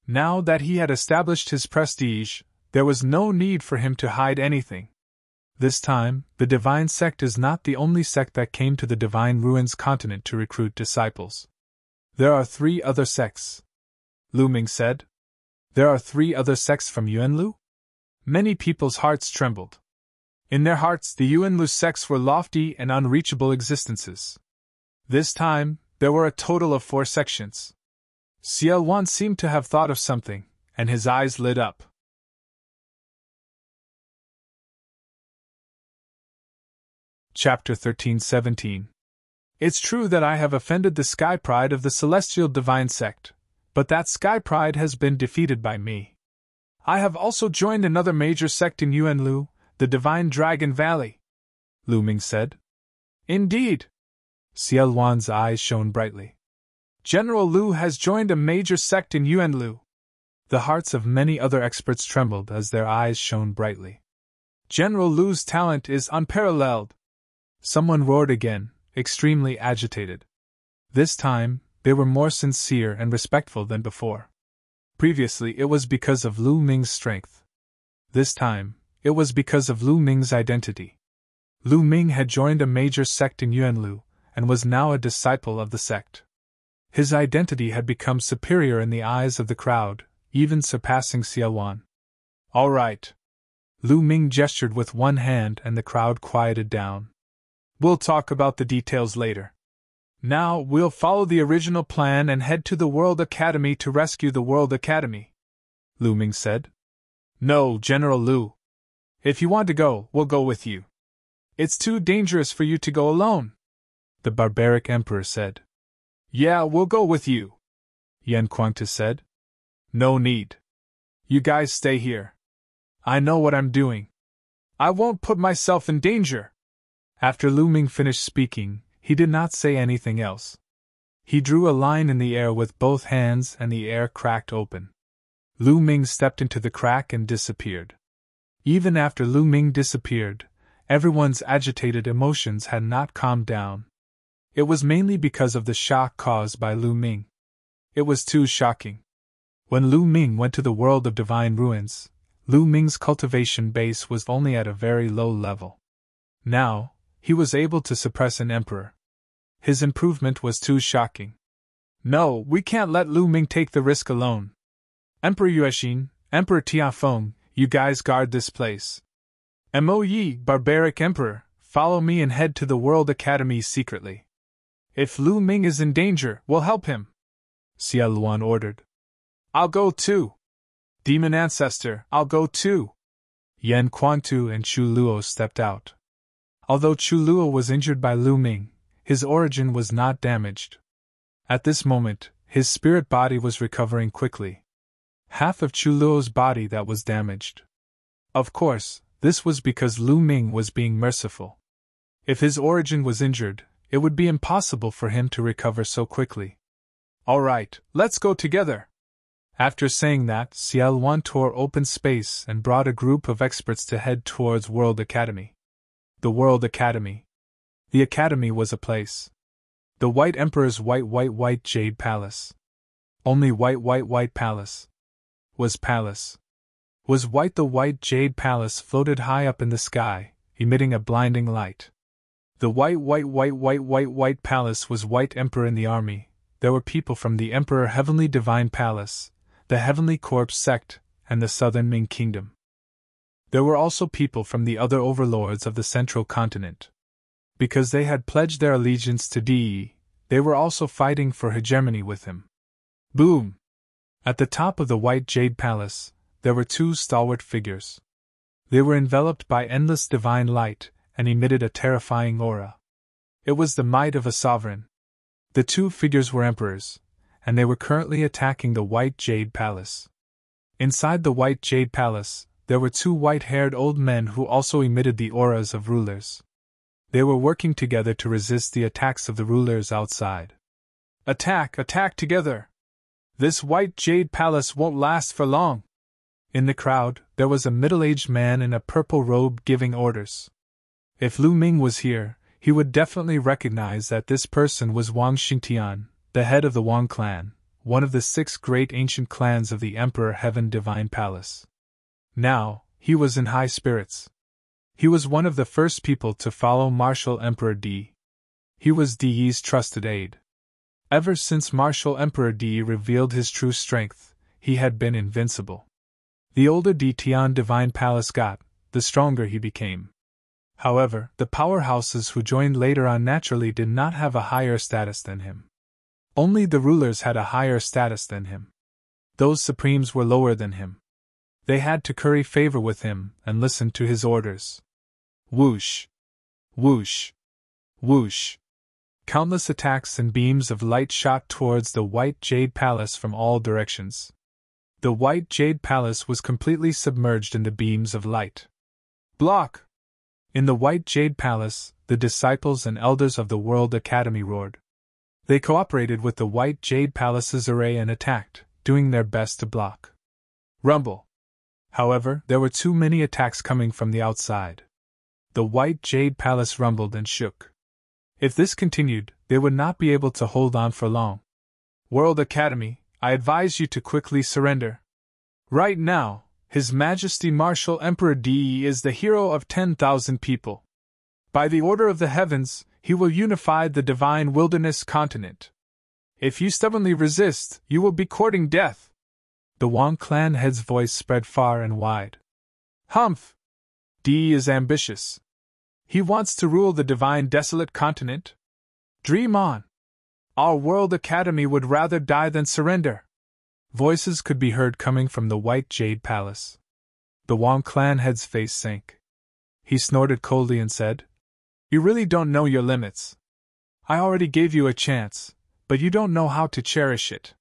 [SPEAKER 1] Now that he had established his prestige, there was no need for him to hide anything. This time, the Divine Sect is not the only sect that came to the Divine Ruins continent to recruit disciples. There are 3 other sects. Lu Ming said. There are 3 other sects from Yuanlu? Many people's hearts trembled. In their hearts, the Yuanlu sects were lofty and unreachable existences. This time, there were a total of 4 sections. Ciel Wan seemed to have thought of something, and his eyes lit up. Chapter 13-17. It's true that I have offended the Sky Pride of the Celestial Divine Sect, but that Sky Pride has been defeated by me. I have also joined another major sect in Yuanlu, the Divine Dragon Valley, Lu Ming said. Indeed. Ciel Wan's eyes shone brightly. General Lu has joined a major sect in Yuanlu. The hearts of many other experts trembled as their eyes shone brightly. General Lu's talent is unparalleled. Someone roared again, extremely agitated. This time, they were more sincere and respectful than before. Previously, it was because of Lu Ming's strength. This time, it was because of Lu Ming's identity. Lu Ming had joined a major sect in Yuanlu, and was now a disciple of the sect. His identity had become superior in the eyes of the crowd, even surpassing Ciel Wan. All right. Lu Ming gestured with one hand and the crowd quieted down. We'll talk about the details later. Now, we'll follow the original plan and head to the World Academy to rescue the World Academy, Lu Ming said. No, General Lu. If you want to go, we'll go with you. It's too dangerous for you to go alone, the barbaric emperor said. Yeah, we'll go with you, Yan Kuangta said. No need. You guys stay here. I know what I'm doing. I won't put myself in danger. After Lu Ming finished speaking, he did not say anything else. He drew a line in the air with both hands and the air cracked open. Lu Ming stepped into the crack and disappeared. Even after Lu Ming disappeared, everyone's agitated emotions had not calmed down. It was mainly because of the shock caused by Lu Ming. It was too shocking. When Lu Ming went to the world of divine ruins, Lu Ming's cultivation base was only at a very low level. Now, he was able to suppress an emperor. His improvement was too shocking. No, we can't let Lu Ming take the risk alone. Emperor Yuexin, Emperor Tiafeng, you guys guard this place. Mo Yi, barbaric emperor, follow me and head to the World Academy secretly. If Lu Ming is in danger, we'll help him, Xia Luan ordered. I'll go too. Demon Ancestor, I'll go too. Yan Kuangtu and Chu Luo stepped out. Although Chu Luo was injured by Lu Ming, his origin was not damaged. At this moment, his spirit body was recovering quickly. Half of Chu Luo's body that was damaged. Of course, this was because Lu Ming was being merciful. If his origin was injured, it would be impossible for him to recover so quickly. All right, let's go together. After saying that, Xia Luan tore open space and brought a group of experts to head towards World Academy. The World Academy. The Academy was a place. The White Emperor's white jade palace. Only white palace. Was palace. Was white. The white jade palace floated high up in the sky, emitting a blinding light. The white palace was White Emperor in the army. There were people from the Emperor Heavenly Divine Palace, the Heavenly Corps sect, and the Southern Ming Kingdom. There were also people from the other overlords of the Central Continent. Because they had pledged their allegiance to Di, they were also fighting for hegemony with him. Boom! At the top of the White Jade Palace, there were two stalwart figures. They were enveloped by endless divine light and emitted a terrifying aura. It was the might of a sovereign. The two figures were emperors, and they were currently attacking the White Jade Palace. Inside the White Jade Palace, there were two white-haired old men who also emitted the auras of rulers. They were working together to resist the attacks of the rulers outside. Attack together! This White Jade Palace won't last for long. In the crowd, there was a middle-aged man in a purple robe giving orders. If Lu Ming was here, he would definitely recognize that this person was Wang Xingtian, the head of the Wang clan, one of the 6 great ancient clans of the Emperor Heaven Divine Palace. Now, he was in high spirits. He was one of the first people to follow Martial Emperor Di. He was Di Yi's trusted aide. Ever since Martial Emperor Di revealed his true strength, he had been invincible. The older Di Tian Divine Palace got, the stronger he became. However, the powerhouses who joined later on naturally did not have a higher status than him. Only the rulers had a higher status than him. Those supremes were lower than him. They had to curry favor with him and listen to his orders. Whoosh! Whoosh! Whoosh! Countless attacks and beams of light shot towards the White Jade Palace from all directions. The White Jade Palace was completely submerged in the beams of light. Block! In the White Jade Palace, the disciples and elders of the World Academy roared. They cooperated with the White Jade Palace's array and attacked, doing their best to block. Rumble! However, there were too many attacks coming from the outside. The White Jade Palace rumbled and shook. If this continued, they would not be able to hold on for long. World Academy, I advise you to quickly surrender. Right now, His Majesty Martial Emperor Di is the hero of 10,000 people. By the order of the heavens, he will unify the divine wilderness continent. If you stubbornly resist, you will be courting death. The Wang clan head's voice spread far and wide. Humph! Di is ambitious. He wants to rule the divine desolate continent. Dream on. Our World Academy would rather die than surrender. Voices could be heard coming from the White Jade Palace. The Wang clan head's face sank. He snorted coldly and said, "You really don't know your limits. I already gave you a chance, but you don't know how to cherish it.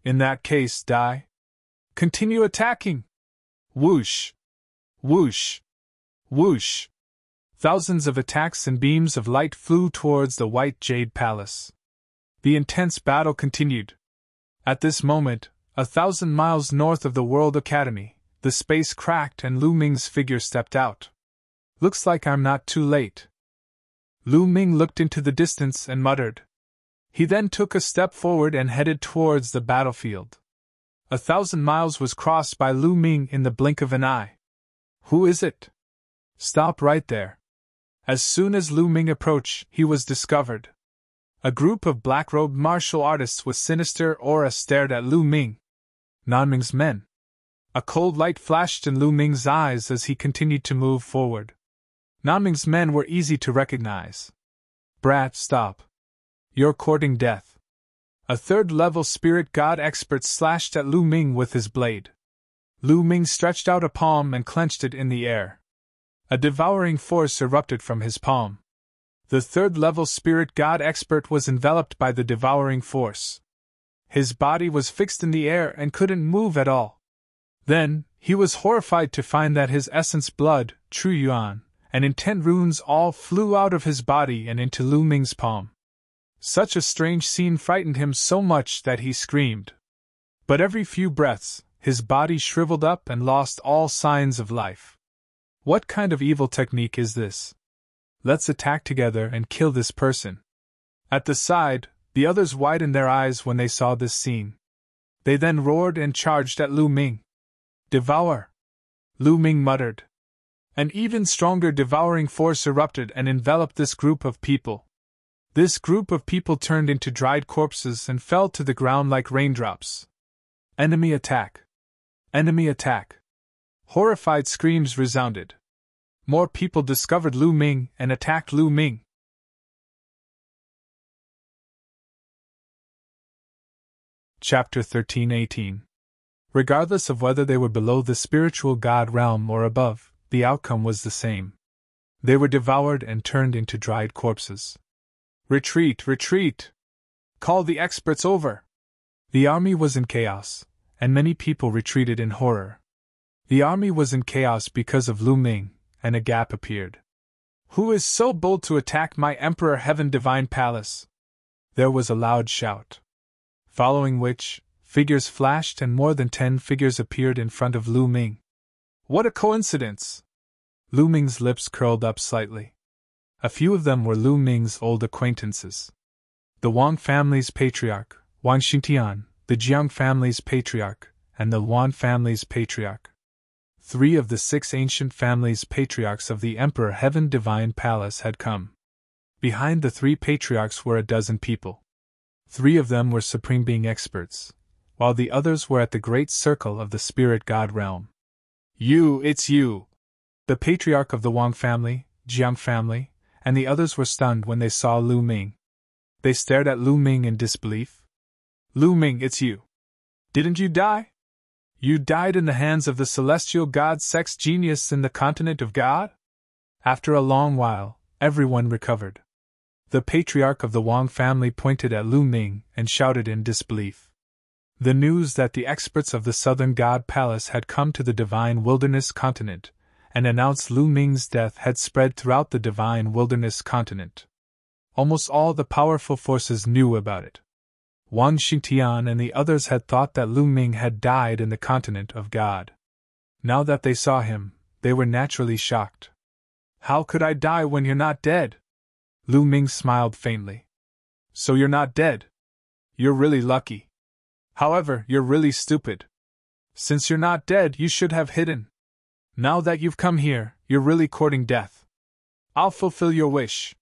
[SPEAKER 1] In that case, die. Continue attacking." Whoosh! Whoosh! Whoosh! Thousands of attacks and beams of light flew towards the white jade palace. The intense battle continued. At this moment, 1,000 miles north of the World Academy, the space cracked and Lu Ming's figure stepped out. "Looks like I'm not too late." Lu Ming looked into the distance and muttered. He then took a step forward and headed towards the battlefield. 1,000 miles was crossed by Lu Ming in the blink of an eye. "Who is it?" "Stop right there." As soon as Lu Ming approached, he was discovered. A group of black-robed martial artists with sinister aura stared at Lu Ming. Nanming's men. A cold light flashed in Lu Ming's eyes as he continued to move forward. Nanming's men were easy to recognize. "Brat, stop. You're courting death." A third-level spirit god expert slashed at Lu Ming with his blade. Lu Ming stretched out a palm and clenched it in the air. A devouring force erupted from his palm. The third-level spirit god expert was enveloped by the devouring force. His body was fixed in the air and couldn't move at all. Then, he was horrified to find that his essence blood, true yuan, and intent runes all flew out of his body and into Lu Ming's palm. Such a strange scene frightened him so much that he screamed. But every few breaths, his body shriveled up and lost all signs of life. What kind of evil technique is this? Let's attack together and kill this person. At the side, the others widened their eyes when they saw this scene. They then roared and charged at Lu Ming. "Devour!" Lu Ming muttered. An even stronger devouring force erupted and enveloped this group of people. This group of people turned into dried corpses and fell to the ground like raindrops. Enemy attack! Enemy attack! Horrified screams resounded. More people discovered Lu Ming and attacked Lu Ming. Chapter 13-18. Regardless of whether they were below the spiritual god realm or above, the outcome was the same. They were devoured and turned into dried corpses. "Retreat! Retreat! Call the experts over!" The army was in chaos, and many people retreated in horror. The army was in chaos because of Lu Ming, and a gap appeared. "Who is so bold to attack my Emperor Heaven Divine Palace?" There was a loud shout. Following which, figures flashed and more than 10 figures appeared in front of Lu Ming. "What a coincidence!" Lu Ming's lips curled up slightly. A few of them were Lu Ming's old acquaintances. The Wang family's patriarch, Wang Xingtian, the Jiang family's patriarch, and the Wan family's patriarch. 3 of the 6 ancient families' patriarchs of the Emperor Heaven Divine Palace had come. Behind the 3 patriarchs were a dozen people. 3 of them were Supreme Being experts, while the others were at the great circle of the Spirit God realm. It's you! The patriarch of the Wang family, Jiang family, and the others were stunned when they saw Lu Ming. They stared at Lu Ming in disbelief. "Lu Ming, it's you! Didn't you die? You died in the hands of the celestial god sex genius in the continent of God?" After a long while, everyone recovered. The patriarch of the Wang family pointed at Lu Ming and shouted in disbelief. The news that the experts of the Southern God Palace had come to the Divine Wilderness continent and announced Lu Ming's death had spread throughout the Divine Wilderness continent. Almost all the powerful forces knew about it. Wang Xingtian and the others had thought that Lu Ming had died in the continent of God. Now that they saw him, they were naturally shocked. "How could I die when you're not dead?" Lu Ming smiled faintly. "So you're not dead? You're really lucky. However, you're really stupid. Since you're not dead, you should have hidden. Now that you've come here, you're really courting death. I'll fulfill your wish."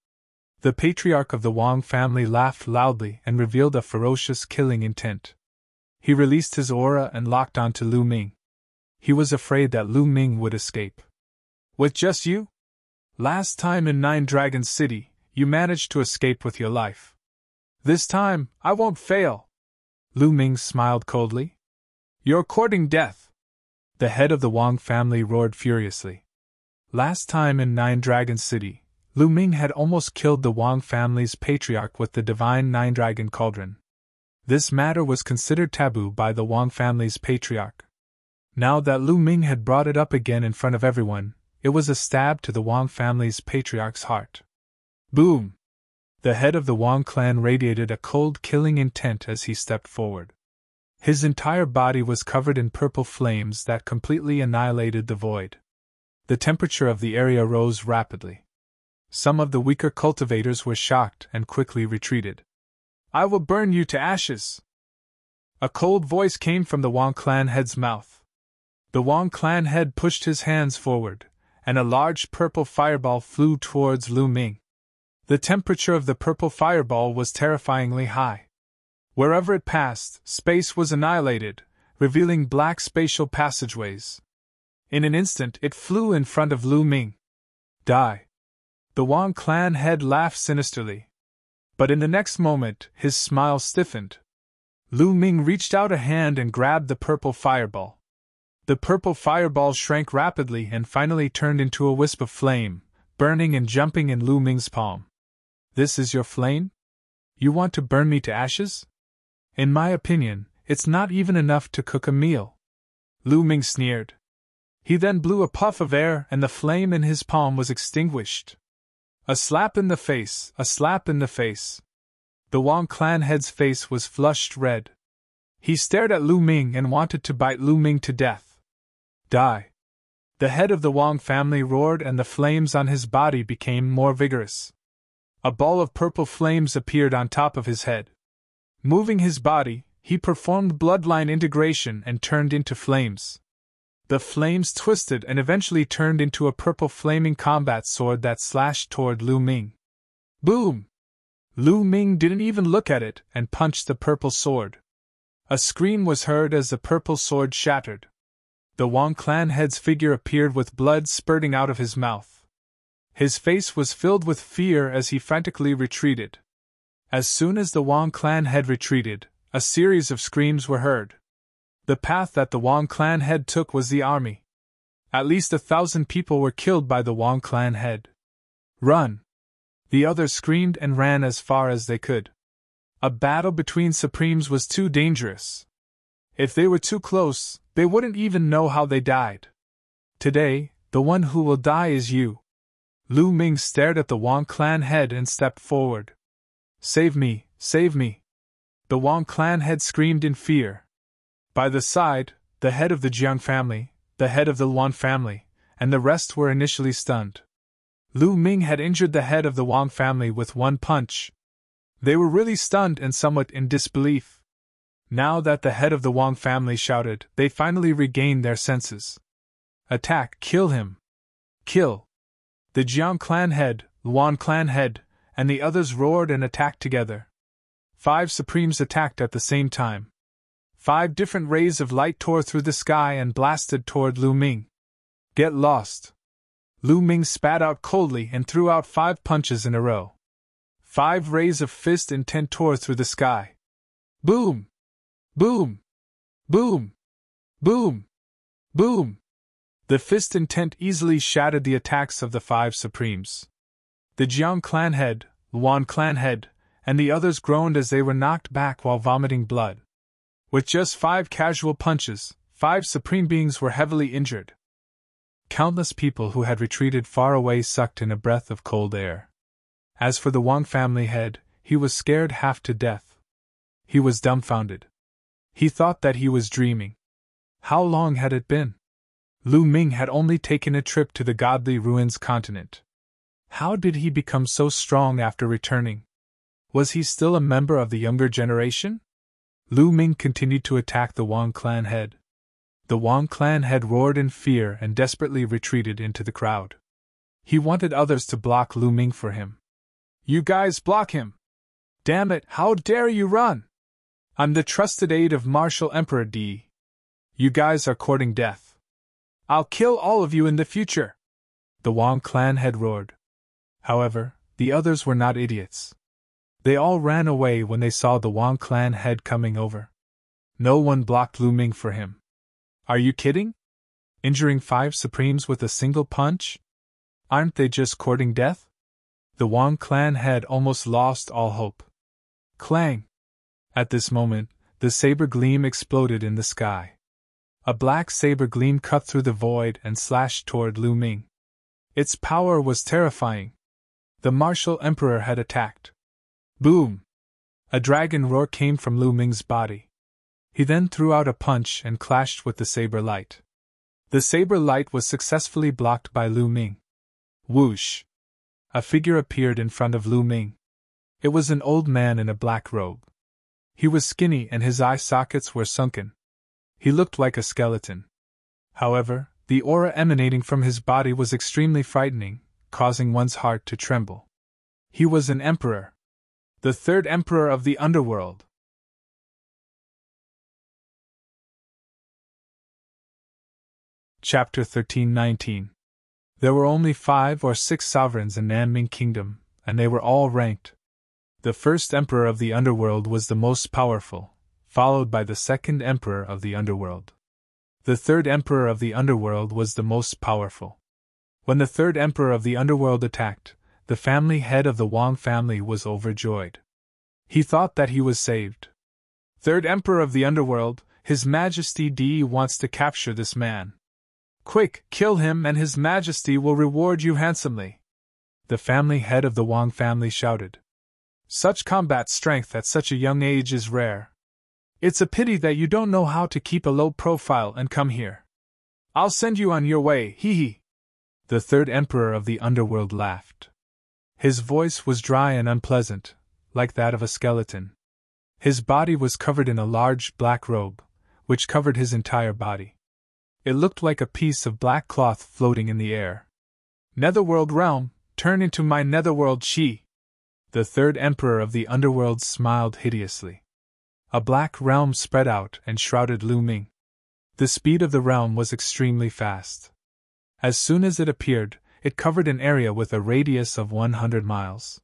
[SPEAKER 1] The patriarch of the Wang family laughed loudly and revealed a ferocious killing intent. He released his aura and locked onto Lu Ming. He was afraid that Lu Ming would escape. "With just you? Last time in 9 Dragon City, you managed to escape with your life. This time, I won't fail." Lu Ming smiled coldly. "You're courting death." The head of the Wang family roared furiously. Last time in Nine Dragon City, Lu Ming had almost killed the Wang family's patriarch with the divine Nine Dragon Cauldron. This matter was considered taboo by the Wang family's patriarch. Now that Lu Ming had brought it up again in front of everyone, it was a stab to the Wang family's patriarch's heart. Boom! The head of the Wang clan radiated a cold, killing intent as he stepped forward. His entire body was covered in purple flames that completely annihilated the void. The temperature of the area rose rapidly. Some of the weaker cultivators were shocked and quickly retreated. "I will burn you to ashes!" A cold voice came from the Wang clan head's mouth. The Wang clan head pushed his hands forward, and a large purple fireball flew towards Lu Ming. The temperature of the purple fireball was terrifyingly high. Wherever it passed, space was annihilated, revealing black spatial passageways. In an instant, it flew in front of Lu Ming. Die! The Wang clan head laughed sinisterly. But in the next moment, his smile stiffened. Lu Ming reached out a hand and grabbed the purple fireball. The purple fireball shrank rapidly and finally turned into a wisp of flame, burning and jumping in Lu Ming's palm. "This is your flame? You want to burn me to ashes? In my opinion, it's not even enough to cook a meal." Lu Ming sneered. He then blew a puff of air and the flame in his palm was extinguished. A slap in the face, a slap in the face. The Wang clan head's face was flushed red. He stared at Lu Ming and wanted to bite Lu Ming to death. Die! The head of the Wang family roared and the flames on his body became more vigorous. A ball of purple flames appeared on top of his head. Moving his body, he performed bloodline integration and turned into flames. The flames twisted and eventually turned into a purple flaming combat sword that slashed toward Lu Ming. Boom! Lu Ming didn't even look at it and punched the purple sword. A scream was heard as the purple sword shattered. The Wang clan head's figure appeared with blood spurting out of his mouth. His face was filled with fear as he frantically retreated. As soon as the Wang clan head retreated, a series of screams were heard. The path that the Wang clan head took was the army. At least 1,000 people were killed by the Wang clan head. "Run!" The others screamed and ran as far as they could. A battle between Supremes was too dangerous. If they were too close, they wouldn't even know how they died. Today, the one who will die is you. Lu Ming stared at the Wang clan head and stepped forward. "Save me, save me!" The Wang clan head screamed in fear. By the side, the head of the Jiang family, the head of the Luan family, and the rest were initially stunned. Lu Ming had injured the head of the Wang family with one punch. They were really stunned and somewhat in disbelief. Now that the head of the Wang family shouted, they finally regained their senses. "Attack! Kill him! Kill!" The Jiang clan head, Luan clan head, and the others roared and attacked together. 5 Supremes attacked at the same time. 5 different rays of light tore through the sky and blasted toward Lu Ming. "Get lost!" Lu Ming spat out coldly and threw out 5 punches in a row. 5 rays of fist intent tore through the sky. Boom! Boom! Boom! Boom! Boom! The fist intent easily shattered the attacks of the 5 Supremes. The Jiang clan head, Luan clan head, and the others groaned as they were knocked back while vomiting blood. With just 5 casual punches, 5 Supreme beings were heavily injured. Countless people who had retreated far away sucked in a breath of cold air. As for the Wang family head, he was scared half to death. He was dumbfounded. He thought that he was dreaming. How long had it been? Lu Ming had only taken a trip to the Godly Ruins continent. How did he become so strong after returning? Was he still a member of the younger generation? Lu Ming continued to attack the Wang clan head. The Wang clan head roared in fear and desperately retreated into the crowd. He wanted others to block Lu Ming for him. "You guys block him! Damn it, how dare you run! I'm the trusted aide of Martial Emperor Di. You guys are courting death. I'll kill all of you in the future!" The Wang clan head roared. However, the others were not idiots. They all ran away when they saw the Wang clan head coming over. No one blocked Lu Ming for him. "Are you kidding?" Injuring 5 Supremes with a single punch? Aren't they just courting death? The Wang clan had almost lost all hope. Clang! At this moment, the saber gleam exploded in the sky. A black saber gleam cut through the void and slashed toward Lu Ming. Its power was terrifying. The martial emperor had attacked. Boom! A dragon roar came from Lu Ming's body. He then threw out a punch and clashed with the saber light. The saber light was successfully blocked by Lu Ming. Whoosh! A figure appeared in front of Lu Ming. It was an old man in a black robe. He was skinny and his eye sockets were sunken. He looked like a skeleton. However, the aura emanating from his body was extremely frightening, causing one's heart to tremble. He was an emperor. The third emperor of the underworld. Chapter 13-19. There were only 5 or 6 sovereigns in Nanming Kingdom, and they were all ranked. The first emperor of the underworld was the most powerful, followed by the second emperor of the underworld. The third emperor of the underworld was the most powerful. When the third emperor of the underworld attacked, the family head of the Wang family was overjoyed. He thought that he was saved. Third emperor of the underworld, His Majesty Di wants to capture this man. Quick, kill him and His Majesty will reward you handsomely. The family head of the Wang family shouted. Such combat strength at such a young age is rare. It's a pity that you don't know how to keep a low profile and come here. I'll send you on your way, hee hee. The third emperor of the underworld laughed. His voice was dry and unpleasant, like that of a skeleton. His body was covered in a large black robe, which covered his entire body. It looked like a piece of black cloth floating in the air. Netherworld realm, turn into my netherworld chi. The third emperor of the underworld smiled hideously. A black realm spread out and shrouded Lu Ming. The speed of the realm was extremely fast. As soon as it appeared, it covered an area with a radius of 100 miles.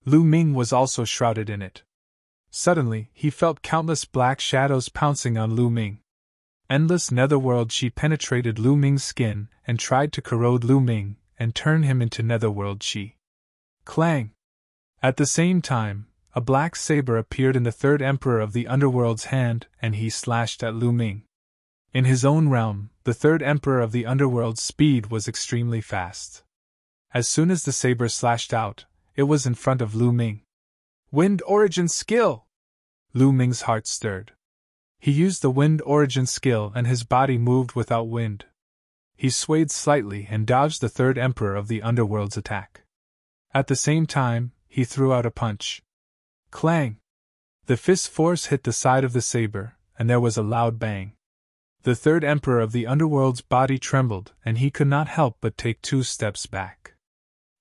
[SPEAKER 1] Lu Ming was also shrouded in it. Suddenly, he felt countless black shadows pouncing on Lu Ming. Endless netherworld chi penetrated Lu Ming's skin and tried to corrode Lu Ming and turn him into netherworld chi. Clang! At the same time, a black saber appeared in the third emperor of the underworld's hand and he slashed at Lu Ming. In his own realm, the third emperor of the underworld's speed was extremely fast. As soon as the saber slashed out, it was in front of Lu Ming. Wind origin skill! Lu Ming's heart stirred. He used the wind origin skill and his body moved without wind. He swayed slightly and dodged the third emperor of the underworld's attack. At the same time, he threw out a punch. Clang! The fist force hit the side of the saber, and there was a loud bang. The third emperor of the underworld's body trembled, and he could not help but take 2 steps back.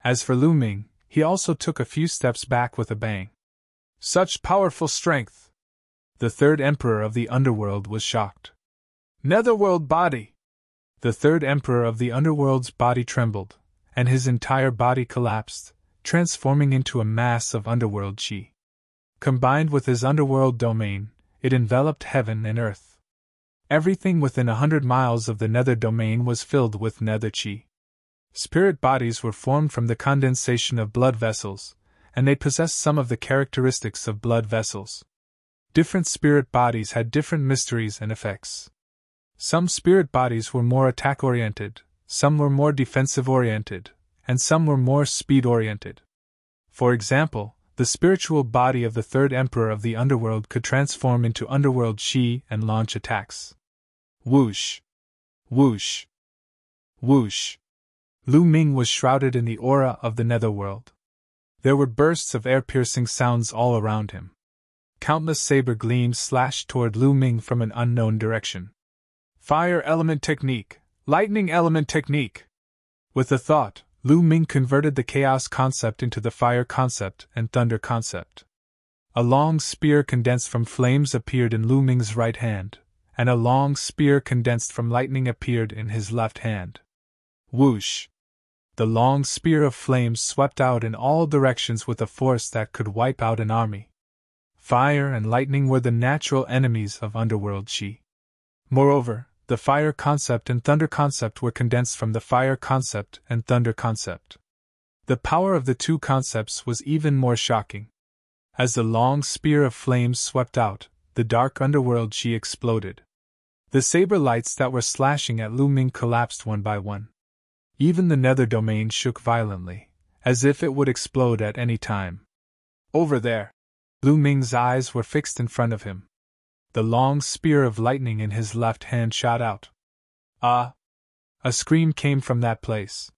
[SPEAKER 1] As for Lu Ming, he also took a few steps back with a bang. Such powerful strength! The third emperor of the underworld was shocked. Netherworld body! The third emperor of the underworld's body trembled, and his entire body collapsed, transforming into a mass of underworld chi. Combined with his underworld domain, it enveloped heaven and earth. Everything within 100 miles of the nether domain was filled with nether chi. Spirit bodies were formed from the condensation of blood vessels, and they possessed some of the characteristics of blood vessels. Different spirit bodies had different mysteries and effects. Some spirit bodies were more attack-oriented, some were more defensive-oriented, and some were more speed-oriented. For example, the spiritual body of the third emperor of the underworld could transform into underworld chi and launch attacks. Whoosh! Whoosh! Whoosh! Lu Ming was shrouded in the aura of the netherworld. There were bursts of air-piercing sounds all around him. Countless saber gleams slashed toward Lu Ming from an unknown direction. Fire element technique! Lightning element technique! With a thought, Lu Ming converted the chaos concept into the fire concept and thunder concept. A long spear condensed from flames appeared in Lu Ming's right hand, and a long spear condensed from lightning appeared in his left hand. Whoosh! The long spear of flames swept out in all directions with a force that could wipe out an army. Fire and lightning were the natural enemies of underworld chi. Moreover, the fire concept and thunder concept were condensed from the fire concept and thunder concept. The power of the two concepts was even more shocking. As the long spear of flames swept out, the dark underworld she exploded. The saber lights that were slashing at Lu Ming collapsed one by one. Even the nether domain shook violently, as if it would explode at any time. Over there! Lu Ming's eyes were fixed in front of him. The long spear of lightning in his left hand shot out. Ah! A scream came from that place.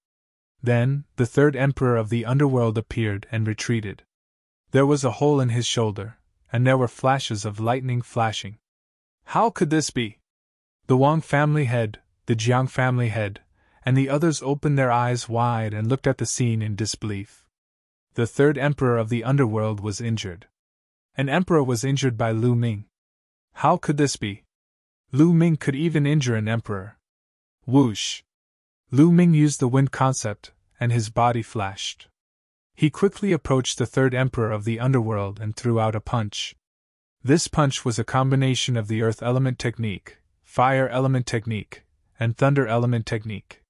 [SPEAKER 1] Then, the third emperor of the underworld appeared and retreated. There was a hole in his shoulder, and there were flashes of lightning flashing. How could this be? The Wang family head, the Jiang family head, and the others opened their eyes wide and looked at the scene in disbelief. The third emperor of the underworld was injured. An emperor was injured by Lu Ming. How could this be? Lu Ming could even injure an emperor. Whoosh! Lu Ming used the wind concept, and his body flashed. He quickly approached the third emperor of the underworld and threw out a punch. This punch was a combination of the earth element technique, fire element technique, and thunder element technique.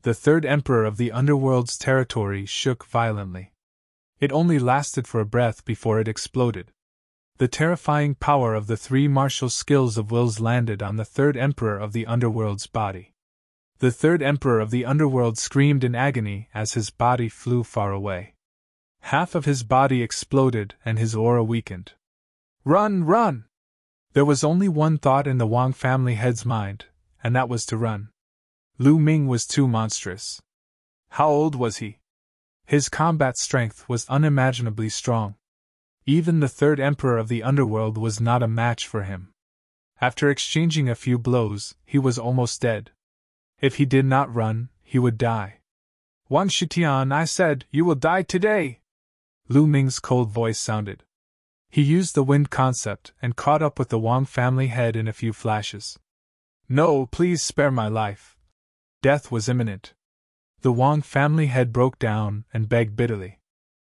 [SPEAKER 1] The third emperor of the underworld's territory shook violently. It only lasted for a breath before it exploded. The terrifying power of the three martial skills of wills landed on the third emperor of the underworld's body. The third emperor of the underworld screamed in agony as his body flew far away. Half of his body exploded and his aura weakened. Run, run! There was only one thought in the Wang family head's mind, and that was to run. Lu Ming was too monstrous. How old was he? His combat strength was unimaginably strong. Even the third emperor of the underworld was not a match for him. After exchanging a few blows, he was almost dead. If he did not run, he would die. Wang Shitian, I said, you will die today! Lu Ming's cold voice sounded. He used the wind concept and caught up with the Wang family head in a few flashes. No, please spare my life. Death was imminent. The Wang family head broke down and begged bitterly.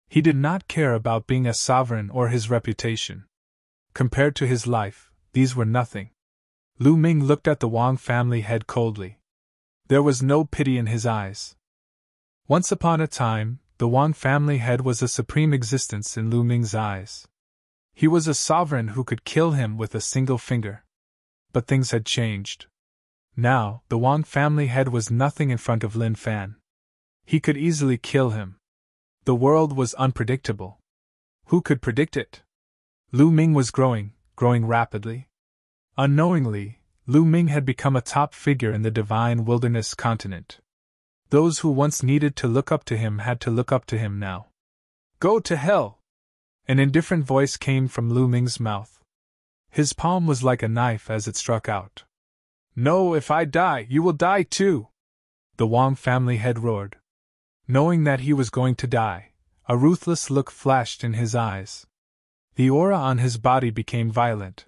[SPEAKER 1] He did not care about being a sovereign or his reputation. Compared to his life, these were nothing. Lu Ming looked at the Wang family head coldly. There was no pity in his eyes. Once upon a time, the Wang family head was a supreme existence in Lu Ming's eyes. He was a sovereign who could kill him with a single finger. But things had changed. Now, the Wang family head was nothing in front of Lin Fan. He could easily kill him. The world was unpredictable. Who could predict it? Lu Ming was growing rapidly. Unknowingly, Lu Ming had become a top figure in the divine wilderness continent. Those who once needed to look up to him had to look up to him now. Go to hell! An indifferent voice came from Lu Ming's mouth. His palm was like a knife as it struck out. No, if I die, you will die too! The Wang family head roared. Knowing that he was going to die, a ruthless look flashed in his eyes. The aura on his body became violent.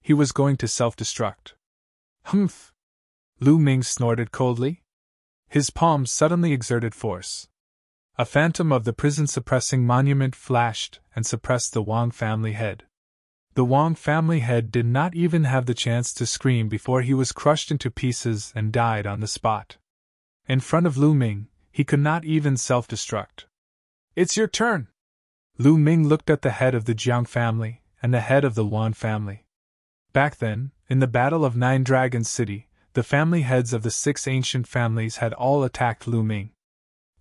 [SPEAKER 1] He was going to self-destruct. Humph! Lu Ming snorted coldly. His palms suddenly exerted force. A phantom of the prison-suppressing monument flashed and suppressed the Wang family head. The Wang family head did not even have the chance to scream before he was crushed into pieces and died on the spot. In front of Lu Ming, he could not even self-destruct. It's your turn! Lu Ming looked at the head of the Jiang family and the head of the Wan family. Back then, in the Battle of Nine Dragons City, the family heads of the 6 ancient families had all attacked Lu Ming.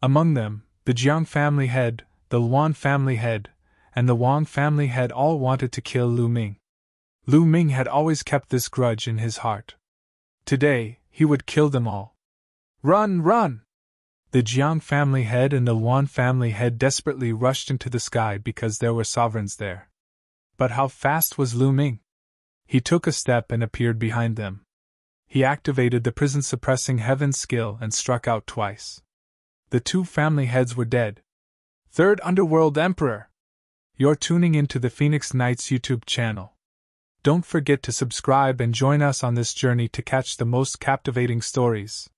[SPEAKER 1] Among them, the Jiang family head, the Wan family head, and the Wang family head all wanted to kill Lu Ming. Lu Ming had always kept this grudge in his heart. Today, he would kill them all. Run, run! The Jiang family head and the Wan family head desperately rushed into the sky because there were sovereigns there. But how fast was Lu Ming? He took a step and appeared behind them. He activated the prison-suppressing heaven skill and struck out twice. The 2 family heads were dead. Third Underworld Emperor! You're tuning into the Phoenix Knights YouTube channel. Don't forget to subscribe and join us on this journey to catch the most captivating stories.